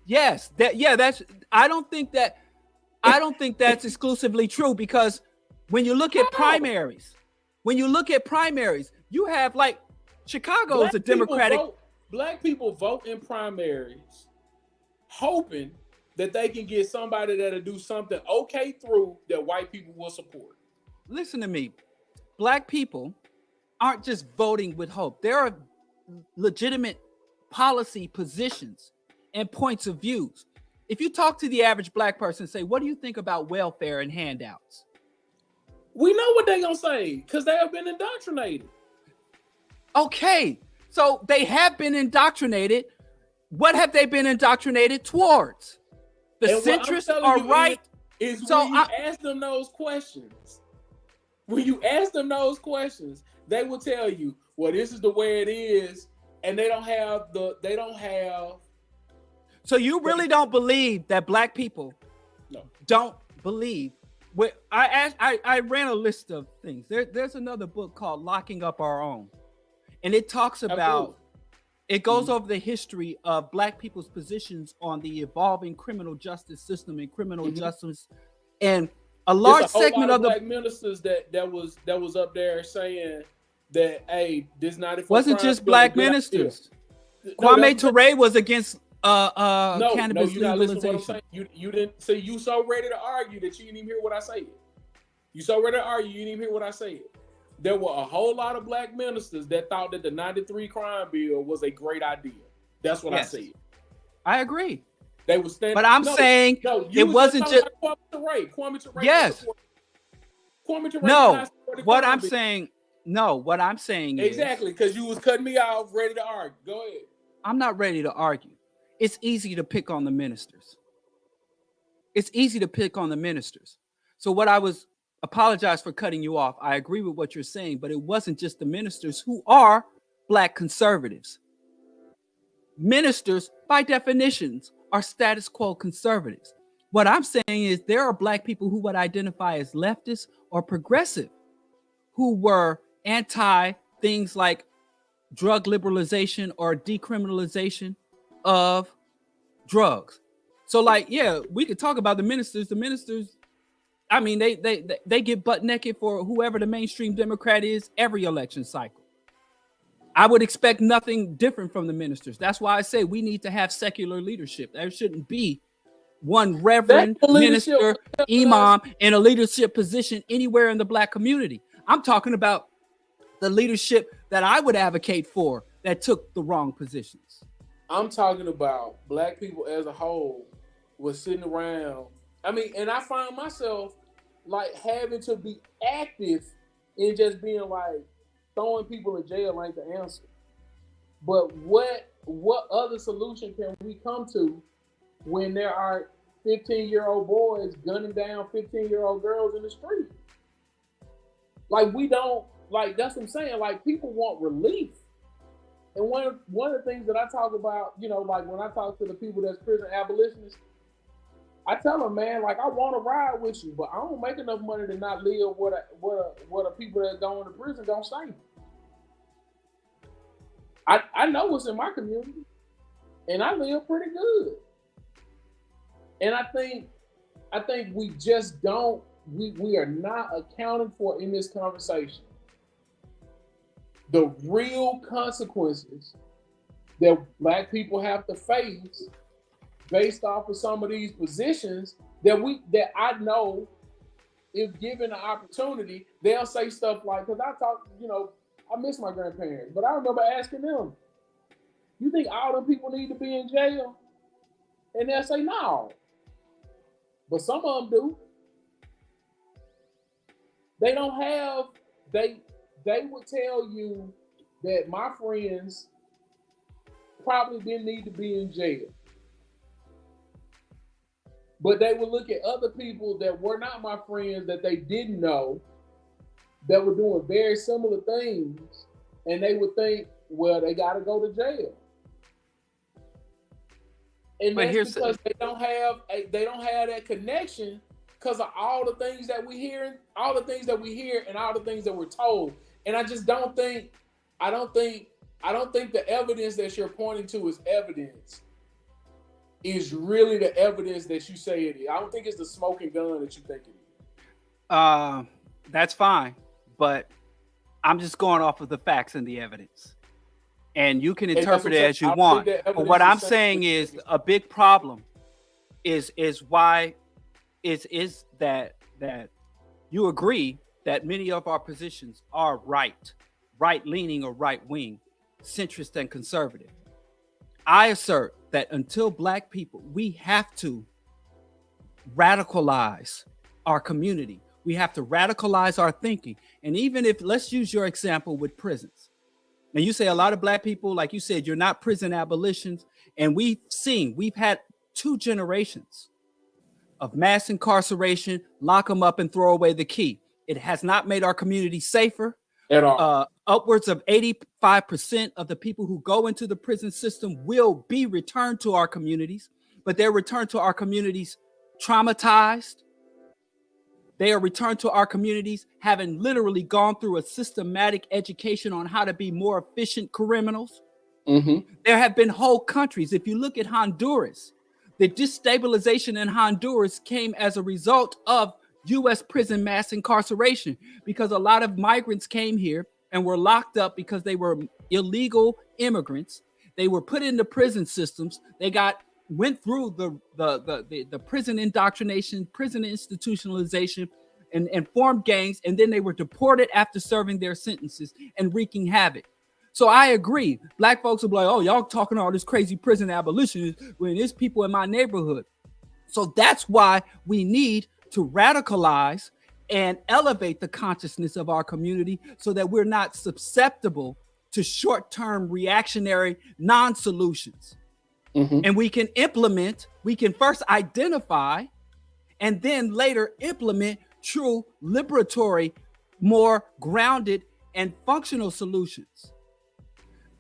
Yes, that's. I don't think that's exclusively true, because when you look at primaries, you have, like, Chicago is a Democratic. Black people vote in primaries, hoping that they can get somebody that'll do something okay through that white people will support. Listen to me. Black people aren't just voting with hope. There are legitimate policy positions and points of views. If you talk to the average black person and say, what do you think about welfare and handouts? We know what they're going to say, because they have been indoctrinated. Okay, so they have been indoctrinated. What have they been indoctrinated towards? The centrists are right. When you ask them those questions, they will tell you, well, this is the way it is, and they don't have. So you really don't believe that black people don't believe? I ran a list of things. There's another book called Locking Up Our Own, and it talks about, it goes over the history of black people's positions on the evolving criminal justice system and criminal justice, and a large segment of the black ministers that was up there saying that, hey, this 94 wasn't just black ministers. Kwame Ture was against cannabis legalization. You didn't say. You so ready to argue that you didn't even hear what I said. You so ready to argue, you didn't even hear what I said. There were a whole lot of black ministers that thought that the 93 crime bill was a great idea. That's what I said. I agree. They were standing. But I'm saying it wasn't just Kwame Ture. Yes. Kwame Ture. No. What I'm saying is exactly, because you was cutting me off, ready to argue. Go ahead. I'm not ready to argue. It's easy to pick on the ministers. So apologize for cutting you off. I agree with what you're saying, but it wasn't just the ministers who are black conservatives. Ministers, by definitions, are status quo conservatives. What I'm saying is there are black people who would identify as leftist or progressive, who were anti things like drug liberalization or decriminalization of drugs. So, like, yeah, we could talk about the ministers. The ministers, I mean, they get butt naked for whoever the mainstream Democrat is every election cycle. I would expect nothing different from the ministers. That's why I say we need to have secular leadership. There shouldn't be one reverend, minister, imam in a leadership position anywhere in the black community. I'm talking about the leadership that I would advocate for that took the wrong positions. I'm talking about black people as a whole was sitting around. I mean, and I find myself like having to be active in just being like throwing people in jail ain't the answer. But what other solution can we come to when there are 15-year-old boys gunning down 15-year-old girls in the street? Like, we don't, like, that's what I'm saying. Like, people want relief. And one of the things that I talk about, you know, like when I talk to the people that's prison abolitionists, I tell them, man, like, I want to ride with you, but I don't make enough money to not live what a people that going to prison don't say. I know what's in my community, and I live pretty good. And I think we just don't, we are not accounting for in this conversation the real consequences that black people have to face based off of some of these positions that I know, if given the opportunity, they'll say stuff like, because I talk, you know, I miss my grandparents, but I remember asking them, you think all them people need to be in jail? And they'll say no. But some of them do. They don't have, they would tell you that my friends probably didn't need to be in jail. But they would look at other people that were not my friends that they didn't know that were doing very similar things, and they would think, well, they got to go to jail. And that's because they don't have that connection because of all the things that we hear, and all the things that we're told. And I just don't think the evidence that you're pointing to as evidence is really the evidence that you say it is. I don't think it's the smoking gun that you think it is. That's fine, but I'm just going off of the facts and the evidence. And you can interpret it as you want. But what I'm saying is a big problem is that you agree that many of our positions are right-leaning or right-wing, centrist and conservative. I assert that until Black people, we have to radicalize our community. We have to radicalize our thinking. And even if, let's use your example with prisons. And you say a lot of Black people, like you said, you're not prison abolitions. And we've had 2 generations of mass incarceration, lock them up and throw away the key. It has not made our community safer. At all. Upwards of 85% of the people who go into the prison system will be returned to our communities, but they're returned to our communities traumatized. They are returned to our communities having literally gone through a systematic education on how to be more efficient criminals. Mm-hmm. There have been whole countries. If you look at Honduras, the destabilization in Honduras came as a result of U.S. prison mass incarceration, because a lot of migrants came here and were locked up because they were illegal immigrants. They were put into prison systems. They went through the prison indoctrination, prison institutionalization, and formed gangs, and then they were deported after serving their sentences and wreaking havoc. So I agree. Black folks will be like, oh, y'all talking all this crazy prison abolition when there's people in my neighborhood. So that's why we need to radicalize and elevate the consciousness of our community so that we're not susceptible to short-term reactionary non-solutions. Mm-hmm. And we can first identify and then later implement true liberatory, more grounded and functional solutions.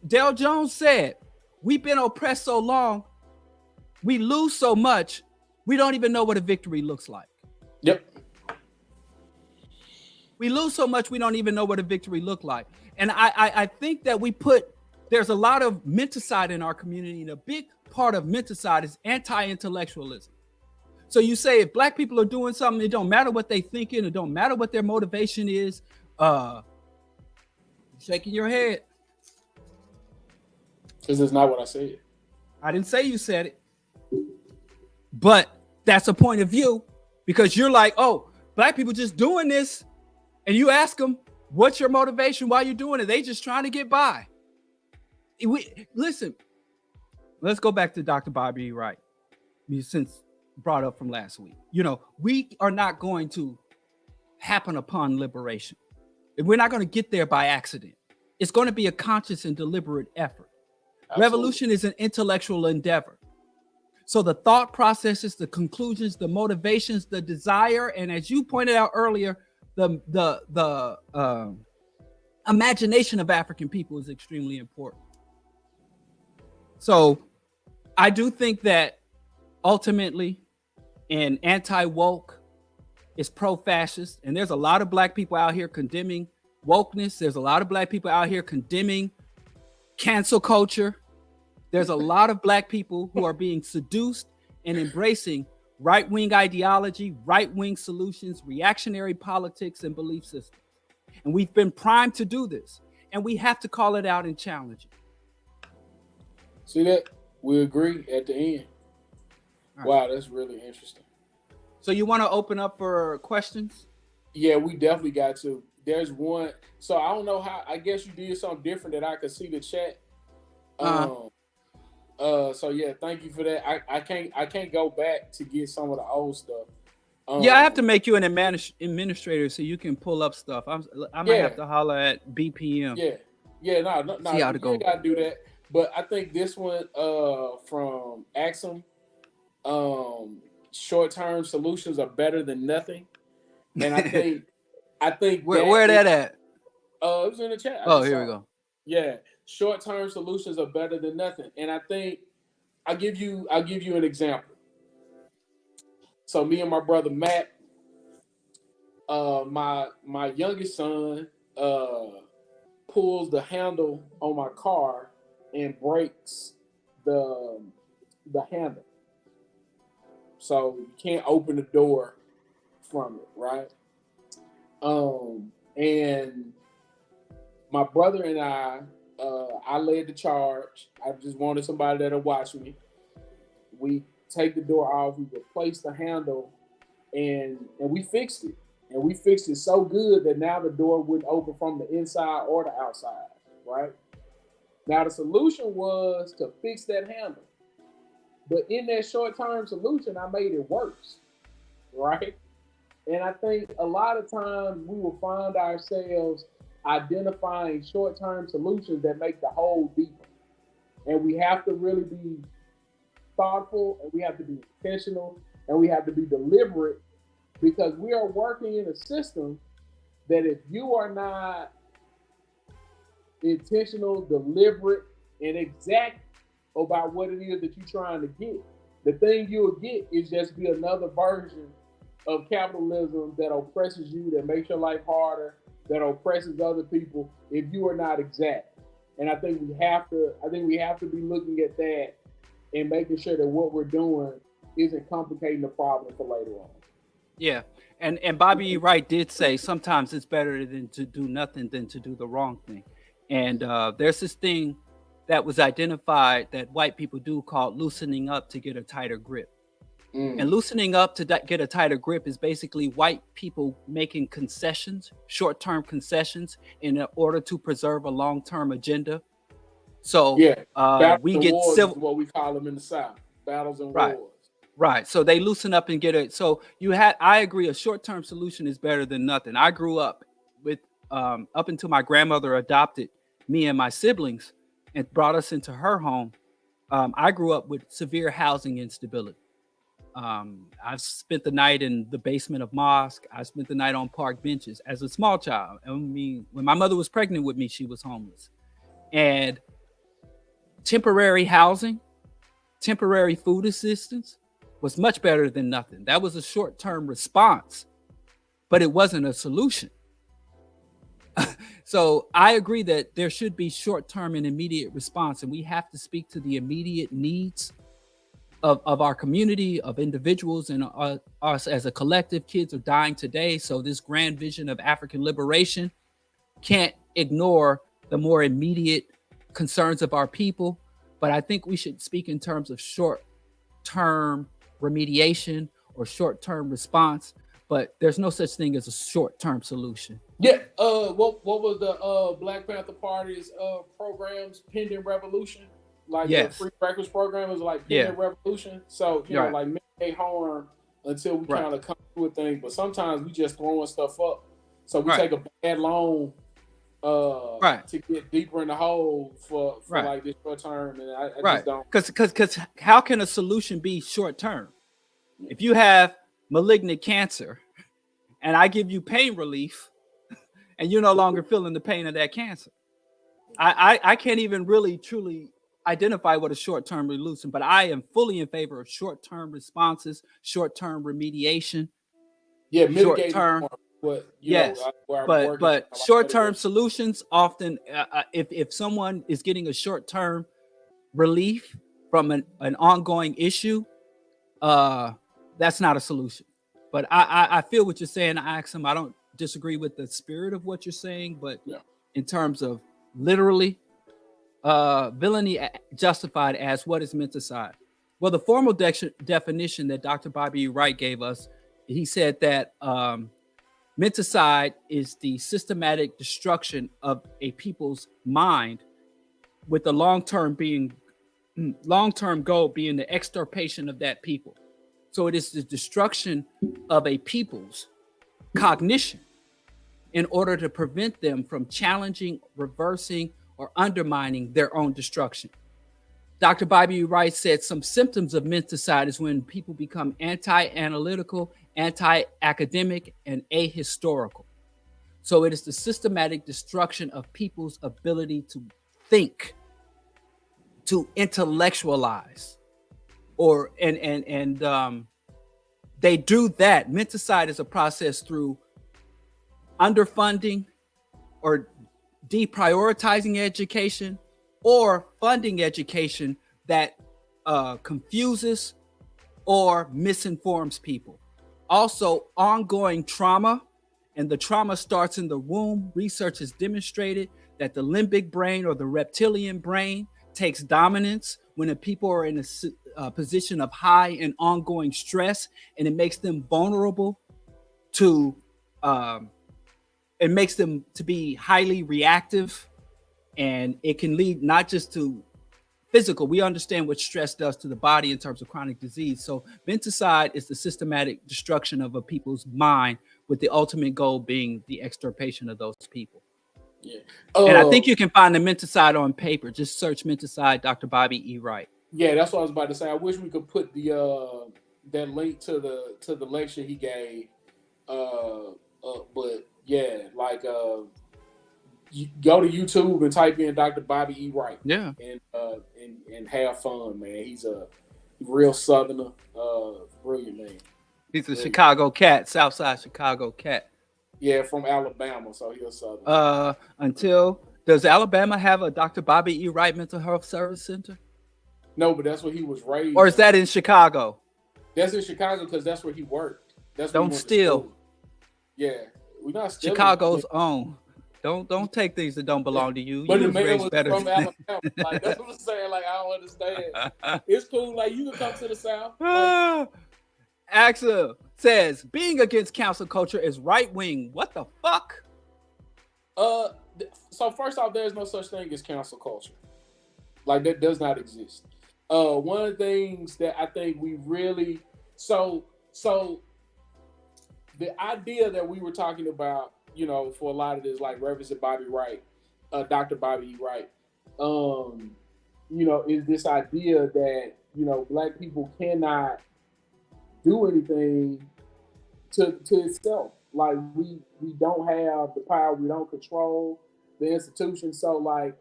Dale Jones said, we've been oppressed so long, we lose so much, we don't even know what a victory looks like. Yep. We lose so much, we don't even know what a victory looked like. And I think that there's a lot of menticide in our community, and a big part of menticide is anti-intellectualism. So you say if Black people are doing something, it don't matter what they thinking, it don't matter what their motivation is. Shaking your head. Because it's not what I said. I didn't say you said it. But that's a point of view, because you're like, oh, Black people just doing this. And you ask them, what's your motivation? Why you doing it? They just trying to get by. Listen, let's go back to Dr. Bobby Wright, since brought up from last week. We are not going to happen upon liberation. We're not going to get there by accident. It's going to be a conscious and deliberate effort. Absolutely. Revolution is an intellectual endeavor. So the thought processes, the conclusions, the motivations, the desire, and as you pointed out earlier, the imagination of African people is extremely important. So I do think that ultimately, in AntiWoke is pro-fascist, and there's a lot of Black people out here condemning wokeness. There's a lot of Black people out here condemning cancel culture. There's a lot of Black people who are being seduced and embracing right-wing ideology, right-wing solutions, reactionary politics, and belief systems. And we've been primed to do this, and we have to call it out and challenge it. See that? We agree at the end. Right. Wow, that's really interesting. So you want to open up for questions? Yeah, we definitely got to. There's one. So I don't know how. I guess you did something different that I could see the chat. So yeah, thank you for that. I can't go back to get some of the old stuff. Yeah, I have to make you an administrator so you can pull up stuff. I might have to holler at BPM. Yeah, no, you ain't gotta do that. But I think this one from Axum, short-term solutions are better than nothing, and I think where that at? It was in the chat. Oh, here we go. Yeah, short-term solutions are better than nothing, and I think I'll give you an example. So me and my brother Matt, my youngest son, pulls the handle on my car and breaks the handle, so you can't open the door from it, right? And my brother and I led the charge. I just wanted somebody that'll watch me. We take the door off, we replace the handle, and we fixed it. And we fixed it so good that now the door wouldn't open from the inside or the outside, right? Now the solution was to fix that handle. But in that short-term solution, I made it worse, right? And I think a lot of times we will find ourselves identifying short-term solutions that make the hole deeper. And we have to really be thoughtful, and we have to be intentional, and we have to be deliberate, because we are working in a system that if you are not intentional, deliberate, and exact about what it is that you're trying to get, the thing you'll get is just be another version of capitalism that oppresses you, that makes your life harder, that oppresses other people if you are not exact. And I think we have to be looking at that and making sure that what we're doing isn't complicating the problem for later on. Yeah, and Bobby Wright did say sometimes it's better than to do nothing than to do the wrong thing. And there's this thing that was identified that white people do called loosening up to get a tighter grip. And loosening up to get a tighter grip is basically white people making concessions, short-term concessions, in order to preserve a long-term agenda. So we get civil, what we call them in the South, battles and wars. Right. So they loosen up and get it. So I agree, a short-term solution is better than nothing. I grew up with up until my grandmother adopted me and my siblings and brought us into her home. I grew up with severe housing instability. I've spent the night in the basement of mosque. I spent the night on park benches as a small child. I mean, when my mother was pregnant with me, she was homeless. And temporary housing, temporary food assistance was much better than nothing. That was a short-term response, but it wasn't a solution. So I agree that there should be short-term and immediate response, and we have to speak to the immediate needs of our community, of individuals, and us as a collective. Kids are dying today, so this grand vision of African liberation can't ignore the more immediate concerns of our people. But I think we should speak in terms of short-term remediation or short-term response, but there's no such thing as a short-term solution. Yeah. What was the Black Panther Party's programs, pending revolution? Like the free breakfast program was like pending revolution. So you know, like mitigate harm until we kind of come to a thing. But sometimes we just throwing stuff up. So we take a bad loan to get deeper in the hole for like this short term, and I just don't. Because how can a solution be short term? If you have malignant cancer, and I give you pain relief, and you're no longer feeling the pain of that cancer, I can't even really truly identify what a short-term solution, but I am fully in favor of short-term responses, short-term remediation. Yeah, short-term. But short-term solutions often, if someone is getting a short-term relief from an ongoing issue, that's not a solution. But I feel what you're saying, Axum. I don't disagree with the spirit of what you're saying, but in terms of literally, villainy justified as what is menticide. Well, the formal definition that Dr. Bobby Wright gave us, he said that menticide is the systematic destruction of a people's mind, with the long-term goal being the extirpation of that people. So it is the destruction of a people's cognition in order to prevent them from challenging, reversing, or undermining their own destruction. Dr. Bobby Wright said some symptoms of menticide is when people become anti-analytical, anti-academic, and ahistorical. So it is the systematic destruction of people's ability to think, to intellectualize, or they do that. Menticide is a process through underfunding or deprioritizing education, or funding education that confuses or misinforms people. Also, ongoing trauma, and the trauma starts in the womb. Research has demonstrated that the limbic brain or the reptilian brain takes dominance when the people are in a position of high and ongoing stress, and it makes them vulnerable to, it makes them to be highly reactive. And it can lead not just to physical. We understand what stress does to the body in terms of chronic disease. So menticide is the systematic destruction of a people's mind, with the ultimate goal being the extirpation of those people. Yeah. And I think you can find the menticide on paper. Just search menticide, Dr. Bobby E. Wright. Yeah, that's what I was about to say. I wish we could put the that link to the lecture he gave. But yeah, like you go to YouTube and type in Dr. Bobby E. Wright. Yeah. And have fun, man. He's a real Southerner, brilliant man. He's a brilliant Chicago cat, Southside Chicago cat. Yeah, from Alabama, so he's a Southerner. Does Alabama have a Dr. Bobby E. Wright Mental Health Service Center? No, but that's where he was raised. Or is that in Chicago? That's in Chicago because that's where he worked. That's don't steal. Yeah, we're not stealing. Chicago's own. Don't take things that don't belong to you. But you the man was better from Alabama. Like, that's what I'm saying. Like, I don't understand. It's cool. Like, you can come to the South. Like, Axel says being against cancel culture is right wing. What the fuck? So first off, there's no such thing as cancel culture. Like, that does not exist. One of the things that I think we really so the idea that we were talking about, you know, for a lot of this, like Reverend Bobby Wright, Dr. Bobby Wright, you know, is this idea that, you know, Black people cannot do anything to itself. Like, we don't have the power, we don't control the institution. So, like,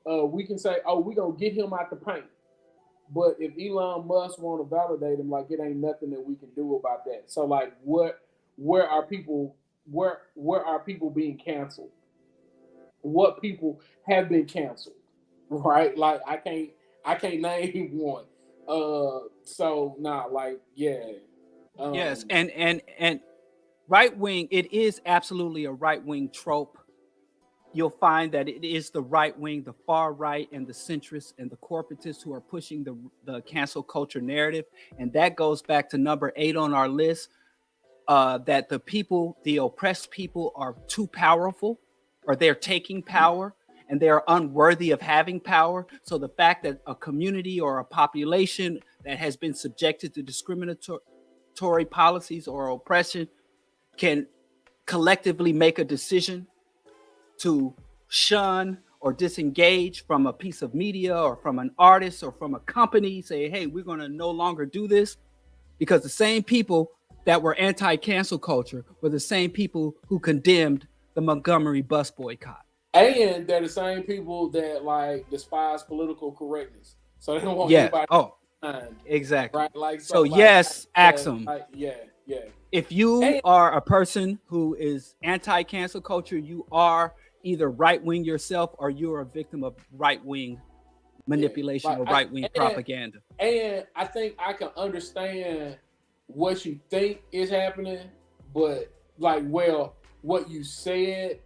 we can say, oh, we're going to get him out the paint. But if Elon Musk want to validate him, like, it ain't nothing that we can do about that. So, like, where are people being canceled? What people have been canceled, right? Like, I can't name one. So nah, like, yeah. Yes, and right wing, it is absolutely a right wing trope. You'll find that it is the right wing, the far right, and the centrists and the corporatists who are pushing the cancel culture narrative. And that goes back to number 8 on our list, that the people, the oppressed people, are too powerful, or they're taking power, and they are unworthy of having power. So the fact that a community or a population that has been subjected to discriminatory policies or oppression can collectively make a decision to shun or disengage from a piece of media or from an artist or from a company, say, hey, we're going to no longer do this, because the same people that were anti-cancel culture were the same people who condemned the Montgomery bus boycott. And they're the same people that, like, despise political correctness. So they don't want anybody to mind. Exactly. Right? Like, so like, yes, Axum. Yeah. If you are a person who is anti-cancel culture, you are either right-wing yourself, or you're a victim of right-wing manipulation or right-wing propaganda. And I think I can understand what you think is happening, but, like, well, what you said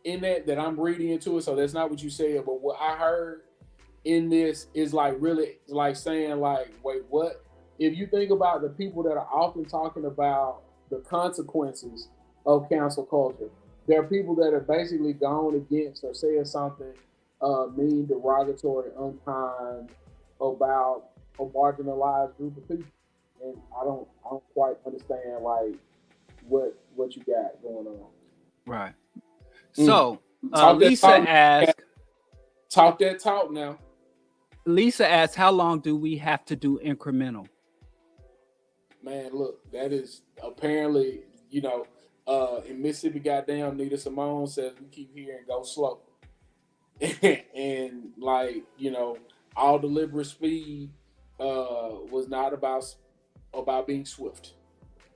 in that I'm reading into it, so that's not what you said, but what I heard in this is, like, really, like, saying, like, wait, what? If you think about the people that are often talking about the consequences of cancel culture, there are people that are basically gone against or saying something mean, derogatory, unkind about a marginalized group of people, and I don't quite understand, like, what you got going on. Right. So Lisa asked, talk that talk now. Lisa asks, how long do we have to do incremental? Man, look, that is apparently, in Mississippi, goddamn, Nita Simone says we keep hearing go slow. And like, all deliberate speed was not about being swift.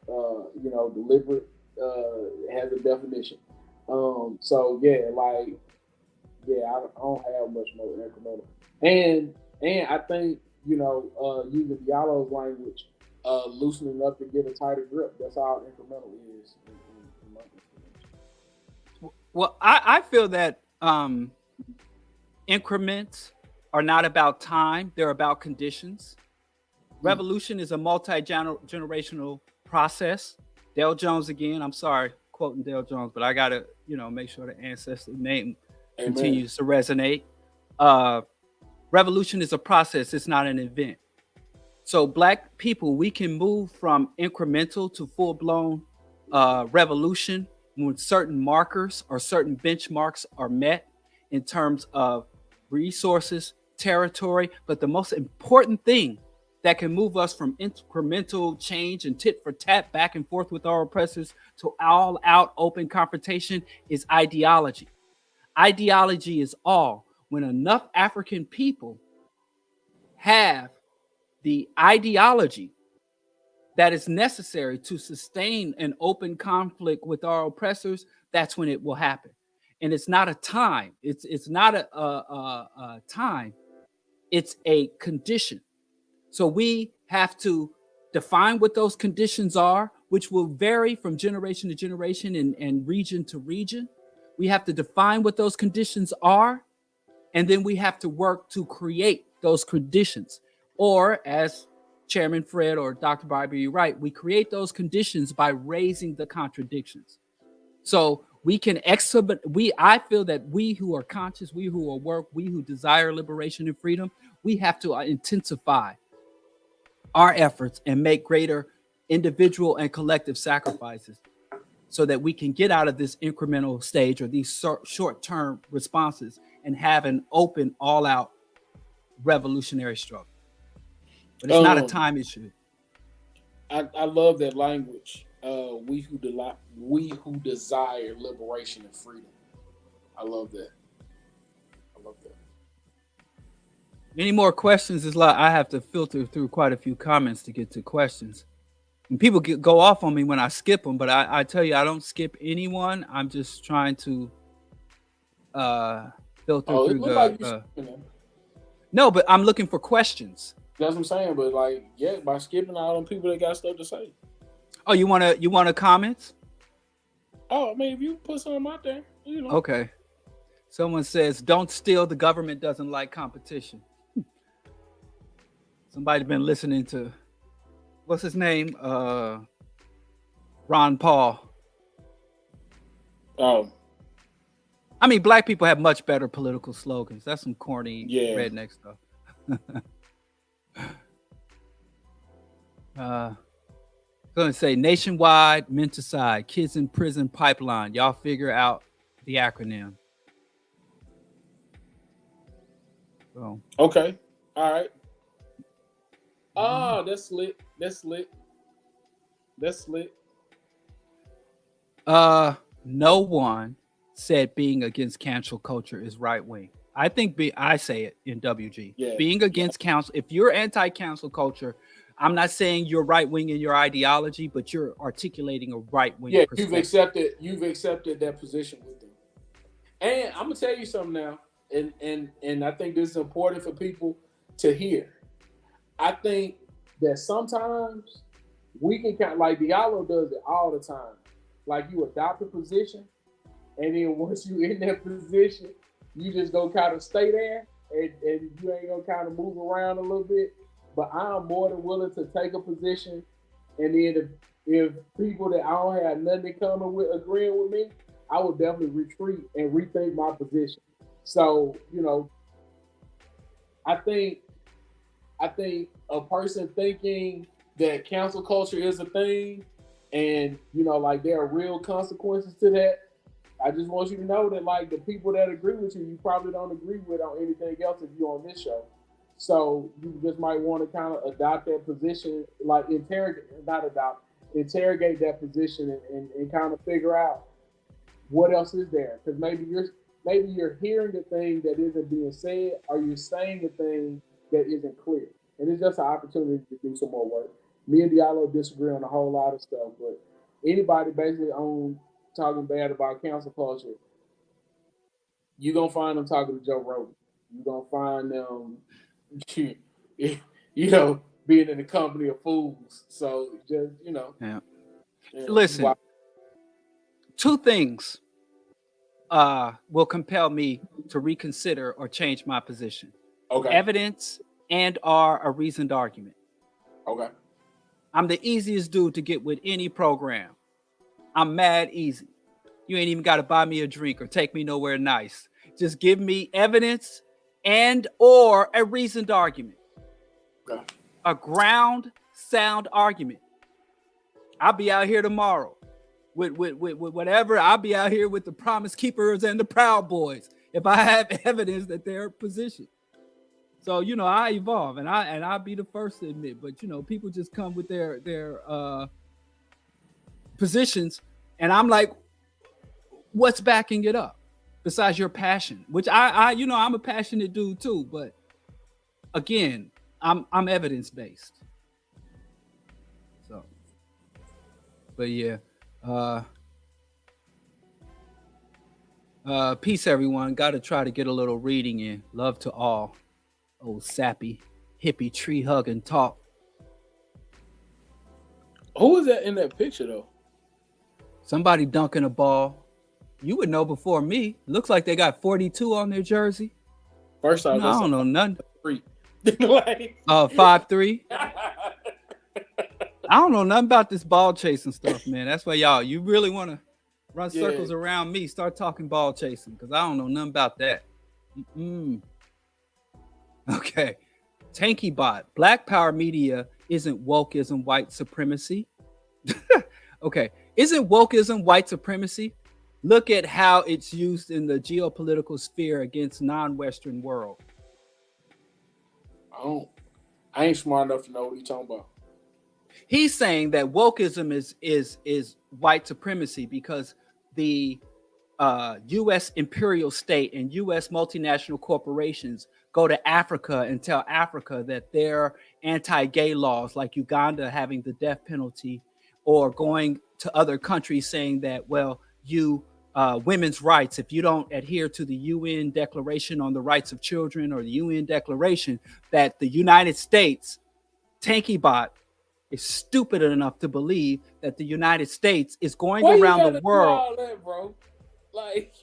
Deliberate has a definition. So yeah, like, yeah, I don't have much more incremental. And I think, using Diallo's language, loosening up to get a tighter grip. That's all incremental is. In my estimation. Well, I feel that increments are not about time; they're about conditions. Revolution is a multi-generational process. Dale Jones again. I'm sorry, quoting Dale Jones, but I gotta, make sure the ancestor name continues to resonate. Revolution is a process; it's not an event. So Black people, we can move from incremental to full-blown revolution when certain markers or certain benchmarks are met in terms of resources, territory. But the most important thing that can move us from incremental change and tit for tat back and forth with our oppressors to all-out open confrontation is ideology. Ideology is all. When enough African people have the ideology that is necessary to sustain an open conflict with our oppressors, that's when it will happen. And it's not a time. It's not a time. It's a condition. So we have to define what those conditions are, which will vary from generation to generation and region to region. We have to define what those conditions are, and then we have to work to create those conditions. Or, as Chairman Fred or Dr. Bobby Wright, we create those conditions by raising the contradictions. So we can I feel that we who are conscious, we who are woke, we who desire liberation and freedom, we have to intensify our efforts and make greater individual and collective sacrifices so that we can get out of this incremental stage or these short-term responses and have an open, all-out revolutionary struggle. But it's not a time issue. I love that language. We who desire liberation and freedom. I love that. Any more questions? I have to filter through quite a few comments to get to questions. And people go off on me when I skip them, but I tell you, I don't skip anyone. I'm just trying to filter through the. No, but I'm looking for questions. That's what I'm saying. But like, yeah, by skipping all them people that got stuff to say. Oh, you want to comment? Oh, I mean, if you put something out there, Okay. Someone says, "Don't steal. The government doesn't like competition." Somebody's been listening to, what's his name? Ron Paul. Oh. I mean, Black people have much better political slogans. That's some corny redneck stuff. Going to say nationwide, menticide, kids in prison pipeline. Y'all figure out the acronym. So. Okay. All right. Oh, that's lit. No one said being against cancel culture is right wing. I think I say it in WG. Yeah. Being against counsel, if you're anti-cancel culture, I'm not saying you're right wing in your ideology, but you're articulating a right wing. Yeah, you've accepted that position with them. And I'm gonna tell you something now, and I think this is important for people to hear. I think that sometimes we can kind of, like Diallo does it all the time. Like, you adopt a position, and then once you in that position, you just go kind of stay there, and you ain't gonna kind of move around a little bit. But I'm more than willing to take a position, and then if people that I don't have nothing in common with agreeing with me, I would definitely retreat and rethink my position. So, I think a person thinking that cancel culture is a thing, and like there are real consequences to that. I just want you to know that, like, the people that agree with you, you probably don't agree with on anything else if you're on this show. So you just might want to kind of adopt that position, like interrogate that position and kind of figure out what else is there. Because maybe you're hearing the thing that isn't being said, or you're saying the thing that isn't clear. And it's just an opportunity to do some more work. Me and Diallo disagree on a whole lot of stuff, but anybody basically on talking bad about cancel culture, you're going to find them talking to Joe Rogan. You're going to find them, being in the company of fools. So just, Yeah. Listen, two things will compel me to reconsider or change my position. Okay. Evidence and/or a reasoned argument. Okay. I'm the easiest dude to get with any program. I'm mad easy. You ain't even got to buy me a drink or take me nowhere nice. Just give me evidence and/or a reasoned argument. Okay. A ground sound argument. I'll be out here tomorrow with whatever. I'll be out here with the Promise Keepers and the Proud Boys if I have evidence that they're positioned. So, I evolve and I'll be the first to admit, but people just come with their positions, and I'm like, what's backing it up besides your passion? Which I'm a passionate dude too, but again, I'm evidence-based. So, but yeah. Peace, everyone. Got to try to get a little reading in. Love to all. Old sappy, hippie, tree hugging talk. Who is that in that picture, though? Somebody dunking a ball. You would know before me. Looks like they got 42 on their jersey. First off, I don't know nothing. 5'3". I don't know nothing about this ball chasing stuff, man. That's why you really want to run circles around me. Start talking ball chasing, because I don't know nothing about that. Okay. Tanky Bot. Black Power media isn't wokeism, white supremacy. Okay. Isn't wokeism white supremacy? Look at how it's used in the geopolitical sphere against non-Western world. I ain't smart enough to know what he's talking about. He's saying that wokeism is white supremacy because the U.S. imperial state and U.S. multinational corporations go to Africa and tell Africa that their anti-gay laws, like Uganda having the death penalty, or going to other countries saying that, well, women's rights, if you don't adhere to the UN Declaration on the Rights of Children or the UN Declaration, that the United States, Tanky Bot, is stupid enough to believe that the United States is going around the world. All that, bro? Like,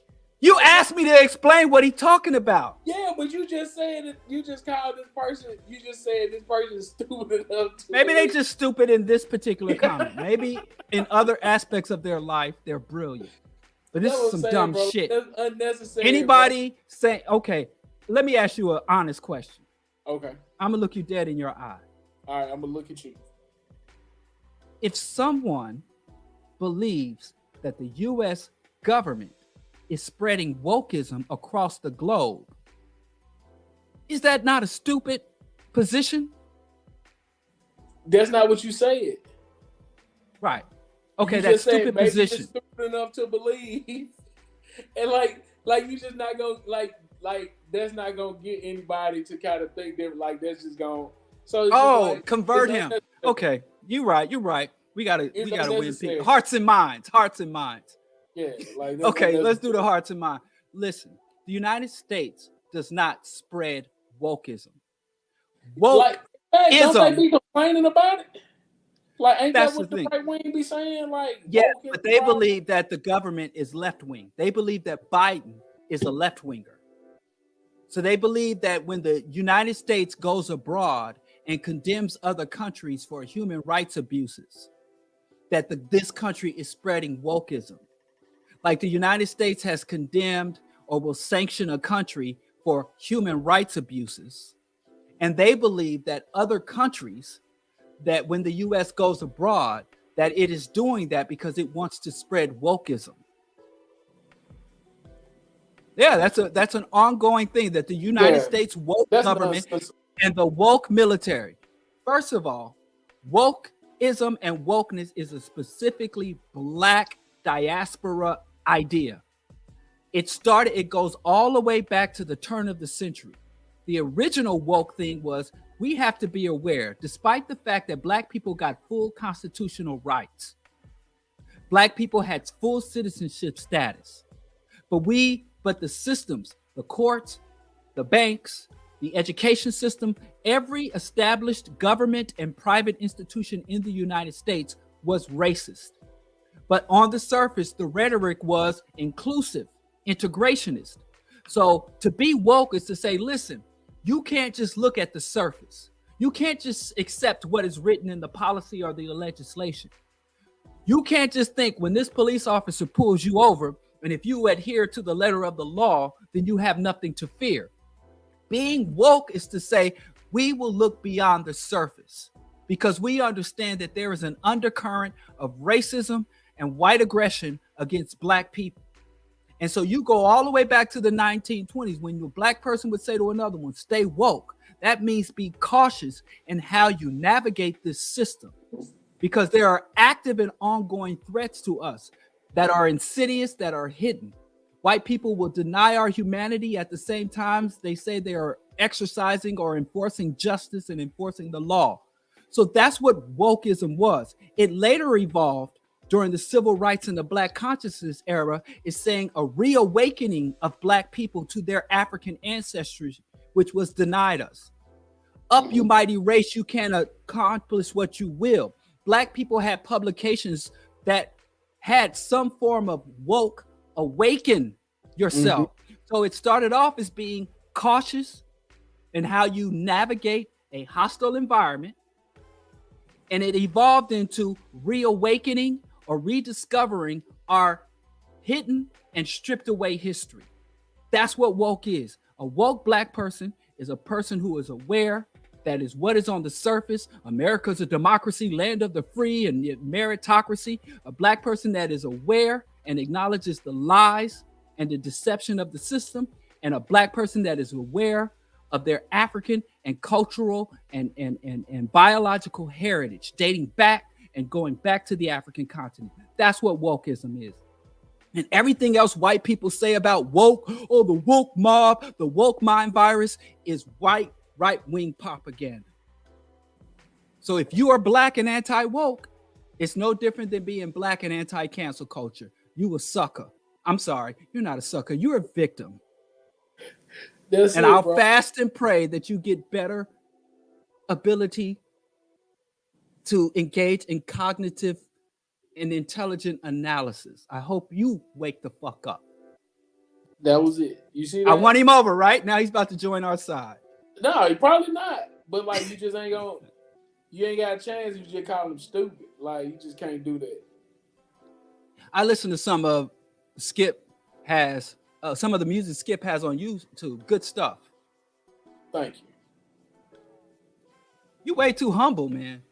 you asked me to explain what he's talking about. Yeah, but you just said it. You just called this person. You just said this person is stupid enough to. Maybe they just stupid in this particular comment. Maybe in other aspects of their life, they're brilliant. But this is some dumb shit. That's unnecessary. Anybody say, okay, let me ask you an honest question. Okay. I'm going to look you dead in your eye. All right, I'm going to look at you. If someone believes that the U.S. government is spreading wokeism across the globe, is that not a stupid position? That's not what you said. Right. Okay, that's stupid position. You're stupid enough to believe, and like you just not gonna like that's not gonna get anybody to kind of think that like that's just gonna. So convert him. Okay, you're right. We gotta win people. Hearts and minds. Yeah, like okay, let's do the hearts and minds. Listen, the United States does not spread wokeism. Don't they be complaining about it? Like, ain't that's that what the right wing be saying? Like, yeah, but they believe that the government is left wing. They believe that Biden is a left winger. So they believe that when the United States goes abroad and condemns other countries for human rights abuses, that this country is spreading wokeism. Like the United States has condemned or will sanction a country for human rights abuses. And they believe that other countries, that when the U.S. goes abroad, that it is doing that because it wants to spread wokeism. Yeah, that's an ongoing thing, that the United States woke government and the woke military. First of all, wokeism and wokeness is a specifically Black diaspora idea. It goes all the way back to the turn of the century. The original woke thing was we have to be aware, despite the fact that Black people got full constitutional rights, Black people had full citizenship status, but the systems, the courts, the banks, the education system, every established government and private institution in the United States was racist. But on the surface, the rhetoric was inclusive, integrationist. So to be woke is to say, listen, you can't just look at the surface. You can't just accept what is written in the policy or the legislation. You can't just think when this police officer pulls you over, and if you adhere to the letter of the law, then you have nothing to fear. Being woke is to say, we will look beyond the surface because we understand that there is an undercurrent of racism and white aggression against Black people. And so you go all the way back to the 1920s when a Black person would say to another one, stay woke. That means be cautious in how you navigate this system because there are active and ongoing threats to us that are insidious, that are hidden. White people will deny our humanity at the same time they say they are exercising or enforcing justice and enforcing the law. So that's what wokeism was. It later evolved during the civil rights and the Black consciousness era, is saying a reawakening of Black people to their African ancestry, which was denied us. Up, you mighty race, you can accomplish what you will. Black people had publications that had some form of woke, awaken yourself. So it started off as being cautious in how you navigate a hostile environment. And it evolved into reawakening or rediscovering our hidden and stripped away history. That's what woke is. A woke Black person is a person who is aware that is what is on the surface. America's a democracy, land of the free and meritocracy. A Black person that is aware and acknowledges the lies and the deception of the system, and a Black person that is aware of their African and cultural and biological heritage dating back and going back to the African continent. That's what wokeism is. And everything else white people say about woke, or the woke mob, the woke mind virus, is white right-wing propaganda. So if you are Black and anti-woke, it's no different than being Black and anti-cancel culture. You a sucker. I'm sorry, you're not a sucker. You're a victim. I'll fast and pray that you get better ability to engage in cognitive and intelligent analysis. I hope you wake the fuck up. That was it. You see that? I won him over, right? Now he's about to join our side. No, he probably not. But like, you just ain't gonna, you ain't got a chance. You just call him stupid. Like, you just can't do that. I listen to some of Skipp has, some of the music Skipp has on YouTube. Good stuff. Thank you. You way too humble, man.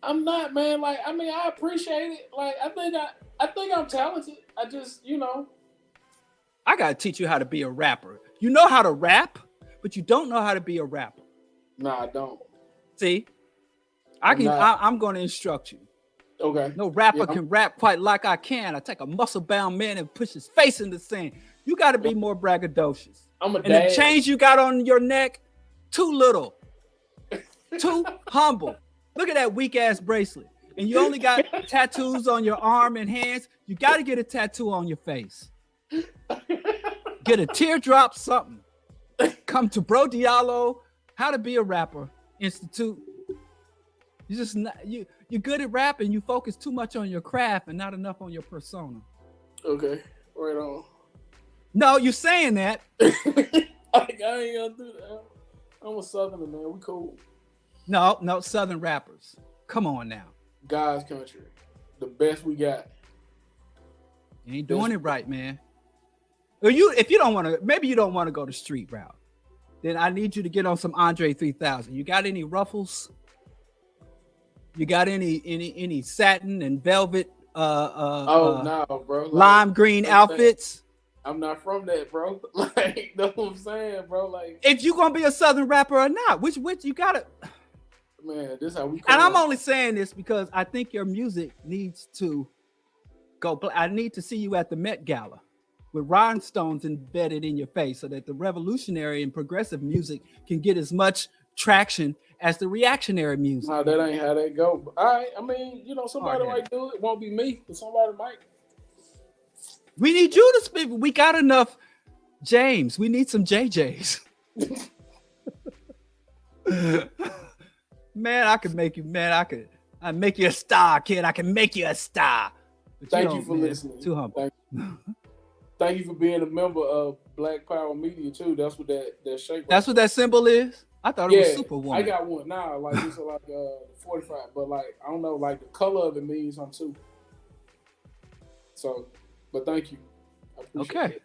I'm not, man. Like, I mean, I appreciate it. Like, I think I'm talented. I just, you know. I gotta teach you how to be a rapper. You know how to rap, but you don't know how to be a rapper. No, I don't. See, I'm going to instruct you. Okay. No rapper can rap quite like I can. I take a muscle-bound man and push his face in the sand. You got to be more braggadocious. I'm a and dad. The chains you got on your neck, too little, too humble. Look at that weak-ass bracelet. And you only got tattoos on your arm and hands. You got to get a tattoo on your face. Get a teardrop, something. Come to Bro Diallo, How to Be a Rapper Institute. You just you're good at rapping. You focus too much on your craft and not enough on your persona. Okay, right on. No, you're saying that. I ain't gonna do that. I'm a Southerner, man. We cool. No, Southern rappers. Come on now. God's country, the best we got. You ain't doing it right, man. Or if you don't want to, maybe you don't want to go the street route. Then I need you to get on some Andre 3000. You got any ruffles? You got any satin and velvet? No, bro. Lime green outfits. I'm not from that, bro. Like, know what I'm saying, bro? Like, if you gonna be a Southern rapper or not, which you gotta. Man, this is how we. And I'm only saying this because I think your music needs to go. I need to see you at the Met Gala with rhinestones embedded in your face, so that the revolutionary and progressive music can get as much traction as the reactionary music. No, that ain't how that go. But I mean, you know, somebody might do it. It won't be me, but somebody might. We need you to speak. We got enough James. We need some JJs. Man, I could make you. Man, I make you a star, kid. I can make you a star. But Thank you for listening. Too humble. Thank you for being a member of Black Power Media too. That's what that shape. That's what that symbol is. I thought it was Superwoman. I got one now. Like it's like 45, but like I don't know. Like the color of it means something too. So, but thank you. Okay.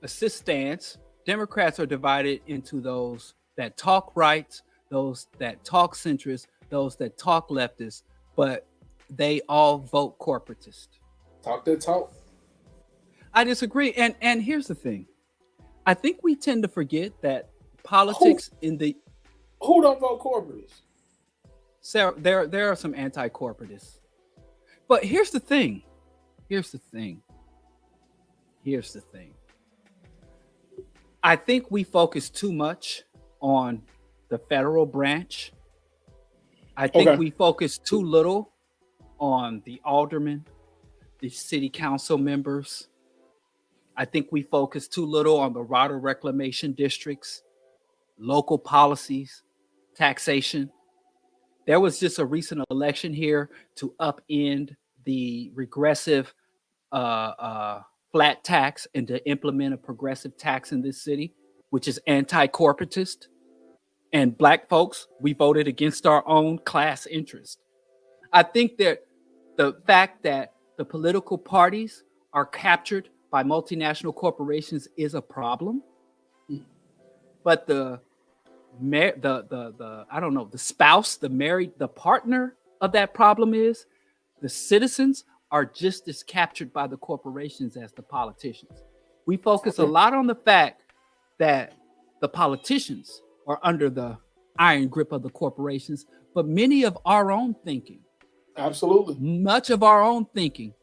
Assist stance. Democrats are divided into those that talk rights, those that talk centrist, those that talk leftist, but they all vote corporatist. Talk that talk. I disagree. And here's the thing. I think we tend to forget that politics who don't vote corporatist? So there are some anti-corporatists. But here's the thing. I think we focus too much on the federal branch. I think we focus too little on the aldermen, the city council members. I think we focus too little on the water reclamation districts, local policies, taxation. There was just a recent election here to upend the regressive flat tax and to implement a progressive tax in this city, which is anti-corporatist. And Black folks, we voted against our own class interest. I think that the fact that the political parties are captured by multinational corporations is a problem. But the spouse, the partner of that problem is the citizens are just as captured by the corporations as the politicians. We focus a lot on the fact that the politicians are under the iron grip of the corporations, but many of our own thinking, much of our own thinking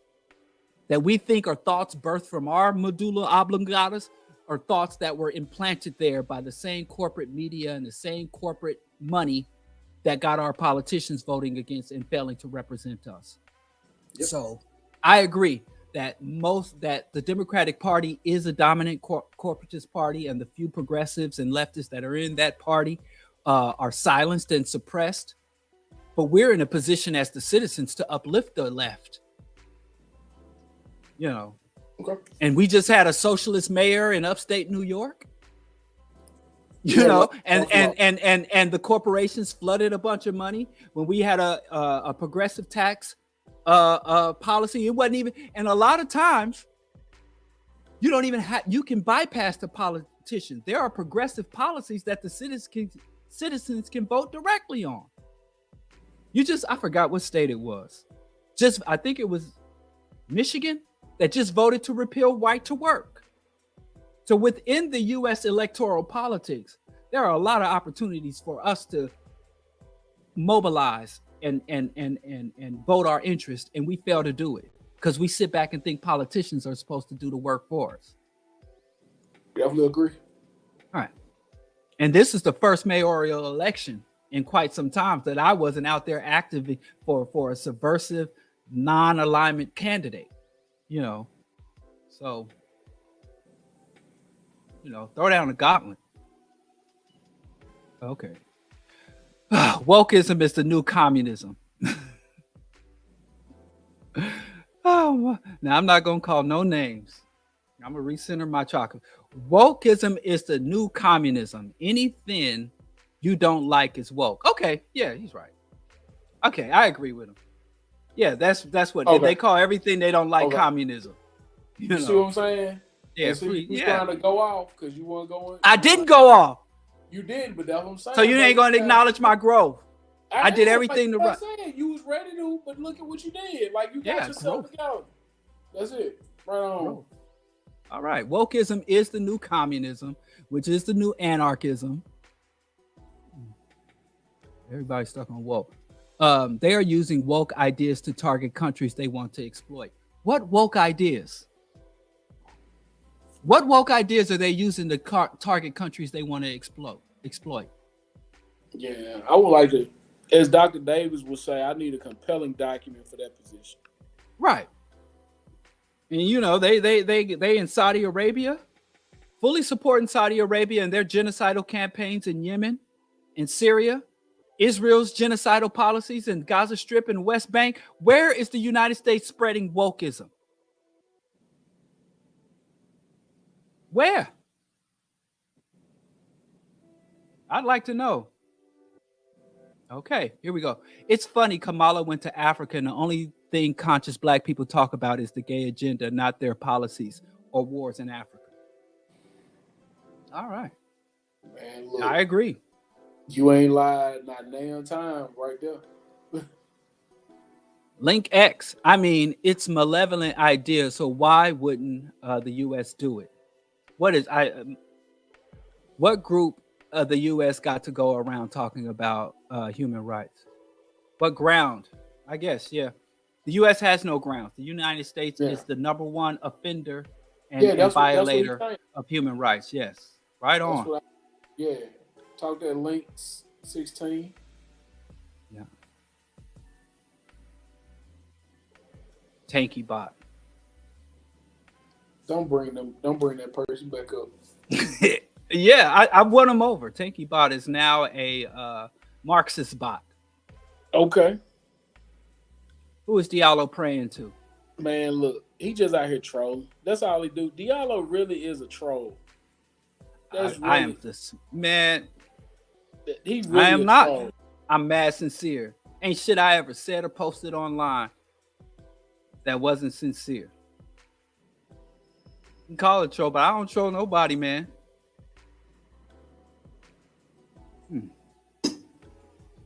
that we think are thoughts birthed from our medulla oblongata are thoughts that were implanted there by the same corporate media and the same corporate money that got our politicians voting against and failing to represent us. Yep. So I agree that the Democratic Party is a dominant corporatist party, and the few progressives and leftists that are in that party are silenced and suppressed. But we're in a position as the citizens to uplift the left. You know, and we just had a socialist mayor in upstate New York. You know, and the corporations flooded a bunch of money when we had a progressive tax policy. It wasn't even, and a lot of times you don't even have, you can bypass the politician. There are progressive policies that the citizens can vote directly on. I forgot what state it was. I think it was Michigan that just voted to repeal right to work. So within the U.S. electoral politics, there are a lot of opportunities for us to mobilize and vote our interest, and we fail to do it because we sit back and think politicians are supposed to do the work for us. Definitely agree. All right. And this is the first mayoral election in quite some time that I wasn't out there actively for a subversive, non-alignment candidate, you know. So, you know, throw down the gauntlet. Okay. Wokeism is the new communism. Now, I'm not going to call no names. I'm going to recenter my chocolate. Wokeism is the new communism. Anything you don't like is woke. Okay, yeah, he's right. Okay, I agree with him. Yeah, that's what they call everything they don't like communism. You see what I'm saying? Yeah, you trying to go off because you want to go in. I didn't go off. You did, but that's what I'm saying. So you ain't going to acknowledge my growth. I did everything like, right. You was ready to, but look at what you did. Like you got yourself together. That's it. Right on. All right. Wokeism is the new communism, which is the new anarchism. Everybody's stuck on woke. They are using woke ideas to target countries they want to exploit. What woke ideas? What woke ideas are they using to target countries they want to exploit? Yeah, I would like to, as Dr. Davis would say, I need a compelling document for that position. Right. And you know, they in Saudi Arabia, fully supporting Saudi Arabia and their genocidal campaigns in Yemen, in Syria, Israel's genocidal policies in Gaza Strip and West Bank. Where is the United States spreading wokeism? Where? I'd like to know. Okay, here we go. It's funny Kamala went to Africa and the only thing conscious black people talk about is the gay agenda, not their policies or wars in Africa. All right. Man, look, I agree. You ain't lied not damn time right there. Link X. I mean, it's malevolent idea, so why wouldn't the U.S. do it? What group of the U.S. got to go around talking about human rights? What ground? I guess, yeah. The U.S. has no grounds. The United States is the number one offender and violator of human rights. Yes, right on. Talk that link 16. Yeah. Tanky bot. Don't bring that person back up. Yeah, I won him over. Tanky bot is now a Marxist bot. Okay. Who is Diallo praying to? Man, look, he just out here trolling. That's all he do. Diallo really is a troll. I am this man. He really I am not. Troll. I'm mad sincere. Ain't shit I ever said or posted online that wasn't sincere. You can call it troll, but I don't troll nobody, man.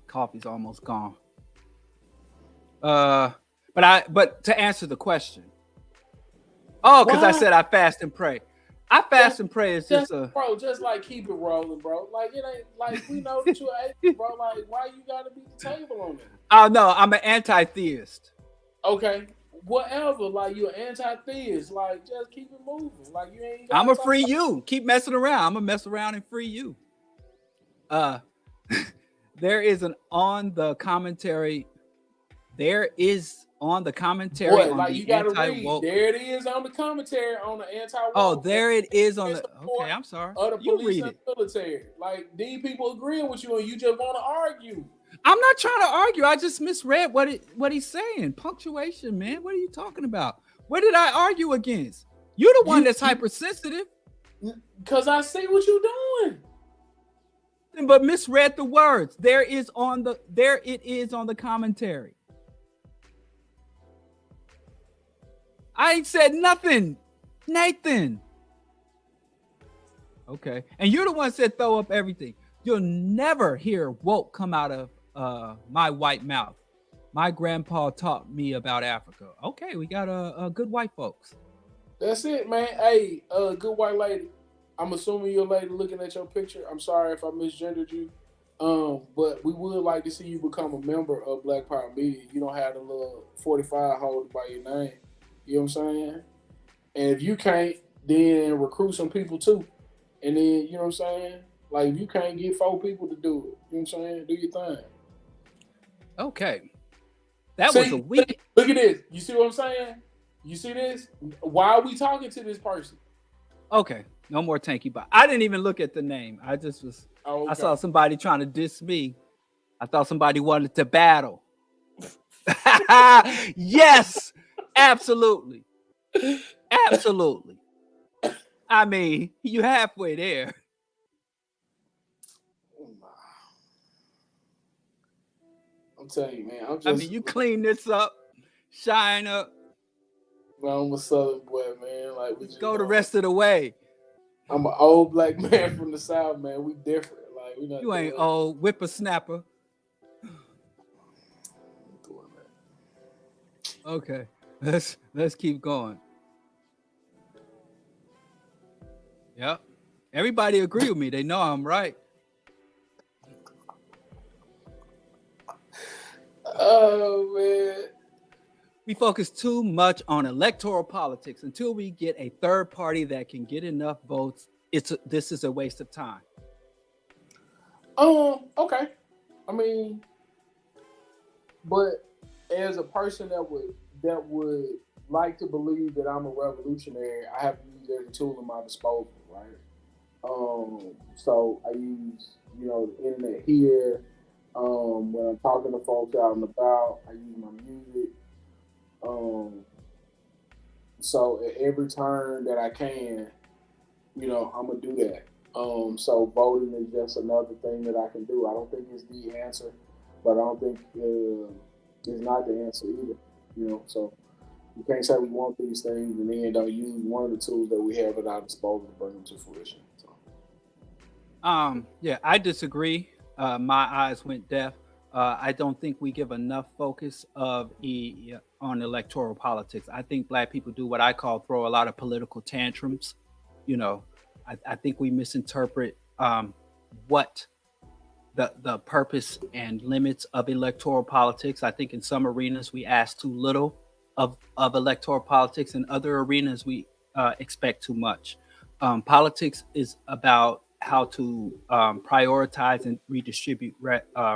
Coffee's almost gone. But to answer the question. Oh, because I said I fast and pray. I fast and pray is just bro, just like keep it rolling, bro. Like it ain't like we know that you're atheist, bro. Like why you gotta beat the table on it? Oh no, I'm an anti-theist. Okay. Whatever, like you're an anti-theist, like just keep it moving. Like you ain't I'm a free you. Keep messing around. I'm gonna mess around and free you. There is an on the commentary. There is on the commentary what, on like the you gotta anti-woke. read. There it is on the commentary on the anti-woke. Oh, there it is on the. Okay, I'm sorry. Of the You police read and it. military. Like these people agreeing with you, and you just want to argue. I'm not trying to argue. I just misread what he's saying. Punctuation, man. What are you talking about? What did I argue against? You're the one that's hypersensitive. Because I see what you're doing. But misread the words. There it is on the commentary. I ain't said nothing, Nathan. Okay. And you're the one that said throw up everything. You'll never hear woke come out of my white mouth. My grandpa taught me about Africa. Okay, we got good white folks. That's it, man. Hey, good white lady. I'm assuming you're a lady looking at your picture. I'm sorry if I misgendered you. But we would like to see you become a member of Black Power Media. You don't have the little 45 holder by your name. You know what I'm saying? And if you can't, then recruit some people too. And then, you know what I'm saying? Like, if you can't get 4 people to do it, you know what I'm saying? Do your thing. Okay. That was a week. Look at this. You see what I'm saying? You see this? Why are we talking to this person? Okay. No more Tanky Bot. I didn't even look at the name. I just was. Oh, okay. I saw somebody trying to diss me. I thought somebody wanted to battle. Yes, absolutely. Absolutely. I mean, you halfway there. I'm telling you, man. I mean, you clean this up, shine up. Well, I'm a Southern boy, man. Like we just go the rest of the way. I'm an old black man from the South, man. We different. Like we not. You ain't old whippersnapper. Okay, let's keep going. Yep. Everybody agree with me. They know I'm right. Oh man. We focus too much on electoral politics until we get a third party that can get enough votes. This is a waste of time. Okay. I mean, but as a person that would like to believe that I'm a revolutionary, I have to use every tool at my disposal, right? So I use, the internet here. When I'm talking to folks out and about, I use my music. So at every turn that I can, I'm gonna do that. So voting is just another thing that I can do. I don't think it's the answer, but I don't think it's not the answer either. So you can't say we want these things and then don't use one of the tools that we have at our disposal to bring them to fruition. So. Yeah, I disagree. My eyes went deaf. I don't think we give enough focus on electoral politics. I think Black people do what I call throw a lot of political tantrums. I think we misinterpret what the purpose and limits of electoral politics. I think in some arenas we ask too little of electoral politics. In other arenas we expect too much. Politics is about how to prioritize and redistribute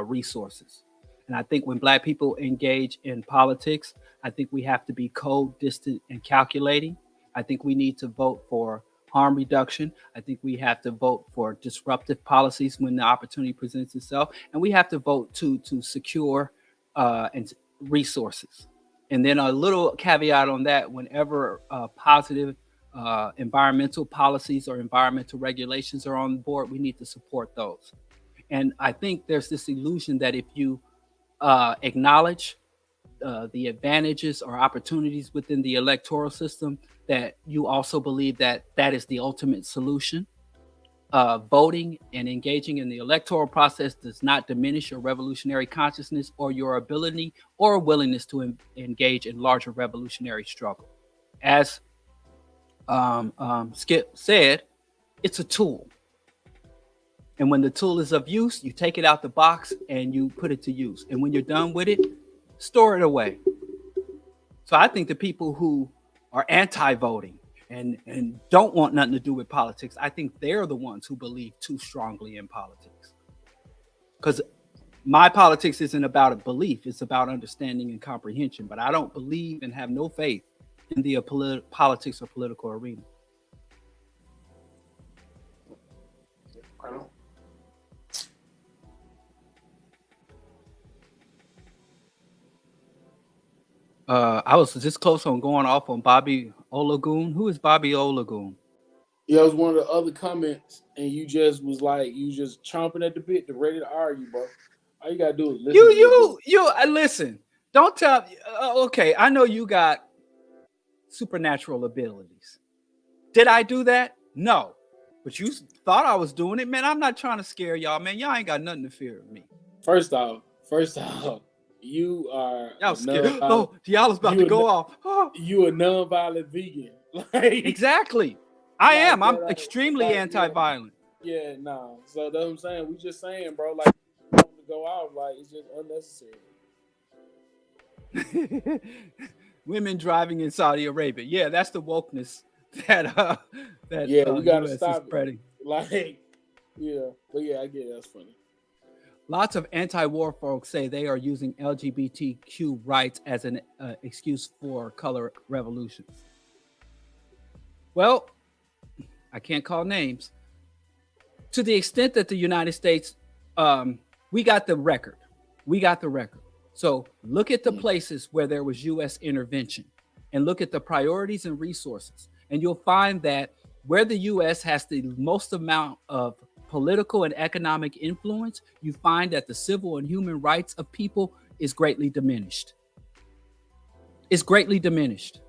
resources. And I think when Black people engage in politics, I think we have to be cold, distant, and calculating. I think we need to vote for harm reduction. I think we have to vote for disruptive policies when the opportunity presents itself. And we have to vote to secure and resources. And then a little caveat on that, whenever positive environmental policies or environmental regulations are on board, we need to support those. And I think there's this illusion that if you acknowledge the advantages or opportunities within the electoral system, that you also believe that that is the ultimate solution. Voting and engaging in the electoral process does not diminish your revolutionary consciousness or your ability or willingness to engage in larger revolutionary struggle. As Skipp said, it's a tool. And when the tool is of use, you take it out the box and you put it to use. And when you're done with it, store it away. So I think the people who are anti-voting and don't want nothing to do with politics, I think they're the ones who believe too strongly in politics. Because my politics isn't about a belief, it's about understanding and comprehension. But I don't believe and have no faith in the politics or political arena. I was just close on going off on Bobby Olagoon. Who is Bobby Olagoon? Yeah, it was one of the other comments, and you just was like, you just chomping at the bit, to ready to argue, bro. All you gotta do is listen. You listen. Don't tell. Okay, I know you got supernatural abilities. Did I do that? No. But you thought I was doing it, man. I'm not trying to scare y'all, man. Y'all ain't got nothing to fear of me. First off, you are. Y'all scared. Oh, Diallo's about to go off. Oh. You a non-violent vegan. Exactly. I am. I'm extremely anti-violent. Yeah, no. So that's what I'm saying. We just saying, bro, like, to go off, like, it's just unnecessary. Women driving in Saudi Arabia. Yeah, that's the wokeness that we gotta US stop spreading. Like, yeah, but yeah, I get it. That's funny. Lots of anti-war folks say they are using LGBTQ rights as an excuse for color revolutions. Well, I can't call names. To the extent that the United States, we got the record. So look at the places where there was U.S. intervention and look at the priorities and resources. And you'll find that where the U.S. has the most amount of political and economic influence, you find that the civil and human rights of people is greatly diminished. It's greatly diminished.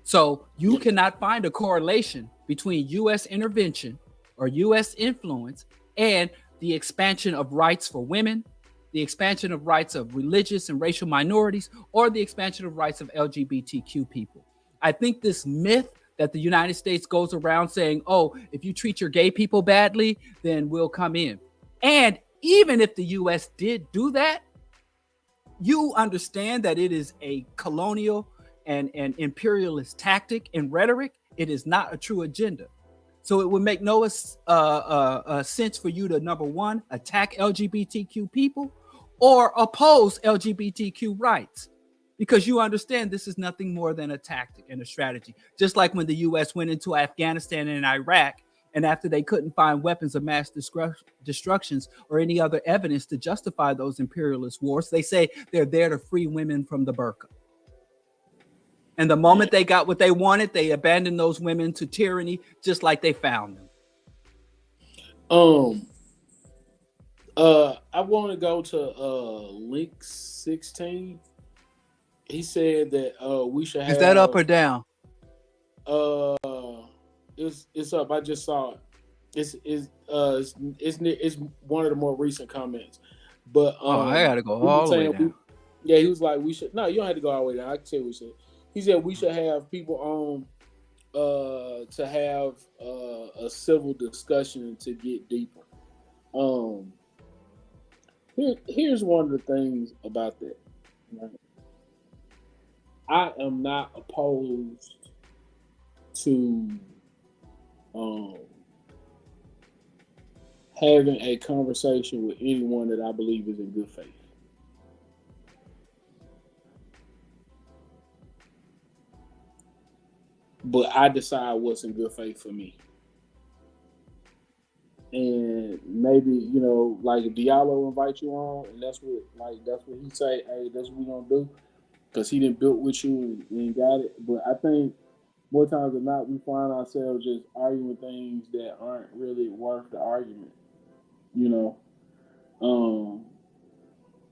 So you cannot find a correlation between U.S. intervention or U.S. influence and the expansion of rights for women, the expansion of rights of religious and racial minorities, or the expansion of rights of LGBTQ people. I think this myth that the United States goes around saying, oh, if you treat your gay people badly, then we'll come in. And even if the US did do that, you understand that it is a colonial and imperialist tactic and rhetoric. It is not a true agenda. So it would make no sense for you to, number one, attack LGBTQ people or oppose LGBTQ rights, because you understand this is nothing more than a tactic and a strategy. Just like when the US went into Afghanistan and Iraq, and after they couldn't find weapons of mass destructions or any other evidence to justify those imperialist wars, they say they're there to free women from the burqa. And the moment they got what they wanted, they abandoned those women to tyranny, just like they found them. I want to go to link 16. He said that we should have. Is that up or down? It's up. I just saw it. It's one of the more recent comments. But I gotta go all the way down. He was like, we should. No, you don't have to go all the way down. I can tell you what he said. He said we should have people on to have a civil discussion to get deeper. Here's one of the things about that. Right? I am not opposed to having a conversation with anyone that I believe is in good faith. But I decide what's in good faith for me. And maybe, like if Diallo invite you on, and that's what he say, hey, that's what we gonna do. Because he didn't build with you and ain't got it. But I think more times than not, we find ourselves just arguing things that aren't really worth the argument.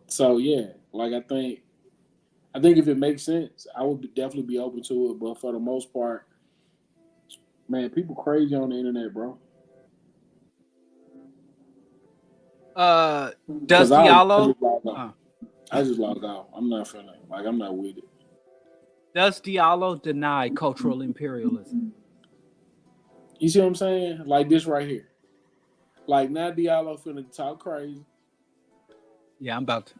So yeah, like I think if it makes sense, I would definitely be open to it. But for the most part, man, people crazy on the internet, bro. Does Diallo? I just logged out. I'm not feeling like I'm not with it. Does Diallo deny cultural imperialism? You see what I'm saying? Like this right here. Like now Diallo finna talk crazy. Yeah, I'm about to.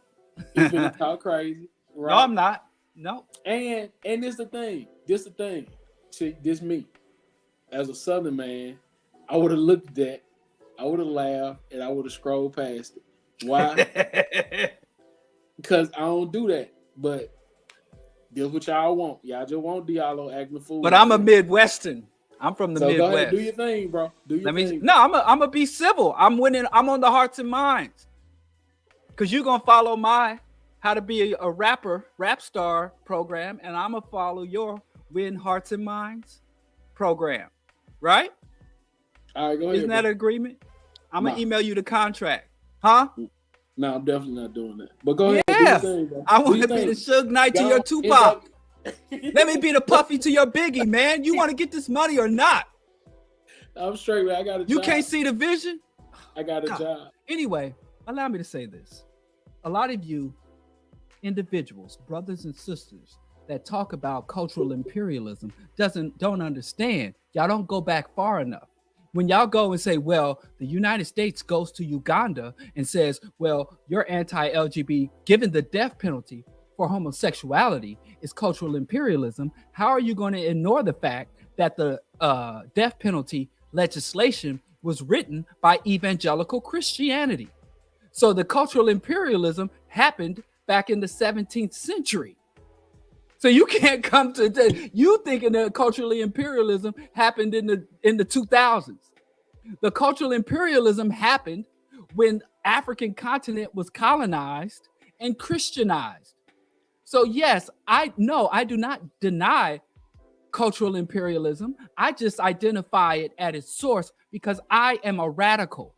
He finna talk crazy. Right? No, I'm not. No. And this the thing. See, this me. As a Southern man, I would have looked at that, I would have laughed, and I would have scrolled past it. Why? Because I don't do that. But this what y'all want. Y'all just want Diallo acting a fool. But I'm a Midwestern. I'm from the Midwest. Go ahead, do your thing, bro. Do your thing. I'm gonna be civil. I'm winning. I'm on the hearts and minds. Because you're gonna follow my how to be a rap star program, and I'm gonna follow your win hearts and minds program. Right? All right, go ahead. Isn't that an agreement? I'm gonna email you the contract. Huh? No, I'm definitely not doing that. But go ahead. Yeah. Do your thing, bro. I want to be the Suge Knight to your Tupac. Let me be the Puffy to your Biggie, man. You want to get this money or not? I'm straight, man. I got a job. You can't see the vision? I got a job. Anyway, allow me to say this. A lot of you individuals, brothers and sisters, that talk about cultural imperialism don't understand. Y'all don't go back far enough. When y'all go and say, well, the United States goes to Uganda and says, well, you're anti-LGBT, given the death penalty for homosexuality is cultural imperialism, how are you going to ignore the fact that the death penalty legislation was written by evangelical Christianity? So the cultural imperialism happened back in the 17th century. So you can't come to you thinking that cultural imperialism happened in the 2000s. The cultural imperialism happened when African continent was colonized and Christianized. So yes, I do not deny cultural imperialism. I just identify it at its source because I am a radical.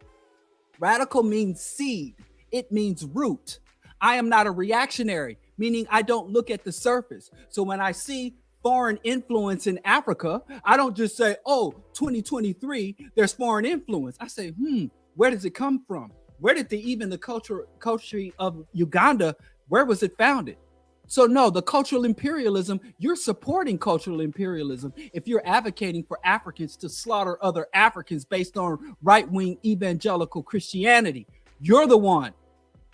Radical means seed. It means root. I am not a reactionary, meaning I don't look at the surface. So when I see foreign influence in Africa, I don't just say, oh, 2023, there's foreign influence. I say, where does it come from? Where did the culture of Uganda, where was it founded? So no, the cultural imperialism, you're supporting cultural imperialism if you're advocating for Africans to slaughter other Africans based on right-wing evangelical Christianity. You're the one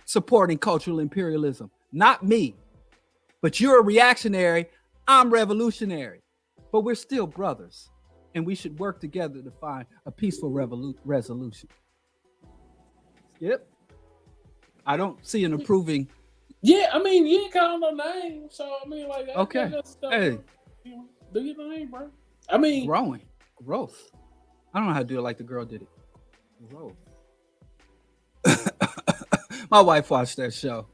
supporting cultural imperialism, not me. But you're a reactionary, I'm revolutionary. But we're still brothers, and we should work together to find a peaceful resolution. Yep. I don't see an approving. Yeah, I mean, you ain't calling no name, so I mean, like, okay. Hey, you know, do your thing, bro. I mean, growth. I don't know how to do it like the girl did it. Growth. My wife watched that show.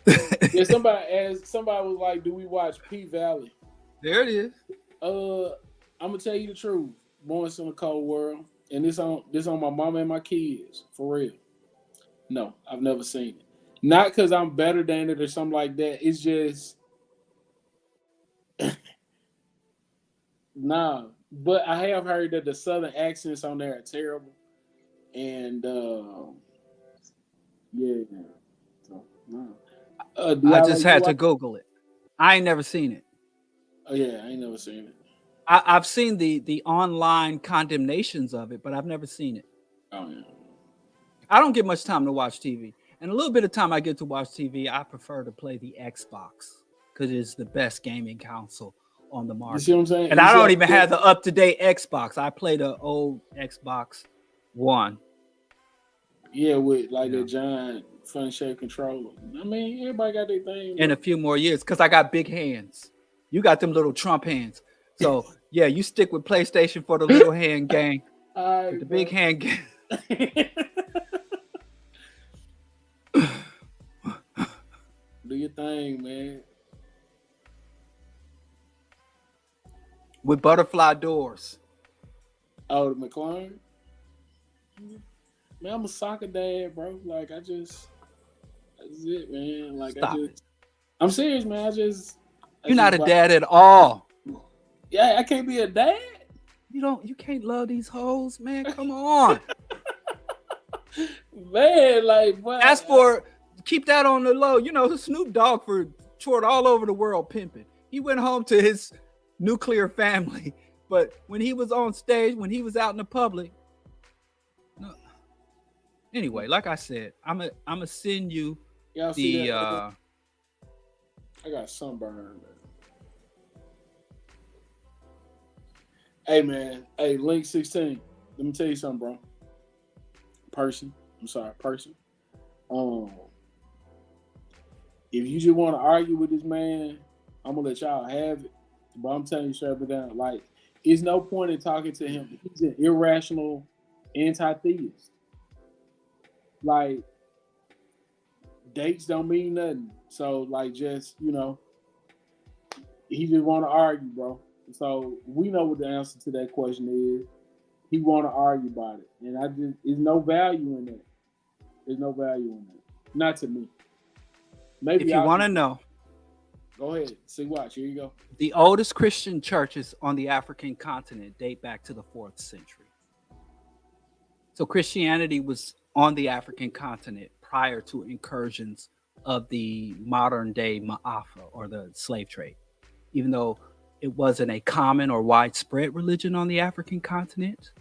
Yeah, somebody was like, "Do we watch P Valley?" There it is. I'm gonna tell you the truth. Born in a cold world, and this on my mama and my kids for real. No, I've never seen it. Not because I'm better than it or something like that. It's just nah. But I have heard that the southern accents on there are terrible, and yeah. So nah. I just had to Google it. I ain't never seen it. Oh yeah, I ain't never seen it. I've seen the online condemnations of it, but I've never seen it. Oh yeah. I don't get much time to watch TV. And a little bit of time I get to watch TV, I prefer to play the Xbox because it's the best gaming console on the market. You see what I'm saying? And I don't even have the up-to-date Xbox. I play the old Xbox One. Yeah, with like a giant fun-shaped controller. I mean, everybody got their thing. In a few more years, because I got big hands. You got them little Trump hands. So, yeah, you stick with PlayStation for the little hand gang. Right, the big hand gang. Do your thing, man. With butterfly doors. Oh, the McLaren? Man, I'm a soccer dad, bro. Like, that's it, man. Like, I'm serious, man. You're not a dad at all. Yeah, I can't be a dad. You can't love these hoes, man. Come on. Man, like, what? As for keep that on the low, Snoop Dogg toured all over the world pimping. He went home to his nuclear family, but when he was on stage, when he was out in the public, no. Anyway, like I said, I'm gonna send you the. I got sunburn, man. Hey, man. Hey, Link 16. Let me tell you something, bro. Person. If you just want to argue with this man, I'm gonna let y'all have it. But I'm telling you straight up and down, like, there's no point in talking to him. He's an irrational anti-theist. Like, dates don't mean nothing. So, like, just, he just want to argue, bro. So we know what the answer to that question is. He want to argue about it, and there's no value in that. There's no value in that. Not to me. Maybe if you want to know, go ahead. See, watch. Here you go. The oldest Christian churches on the African continent date back to the 4th century. So Christianity was on the African continent prior to incursions of the modern day Ma'afa, or the slave trade. Even though it wasn't a common or widespread religion on the African continent,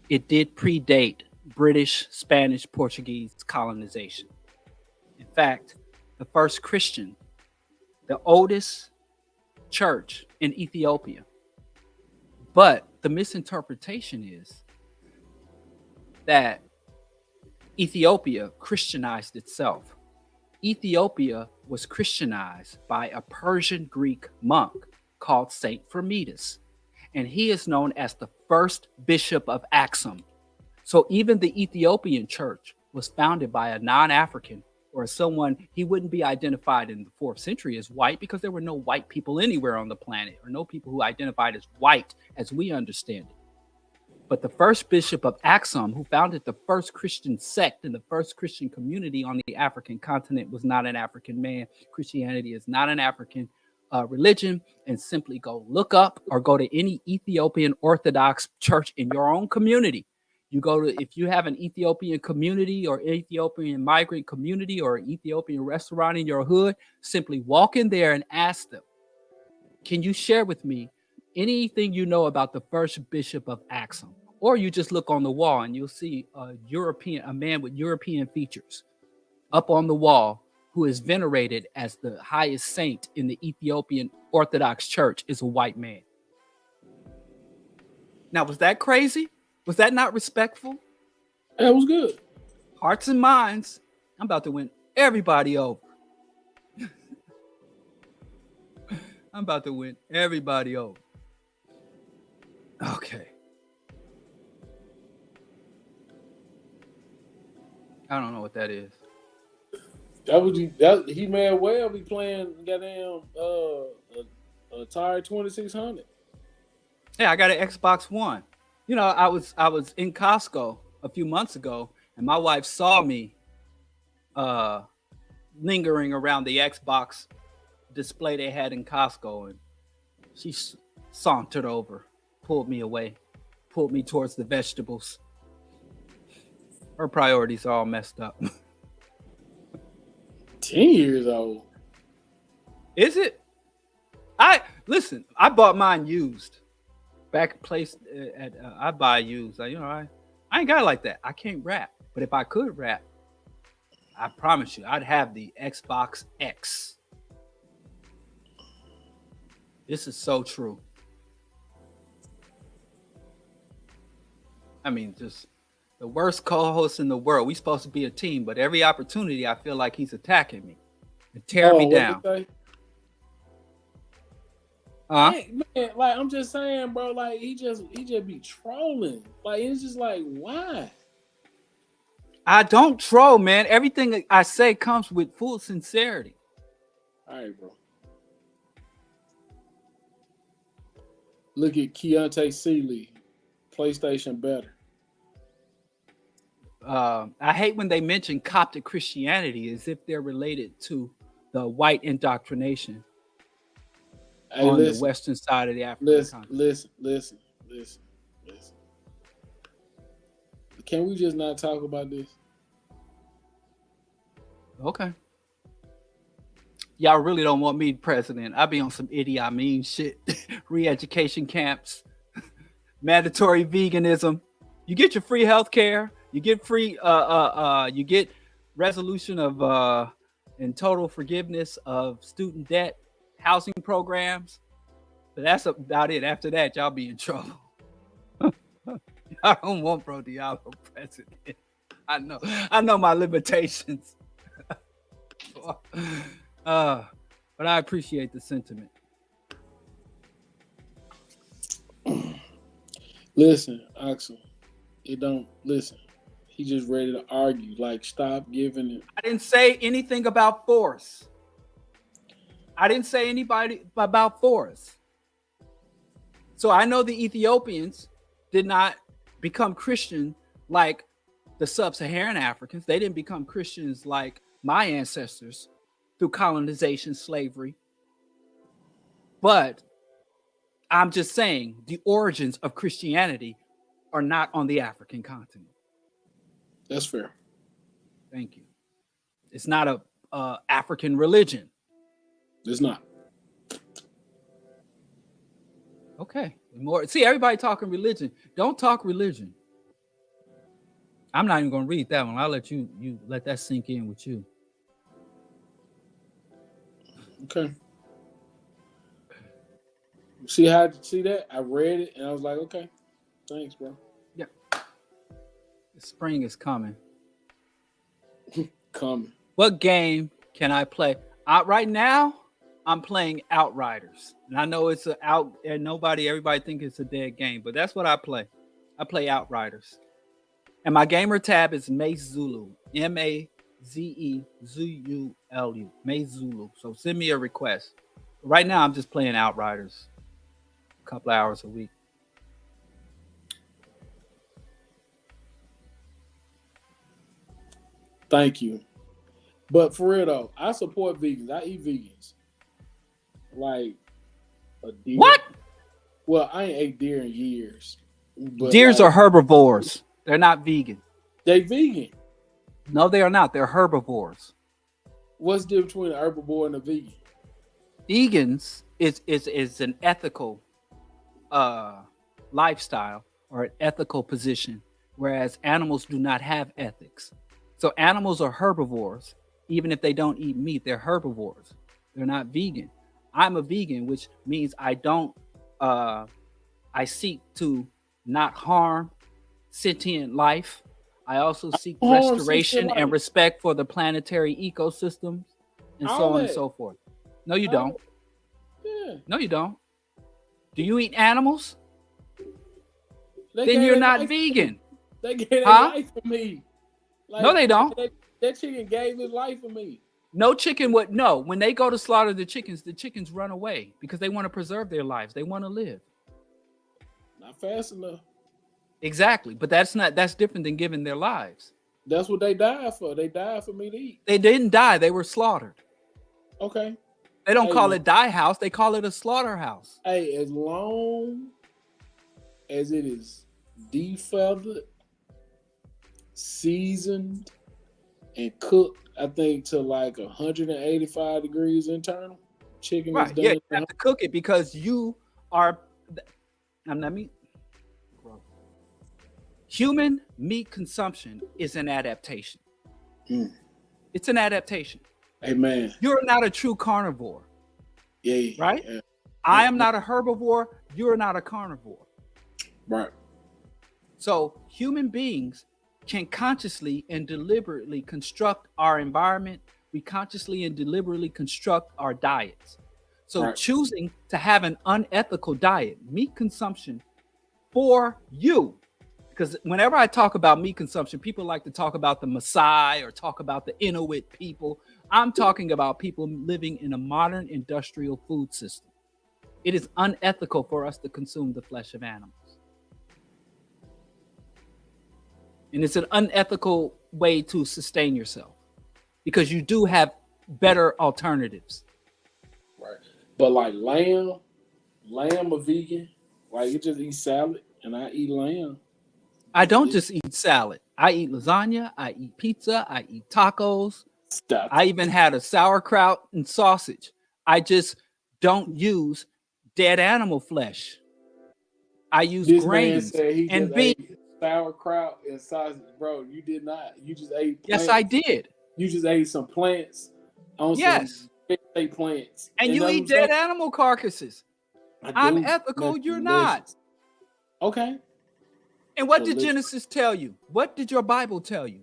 it did predate British, Spanish, Portuguese colonization. In fact, the first Christian, the oldest church in Ethiopia. But the misinterpretation is that Ethiopia Christianized itself. Ethiopia was Christianized by a Persian Greek monk called Saint Firmidus, and he is known as the first bishop of Axum. So even the Ethiopian church was founded by a non-African, or someone, he wouldn't be identified in the 4th century as white, because there were no white people anywhere on the planet, or no people who identified as white as we understand it. But the first bishop of Axum, who founded the first Christian sect and the first Christian community on the African continent, was not an African man. Christianity is not an African religion. And simply go look up or go to any Ethiopian Orthodox church in your own community. You go to, if you have an Ethiopian community or Ethiopian migrant community or an Ethiopian restaurant in your hood, simply walk in there and ask them, can you share with me anything you know about the first bishop of Axum? Or you just look on the wall and you'll see a man with European features up on the wall who is venerated as the highest saint in the Ethiopian Orthodox Church is a white man. Now, was that crazy? Was that not respectful? That was good. Hearts and minds. I'm about to win everybody over. I'm about to win everybody over. Okay. I don't know what that is. He may well be playing goddamn Atari 2600. Yeah, I got an Xbox One. You know, I was in Costco a few months ago, and my wife saw me lingering around the Xbox display they had in Costco, and she sauntered over, pulled me away, pulled me towards the vegetables. Her priorities are all messed up. 10 years old. Is it? I bought mine used. Back placed at I buy used. I ain't got it like that. I can't rap. But if I could rap, I promise you, I'd have the Xbox X. This is so true. I mean, just the worst co-host in the world. We supposed to be a team, but every opportunity I feel like he's attacking me and tearing me down. Man, like I'm just saying, bro, like he just be trolling. Like it's just like, why? I don't troll, man. Everything I say comes with full sincerity. All right, bro. Look at Keontae Seeley, PlayStation better. I hate when they mention Coptic Christianity as if they're related to the white indoctrination on the western side of the African continent. Listen. Can we just not talk about this? Okay. Y'all really don't want me president. I'll be on some Idi Amin shit. Re-education camps. Mandatory veganism. You get your free health care. You get free you get resolution of and total forgiveness of student debt, housing programs. But that's about it. After that, y'all be in trouble. I don't want Bro Diallo president. I know my limitations. But I appreciate the sentiment. Listen, Axel, listen. He just ready to argue. Like, stop giving it. I didn't say anything about force. I didn't say anybody about force. So I know the Ethiopians did not become Christian like the sub-Saharan Africans. They didn't become Christians like my ancestors through colonization, slavery. But I'm just saying the origins of Christianity are not on the African continent. That's fair. Thank you. It's not a African religion. It's not. Okay. See, everybody talking religion. Don't talk religion. I'm not even going to read that one. I'll let you let that sink in with you. Okay. See that? I read it and I was like, okay, thanks, bro. Yeah. The spring is coming. Coming. What game can I play? Right now, I'm playing Outriders. And I know it's everybody think it's a dead game, but that's what I play. I play Outriders. And my gamer tab is Maze Zulu. MAZEZULU. Maze Zulu. So send me a request. Right now, I'm just playing Outriders. A couple hours a week. Thank you. But for real though, I support vegans. I eat vegans. Like a deer. What? Well, I ain't ate deer in years. But Deers are herbivores. They're not vegan. They vegan. No, they are not. They're herbivores. What's the difference between an herbivore and a vegan? Vegans is an ethical lifestyle or an ethical position, whereas animals do not have ethics. So animals are herbivores. Even if they don't eat meat, they're herbivores. They're not vegan. I'm a vegan, which means I don't I seek to not harm sentient life. I also seek restoration and respect for the planetary ecosystems and so on and so forth. No, you don't. Yeah. No, you don't. Do you eat animals? Then you're not vegan. They gave their life for me. Like, no, they don't. That chicken gave his life for me. No chicken would. No, when they go to slaughter the chickens run away because they want to preserve their lives. They want to live. Not fast enough. Exactly, but that's different than giving their lives. That's what they died for. They died for me to eat. They didn't die. They were slaughtered. Okay. They don't call it die house. They call it a slaughterhouse. Hey, as long as it is defeathered, seasoned, and cooked, I think to like 185 degrees internal, chicken is done. Yeah, you have to cook it because you are. Human meat consumption is an adaptation. It's an adaptation. Amen. You're not a true carnivore. Yeah. Right? Yeah. I am not a herbivore. You're not a carnivore. Right. So human beings can consciously and deliberately construct our environment. We consciously and deliberately construct our diets. So choosing to have an unethical diet, meat consumption for you, because whenever I talk about meat consumption, people like to talk about the Maasai or talk about the Inuit people. I'm talking about people living in a modern industrial food system. It is unethical for us to consume the flesh of animals. And it's an unethical way to sustain yourself because you do have better alternatives. Right. But like lamb a vegan, like you just eat salad and I eat lamb. I don't just eat salad. I eat lasagna. I eat pizza. I eat tacos. Stop. I even had a sauerkraut and sausage. I just don't use dead animal flesh. I use grains and beans. Sauerkraut and sausage, bro. You did not. You just ate plants. Yes, I did. You just ate some plants. Yes. Some plants. And you eat dead animal carcasses. I'm ethical. You're not. Okay. And what did Genesis tell you? What did your Bible tell you?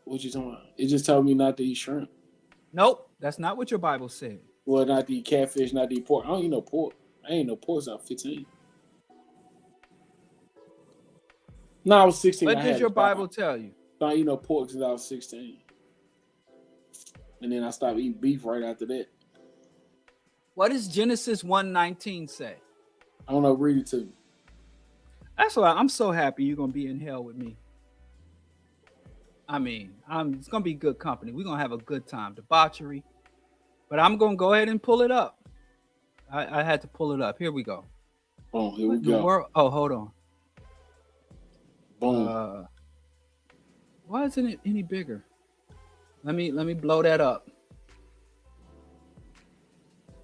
What you talking about? It just told me not to eat shrimp. Nope, that's not what your Bible said. Well, not to eat catfish, not to eat pork. I don't eat no pork. I ain't no pork since I was 15. No, I was 16. What did your Bible tell you? I don't eat no pork since I was 16. And then I stopped eating beef right after that. What does Genesis 1:19 say? I don't know. Read it to me. That's why I'm so happy you're going to be in hell with me. I mean, it's going to be good company. We're going to have a good time. Debauchery. But I'm going to go ahead and pull it up. I had to pull it up. Here we go. Oh, here we go. Oh, hold on. Boom. Why isn't it any bigger? Let me blow that up.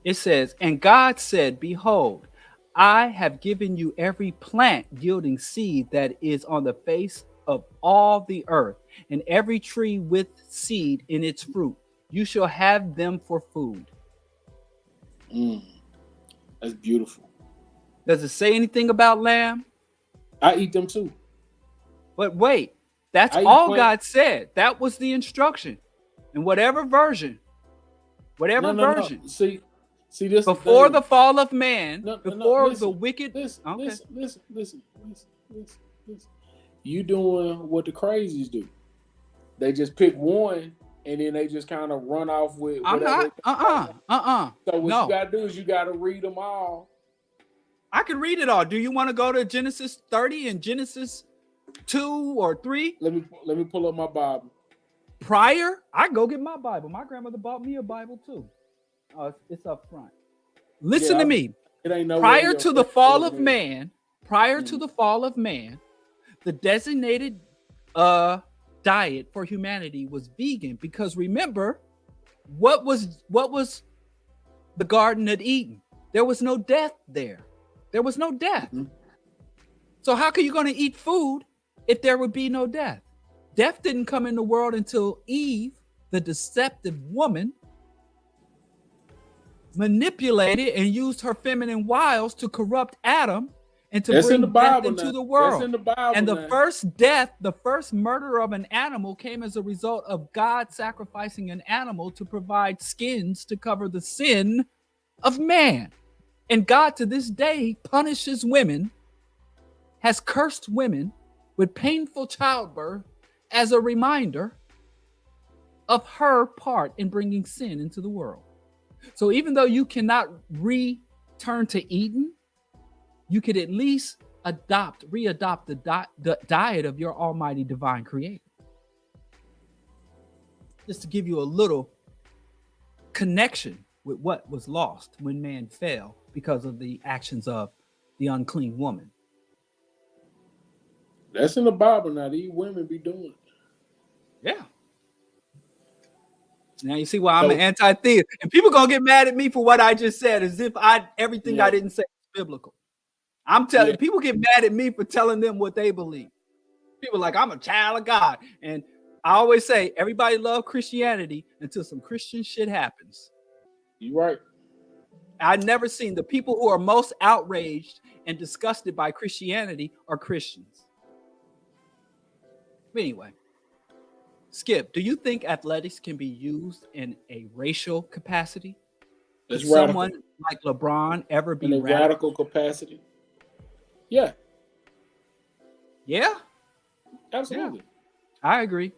It says, and God said, behold, I have given you every plant yielding seed that is on the face of all the earth, and every tree with seed in its fruit. You shall have them for food. That's beautiful. Does it say anything about lamb? I eat them too. But wait, that's all God said. That was the instruction. In whatever version. No. See this before the fall of man, before the wicked. Listen. You doing what the crazies do. They just pick one and then they just kind of run off with whatever. So what you gotta do is you gotta read them all. I can read it all. Do you want to go to Genesis 30 and Genesis 2 or 3? Let me pull up my Bible. Prior, I go get my Bible. My grandmother bought me a Bible too. It's up front. Listen to me. It ain't no prior to the fall of man, the designated diet for humanity was vegan, because remember, what was the Garden of Eden? There was no death there. There was no death. Mm-hmm. So how are you going to eat food if there would be no death? Death didn't come in the world until Eve, the deceptive woman, manipulated and used her feminine wiles to corrupt Adam and to bring death into the world. That's in the Bible, and the first death, the first murder of an animal came as a result of God sacrificing an animal to provide skins to cover the sin of man. And God to this day punishes women, has cursed women with painful childbirth as a reminder of her part in bringing sin into the world. So even though you cannot return to Eden, you could at least readopt the diet of your almighty divine creator. Just to give you a little connection with what was lost when man fell because of the actions of the unclean woman. That's in the Bible now. These women be doing it. Yeah. Now you see why I'm an anti-theist. And people gonna get mad at me for what I just said, as if everything I didn't say is biblical. I'm telling people get mad at me for telling them what they believe. People are like, I'm a child of God. And I always say, everybody love Christianity until some Christian shit happens. You're right. I've never seen the people who are most outraged and disgusted by Christianity are Christians. Anyway, Skipp, do you think athletics can be used in a racial capacity? Does someone like LeBron ever be in a radical capacity? Yeah. Yeah? Absolutely. Yeah. I agree.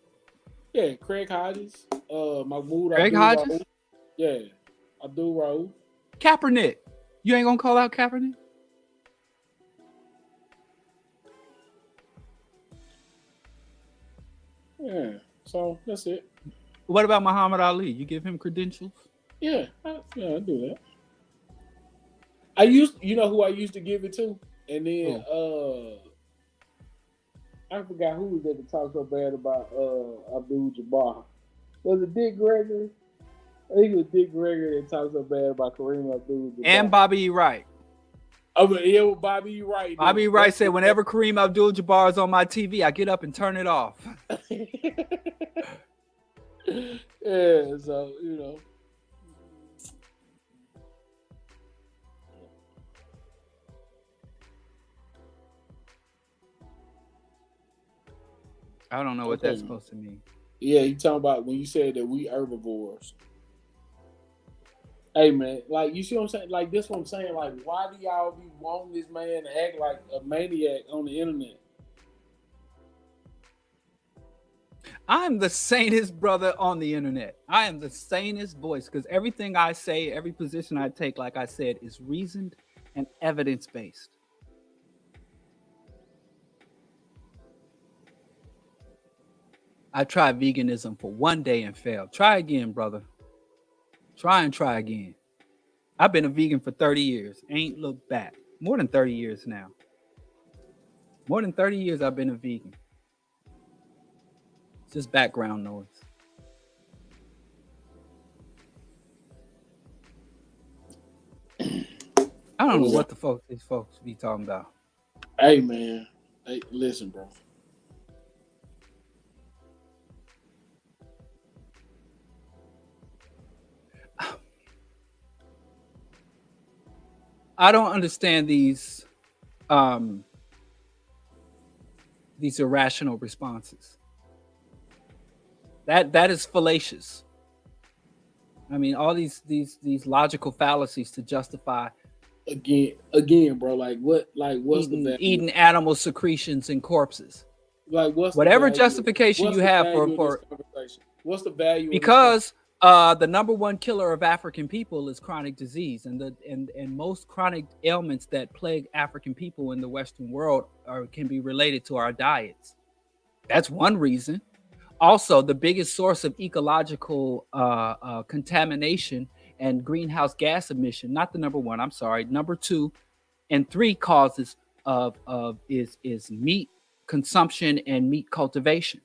Yeah, Craig Hodges, Mahmoud Craig Hodges? Yeah, Abdul Rauf. Kaepernick. You ain't gonna call out Kaepernick? Yeah, so that's it. What about Muhammad Ali? You give him credentials? Yeah, I do that. You know who I used to give it to? And then I forgot who was there to talk so bad about Abdul Jabbar. Was it Dick Gregory? I think it was Dick Gregory that talked so bad about Kareem Abdul-Jabbar. And Bobby Wright. Oh, but yeah, with Bobby Wright. Bobby Wright said, whenever Kareem Abdul-Jabbar is on my TV, I get up and turn it off. Yeah, so, you know. I don't know what that's supposed to mean. Yeah, you talking about when you said that we herbivores. Hey, man, like, you see what I'm saying? Like, this what I'm saying. Like, why do y'all be wanting this man to act like a maniac on the internet? I'm the sanest brother on the internet. I am the sanest voice because everything I say, every position I take, like I said, is reasoned and evidence-based. I tried veganism for one day and failed. Try again, brother. Try again. I've been a vegan for 30 years. Ain't looked back. More than 30 years now. More than 30 years I've been a vegan. It's just background noise. I don't know what these folks be talking about. Hey, man. Hey, listen, bro. I don't understand these irrational responses. That is fallacious. I mean, all these logical fallacies to justify again, bro. What's the value? Eating animal secretions and corpses. Like whatever justification you have for what's the value? Because the number one killer of African people is chronic disease, and most chronic ailments that plague African people in the Western world can be related to our diets. That's one reason. Also, the biggest source of ecological contamination and greenhouse gas emission, not the number one, I'm sorry, number 2 and 3 causes is meat consumption and meat cultivation.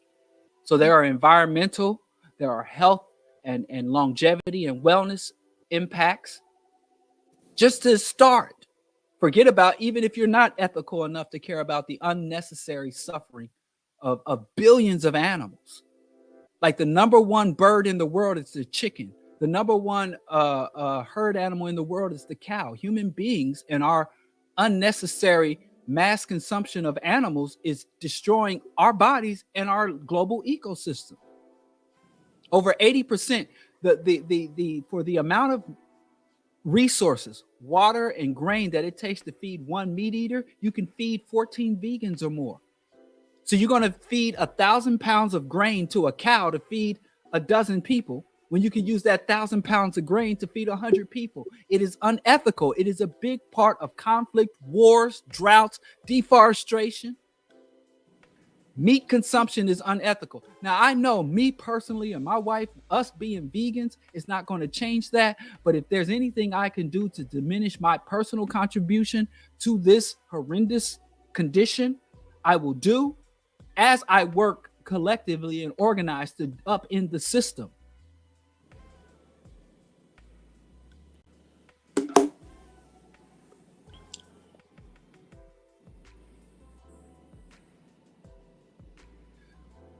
So there are environmental, there are health and longevity and wellness impacts. Just to start, forget about even if you're not ethical enough to care about the unnecessary suffering of billions of animals. Like the number one bird in the world is the chicken. The number one herd animal in the world is the cow. Human beings and our unnecessary mass consumption of animals is destroying our bodies and our global ecosystem. Over 80%, for the amount of resources, water and grain that it takes to feed one meat eater, you can feed 14 vegans or more. So you're going to feed 1,000 pounds of grain to a cow to feed a dozen people when you can use that 1,000 pounds of grain to feed 100 people. It is unethical. It is a big part of conflict, wars, droughts, deforestation. Meat consumption is unethical. Now, I know me personally and my wife, us being vegans, is not going to change that. But if there's anything I can do to diminish my personal contribution to this horrendous condition, I will do, as I work collectively and organized to upend the system.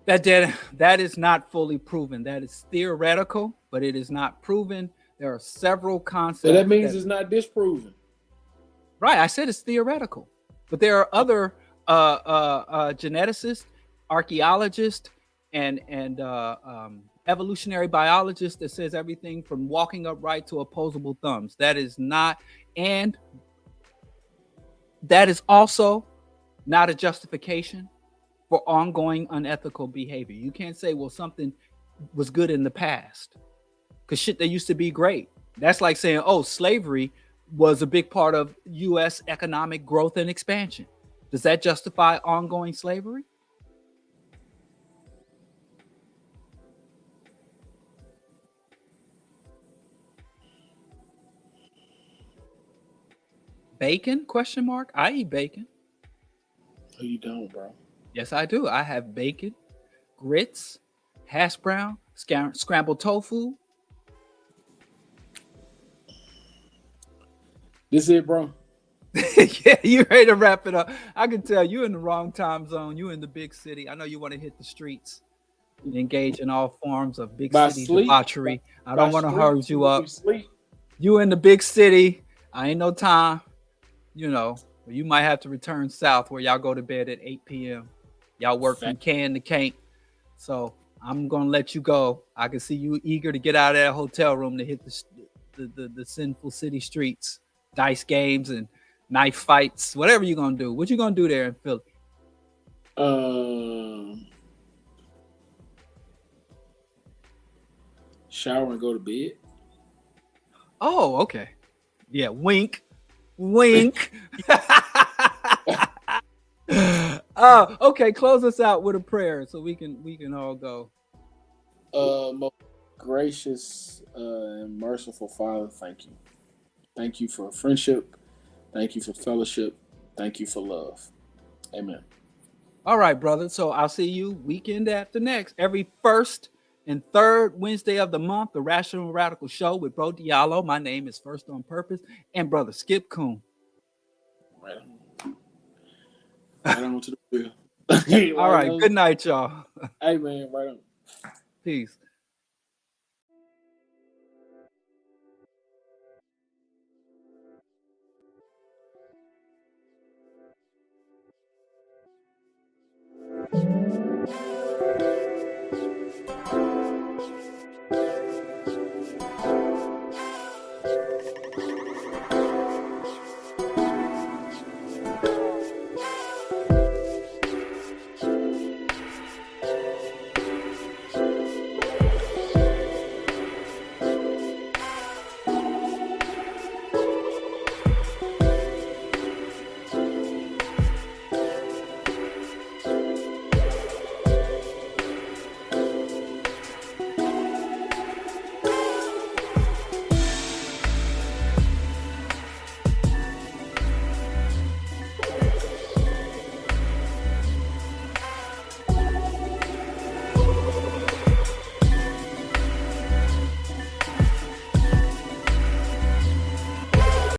That is not fully proven. That is theoretical, but it is not proven. There are several concepts. So that means it's not disproven. Right. I said it's theoretical, but there are other geneticists, archaeologists, and evolutionary biologists that says everything from walking upright to opposable thumbs. That is not, and that is also not a justification for ongoing unethical behavior. You can't say, well, something was good in the past because shit that used to be great. That's like saying, oh, slavery was a big part of U.S. economic growth and expansion. Does that justify ongoing slavery? Bacon? Question mark. I eat bacon. No, you don't, bro. Yes, I do. I have bacon, grits, hash brown, scrambled tofu. This it, bro. Yeah, you ready to wrap it up? I can tell you in the wrong time zone. You in the big city. I know you want to hit the streets and engage in all forms of big city debauchery. I don't want to hurry you up. You in the big city. I ain't no time. You know, you might have to return south where y'all go to bed at 8 p.m. Y'all work from can to can't. So I'm going to let you go. I can see you eager to get out of that hotel room to hit the sinful city streets, dice games and knife fights, whatever you're going to do. What you going to do there in Philly? Shower and go to bed. Oh, okay. Yeah, wink. Wink. Okay, close us out with a prayer so we can all go. Most gracious and merciful Father, thank you. Thank you for friendship. Thank you for fellowship. Thank you for love. Amen. All right, brother. So I'll see you weekend after next. Every first and third Wednesday of the month, the Rational Radical Show with Bro Diallo. My name is First on Purpose, and brother Skipp Coon. Right on to the wheel. All right. Good night, y'all. Hey, man. Right on. Peace.